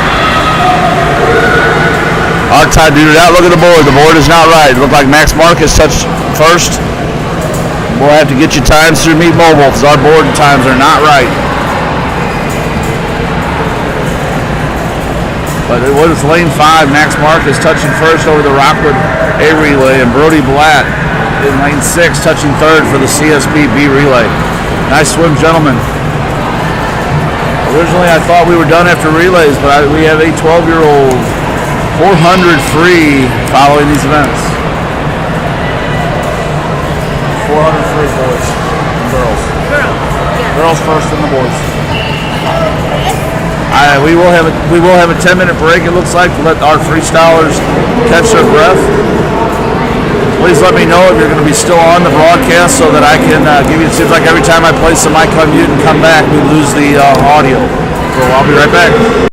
Our time dude out. Look at the board. The board is not right. It looked like Max Marcus touched first. We'll have to get your times through Meet Mobile because our board times are not right. But it was lane 5, Max Marcus touching first over the Rockwood A relay, and Brody Blatt in lane 6 touching 3rd for the CSP B relay. Nice swim, gentlemen. Originally I thought we were done after relays, but we have a 12-year-old 400 free following these events. 400 free boys and girls. Girls first and the boys. We will have a 10-minute break, it looks like, to let our freestylers catch their breath. Please let me know if you're going to be still on the broadcast so that I can give you. It seems like every time I place the mic on mute and come back, we lose the audio. So I'll be right back.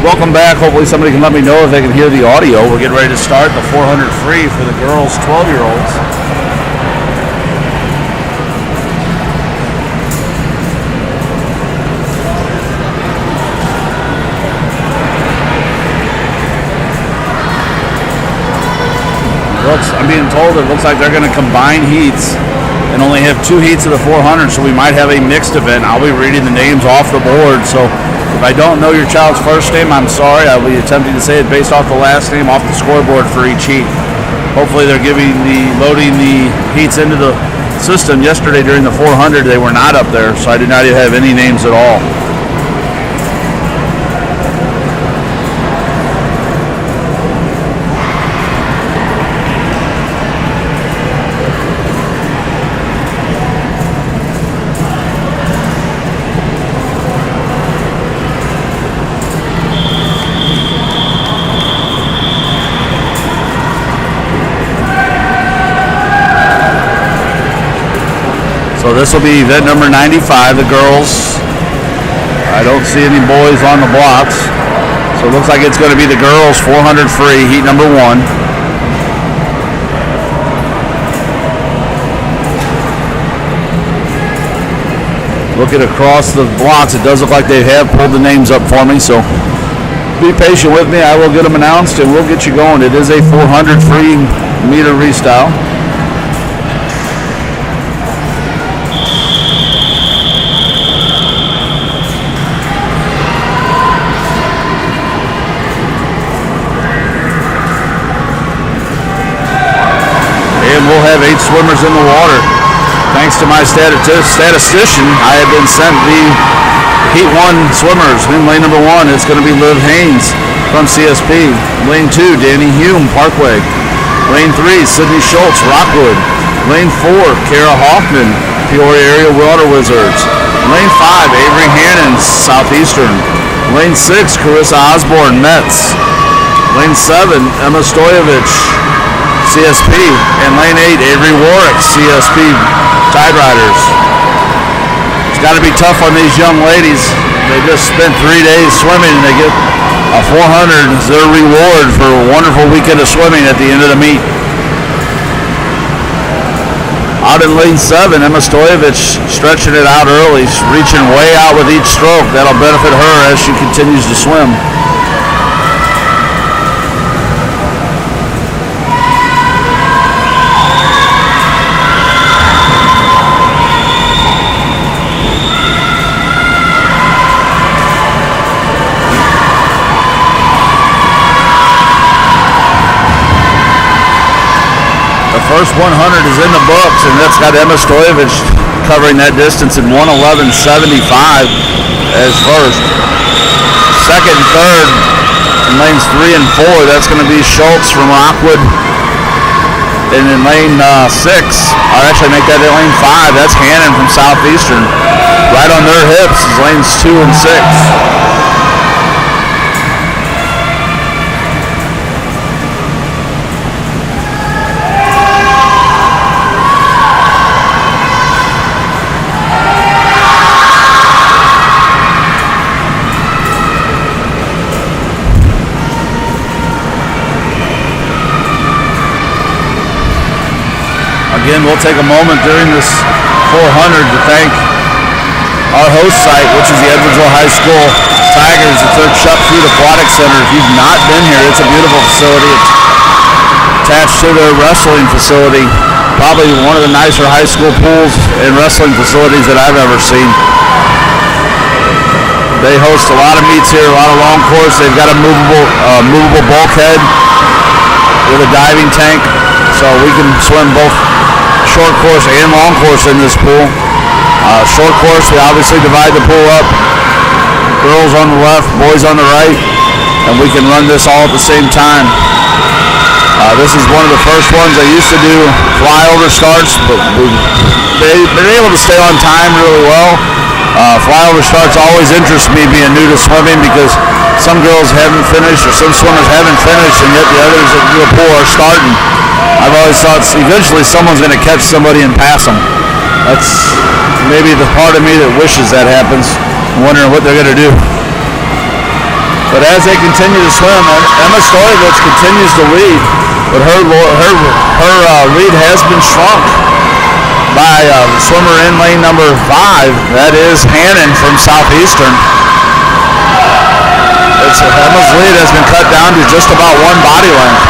Welcome back. Hopefully somebody can let me know if they can hear the audio. We're getting ready to start the 400 free for the girls, 12-year-olds. I'm being told it looks like they're going to combine heats and only have 2 heats of the 400, so we might have a mixed event. I'll be reading the names off the board, so if I don't know your child's first name, I'm sorry. I'll be attempting to say it based off the last name off the scoreboard for each heat. Hopefully they're loading the heats into the system. Yesterday during the 400, they were not up there, so I did not even have any names at all. So this will be event number 95, the girls. I don't see any boys on the blocks. So it looks like it's going to be the girls 400 free, heat number 1. Looking across the blocks, it does look like they have pulled the names up for me. So be patient with me. I will get them announced and we'll get you going. It is a 400 free meter restyle. We'll have 8 swimmers in the water. Thanks to my statistician, I have been sent the Heat 1 swimmers. In lane number 1, it's going to be Liv Haynes from CSP. Lane 2, Danny Hume, Parkway. Lane 3, Sydney Schultz, Rockwood. Lane 4, Kara Hoffman, Peoria Area Water Wizards. Lane 5, Avery Hannon, Southeastern. Lane 6, Carissa Osborne, Mets. Lane 7, Emma Stojovich, CSP, and lane 8, Avery Warwick, CSP Tideriders. It's got to be tough on these young ladies. They just spent 3 days swimming and they get a 400 as their reward for a wonderful weekend of swimming at the end of the meet. Out in lane 7, Emma Stojovich stretching it out early, reaching way out with each stroke. That'll benefit her as she continues to swim. First 100 is in the books, and that's got Emma Stojovich covering that distance in 1:11.75 as first. Second and third in lanes 3 and 4, that's going to be Schultz from Rockwood. And in lane 6, or actually make that lane 5, that's Hannon from Southeastern. Right on their hips is lanes 2 and 6. Again, we'll take a moment during this 400 to thank our host site, which is the Edwardsville High School Tigers. It's their Chuck Food Aquatic Center. If you've not been here, it's a beautiful facility. It's attached to their wrestling facility. Probably one of the nicer high school pools and wrestling facilities that I've ever seen. They host a lot of meets here, a lot of long course. They've got a movable bulkhead with a diving tank, so we can swim both short course and long course in this pool. Short course, we obviously divide the pool up. Girls on the left, boys on the right, and we can run this all at the same time. This is one of the first ones. I used to do flyover starts, but we've been able to stay on time really well. Flyover starts always interest me being new to swimming because some girls haven't finished or some swimmers haven't finished, and yet the others at the pool are starting. I've always thought eventually someone's going to catch somebody and pass them. That's maybe the part of me that wishes that happens, wondering what they're going to do. But as they continue to swim, Emma Stojovich continues to lead, but her lead has been shrunk by the swimmer in lane number 5. That is Hannon from Southeastern. Emma's lead has been cut down to just about 1 body length.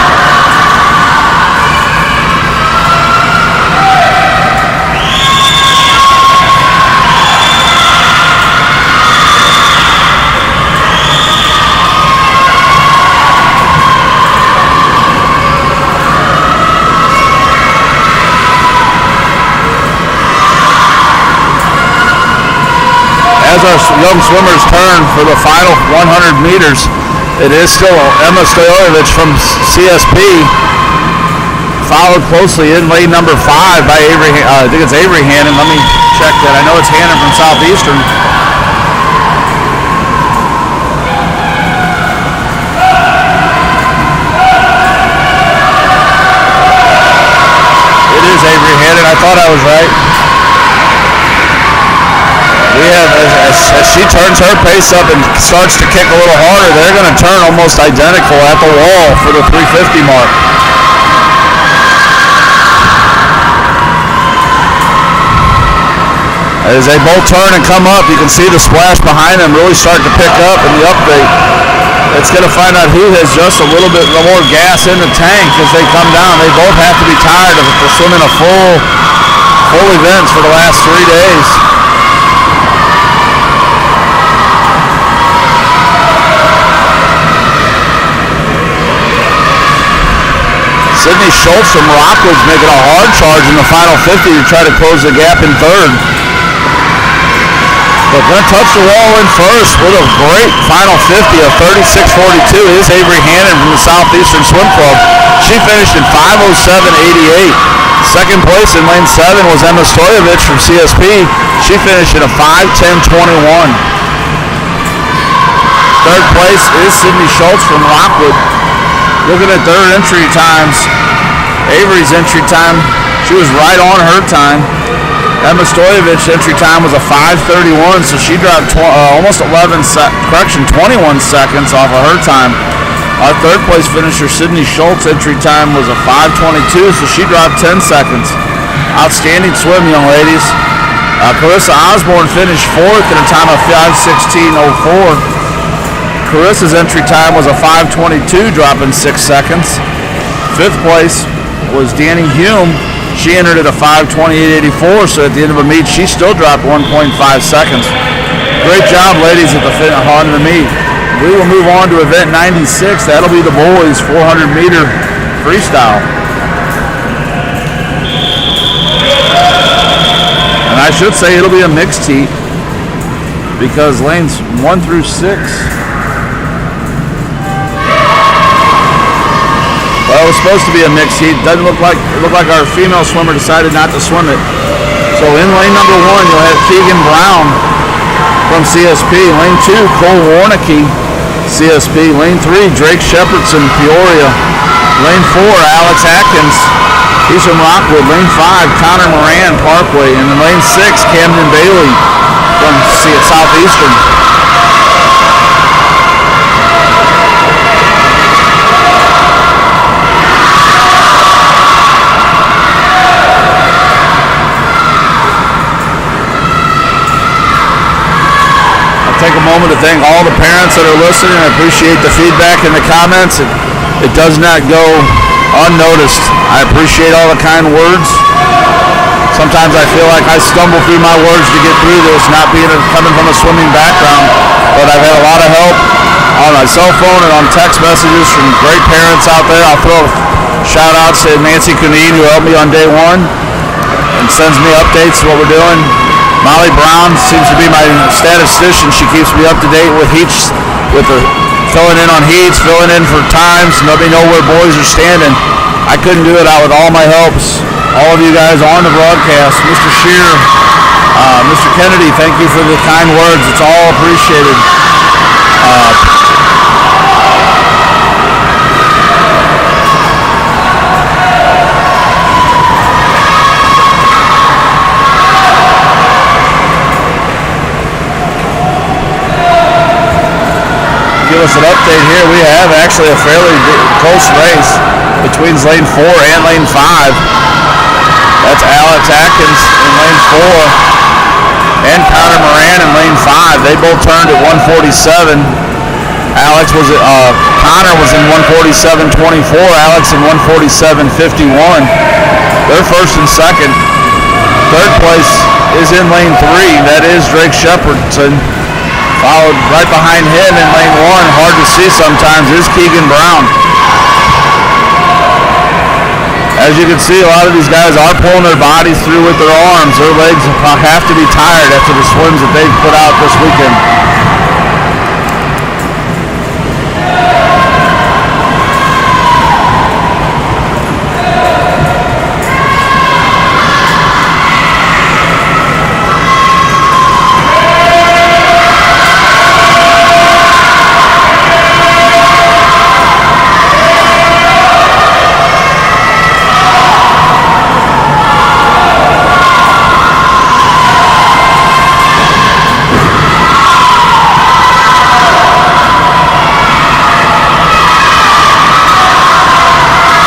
As our young swimmers turn for the final 100 meters, it is still Emma Stojovich from CSP, followed closely in lane number 5 by Avery. I think it's Avery Hannon. Let me check that. I know it's Hannon from Southeastern. It is Avery Hannon. I thought I was right. We have, as she turns her pace up and starts to kick a little harder, they're going to turn almost identical at the wall for the 350 mark. As they both turn and come up, you can see the splash behind them really start to pick up in the upgrade. It's going to find out who has just a little bit more gas in the tank as they come down. They both have to be tired of it for swimming a full events for the last 3 days. Sydney Schultz from Rockwood's making a hard charge in the final 50 to try to close the gap in third. But going to touch the wall in first with a great final 50 of 36.42 is Avery Hannon from the Southeastern Swim Club. She finished in 5:07.88. Second place in lane 7 was Emma Stojovich from CSP. She finished in a 5:10.21. Third place is Sydney Schultz from Rockwood. Looking at their entry times, Avery's entry time, she was right on her time. Emma Stojovich's entry time was a 5:31, so she dropped almost 21 seconds off of her time. Our third place finisher, Sydney Schultz, entry time was a 5:22, so she dropped 10 seconds. Outstanding swim, young ladies. Carissa Osborne finished fourth in a time of 5:16.04. Carissa's entry time was a 5:22, dropping 6 seconds. Fifth place was Danny Hume. She entered at a 5:28.84, so at the end of a meet, she still dropped 1.5 seconds. Great job, ladies, at the meet. We will move on to event 96. That'll be the boys' 400-meter freestyle. And I should say it'll be a mixed heat because lanes 1 through 6. Well, it was supposed to be a mixed heat. It looked like our female swimmer decided not to swim it. So in lane number 1, you'll have Keegan Brown from CSP. Lane 2, Cole Warnicki, CSP. Lane 3, Drake Shepherdson, Peoria. Lane 4, Alex Atkins. He's from Rockwood. Lane 5, Connor Moran, Parkway. And in lane 6, Camden Bailey from Southeastern. Take a moment to thank all the parents that are listening. I appreciate the feedback and the comments. It does not go unnoticed. I appreciate all the kind words. Sometimes I feel like I stumble through my words to get through this, not coming from a swimming background. But I've had a lot of help on my cell phone and on text messages from great parents out there. I'll throw shout outs to Nancy Cunene, who helped me on day 1 and sends me updates of what we're doing. Molly Brown seems to be my statistician. She keeps me up to date with heats, filling in on heats, filling in for times, let me know where boys are standing. I couldn't do it out with all my helps. All of you guys on the broadcast, Mr. Shear, Mr. Kennedy, thank you for the kind words. It's all appreciated. Give just an update here. We have actually a fairly close race between lane 4 and lane 5. That's Alex Atkins in lane 4 and Connor Moran in lane 5. They both turned at 147. Connor was in 147.24. Alex in 147.51. They're first and second. Third place is in lane 3. That is Drake Shepherdson. Followed right behind him in lane 1, hard to see sometimes, is Keegan Brown. As you can see, a lot of these guys are pulling their bodies through with their arms. Their legs have to be tired after the swims that they've put out this weekend.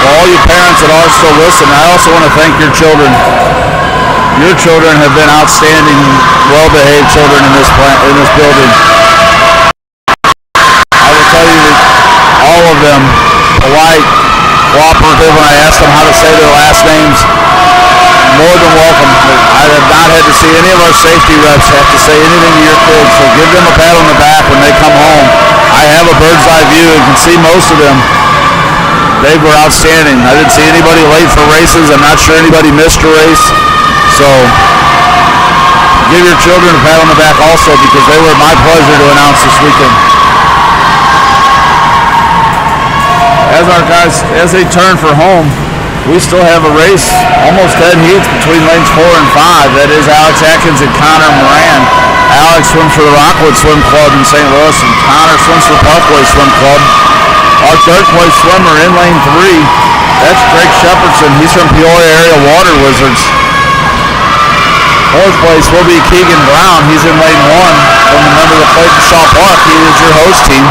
All you parents that are still listening, I also want to thank your children. Your children have been outstanding, well-behaved children in this building. I will tell you that all of them, polite, cooperative when I ask them how to say their last names, more than welcome. I have not had to see any of our safety reps have to say anything to your kids, so give them a pat on the back when they come home. I have a bird's eye view and can see most of them. They were outstanding. I didn't see anybody late for races. I'm not sure anybody missed a race. So give your children a pat on the back also, because they were my pleasure to announce this weekend. As our guys, as they turn for home, we still have a race, almost 10 heats between lanes 4 and 5. That is Alex Atkins and Connor Moran. Alex swims for the Rockwood Swim Club in St. Louis, and Connor swims for Parkway Swim Club. Our third place swimmer in lane 3, that's Drake Shepherdson. He's from Peoria Area Water Wizards. Fourth place will be Keegan Brown. He's in lane 1 from the member of the Clayton Shaw Park. He is your host team.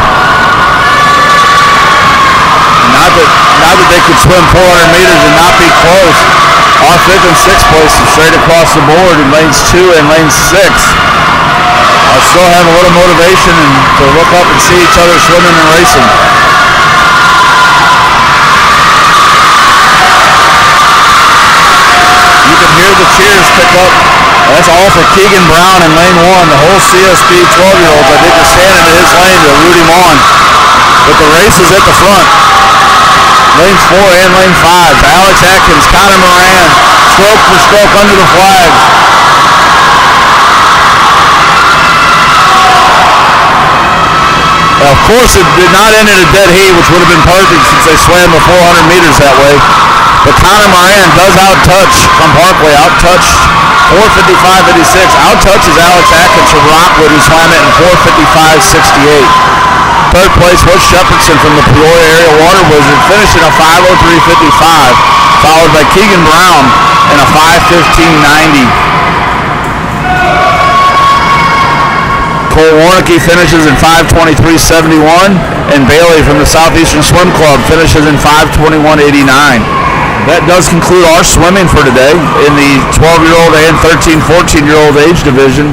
Not that they could swim 400 meters and not be close. Our 5th and 6th place is straight across the board in lanes 2 and lane 6. I still have a little motivation to look up and see each other swimming and racing. You can hear the cheers pick up. That's all for Keegan Brown in lane 1. The whole CSP 12-year-olds, I think, are standing in his lane to root him on. But the race is at the front. Lanes 4 and lane 5. Alex Atkins, Connor Moran, stroke for stroke under the flag. Now, of course, it did not end in a dead heat, which would have been perfect since they swam the 400 meters that way. But Connor Moran does out-touch from Parkway, out-touched 4:55.56. Out-touches Alex Atkins from Rockwood, who swam it in 4:55.68. Third place was Shepherdson from the Peoria Area Water Wizards, finishing a 5:03.55, followed by Keegan Brown in a 5:15.90. Cole Warnicke finishes in 5:23.71, and Bailey from the Southeastern Swim Club finishes in 5:21.89. That does conclude our swimming for today in the 12-year-old and 13-14-year-old age division.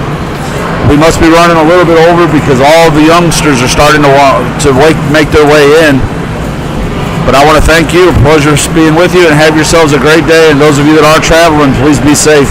We must be running a little bit over because all of the youngsters are starting to make their way in. But I want to thank you. A pleasure being with you, and have yourselves a great day. And those of you that are traveling, please be safe.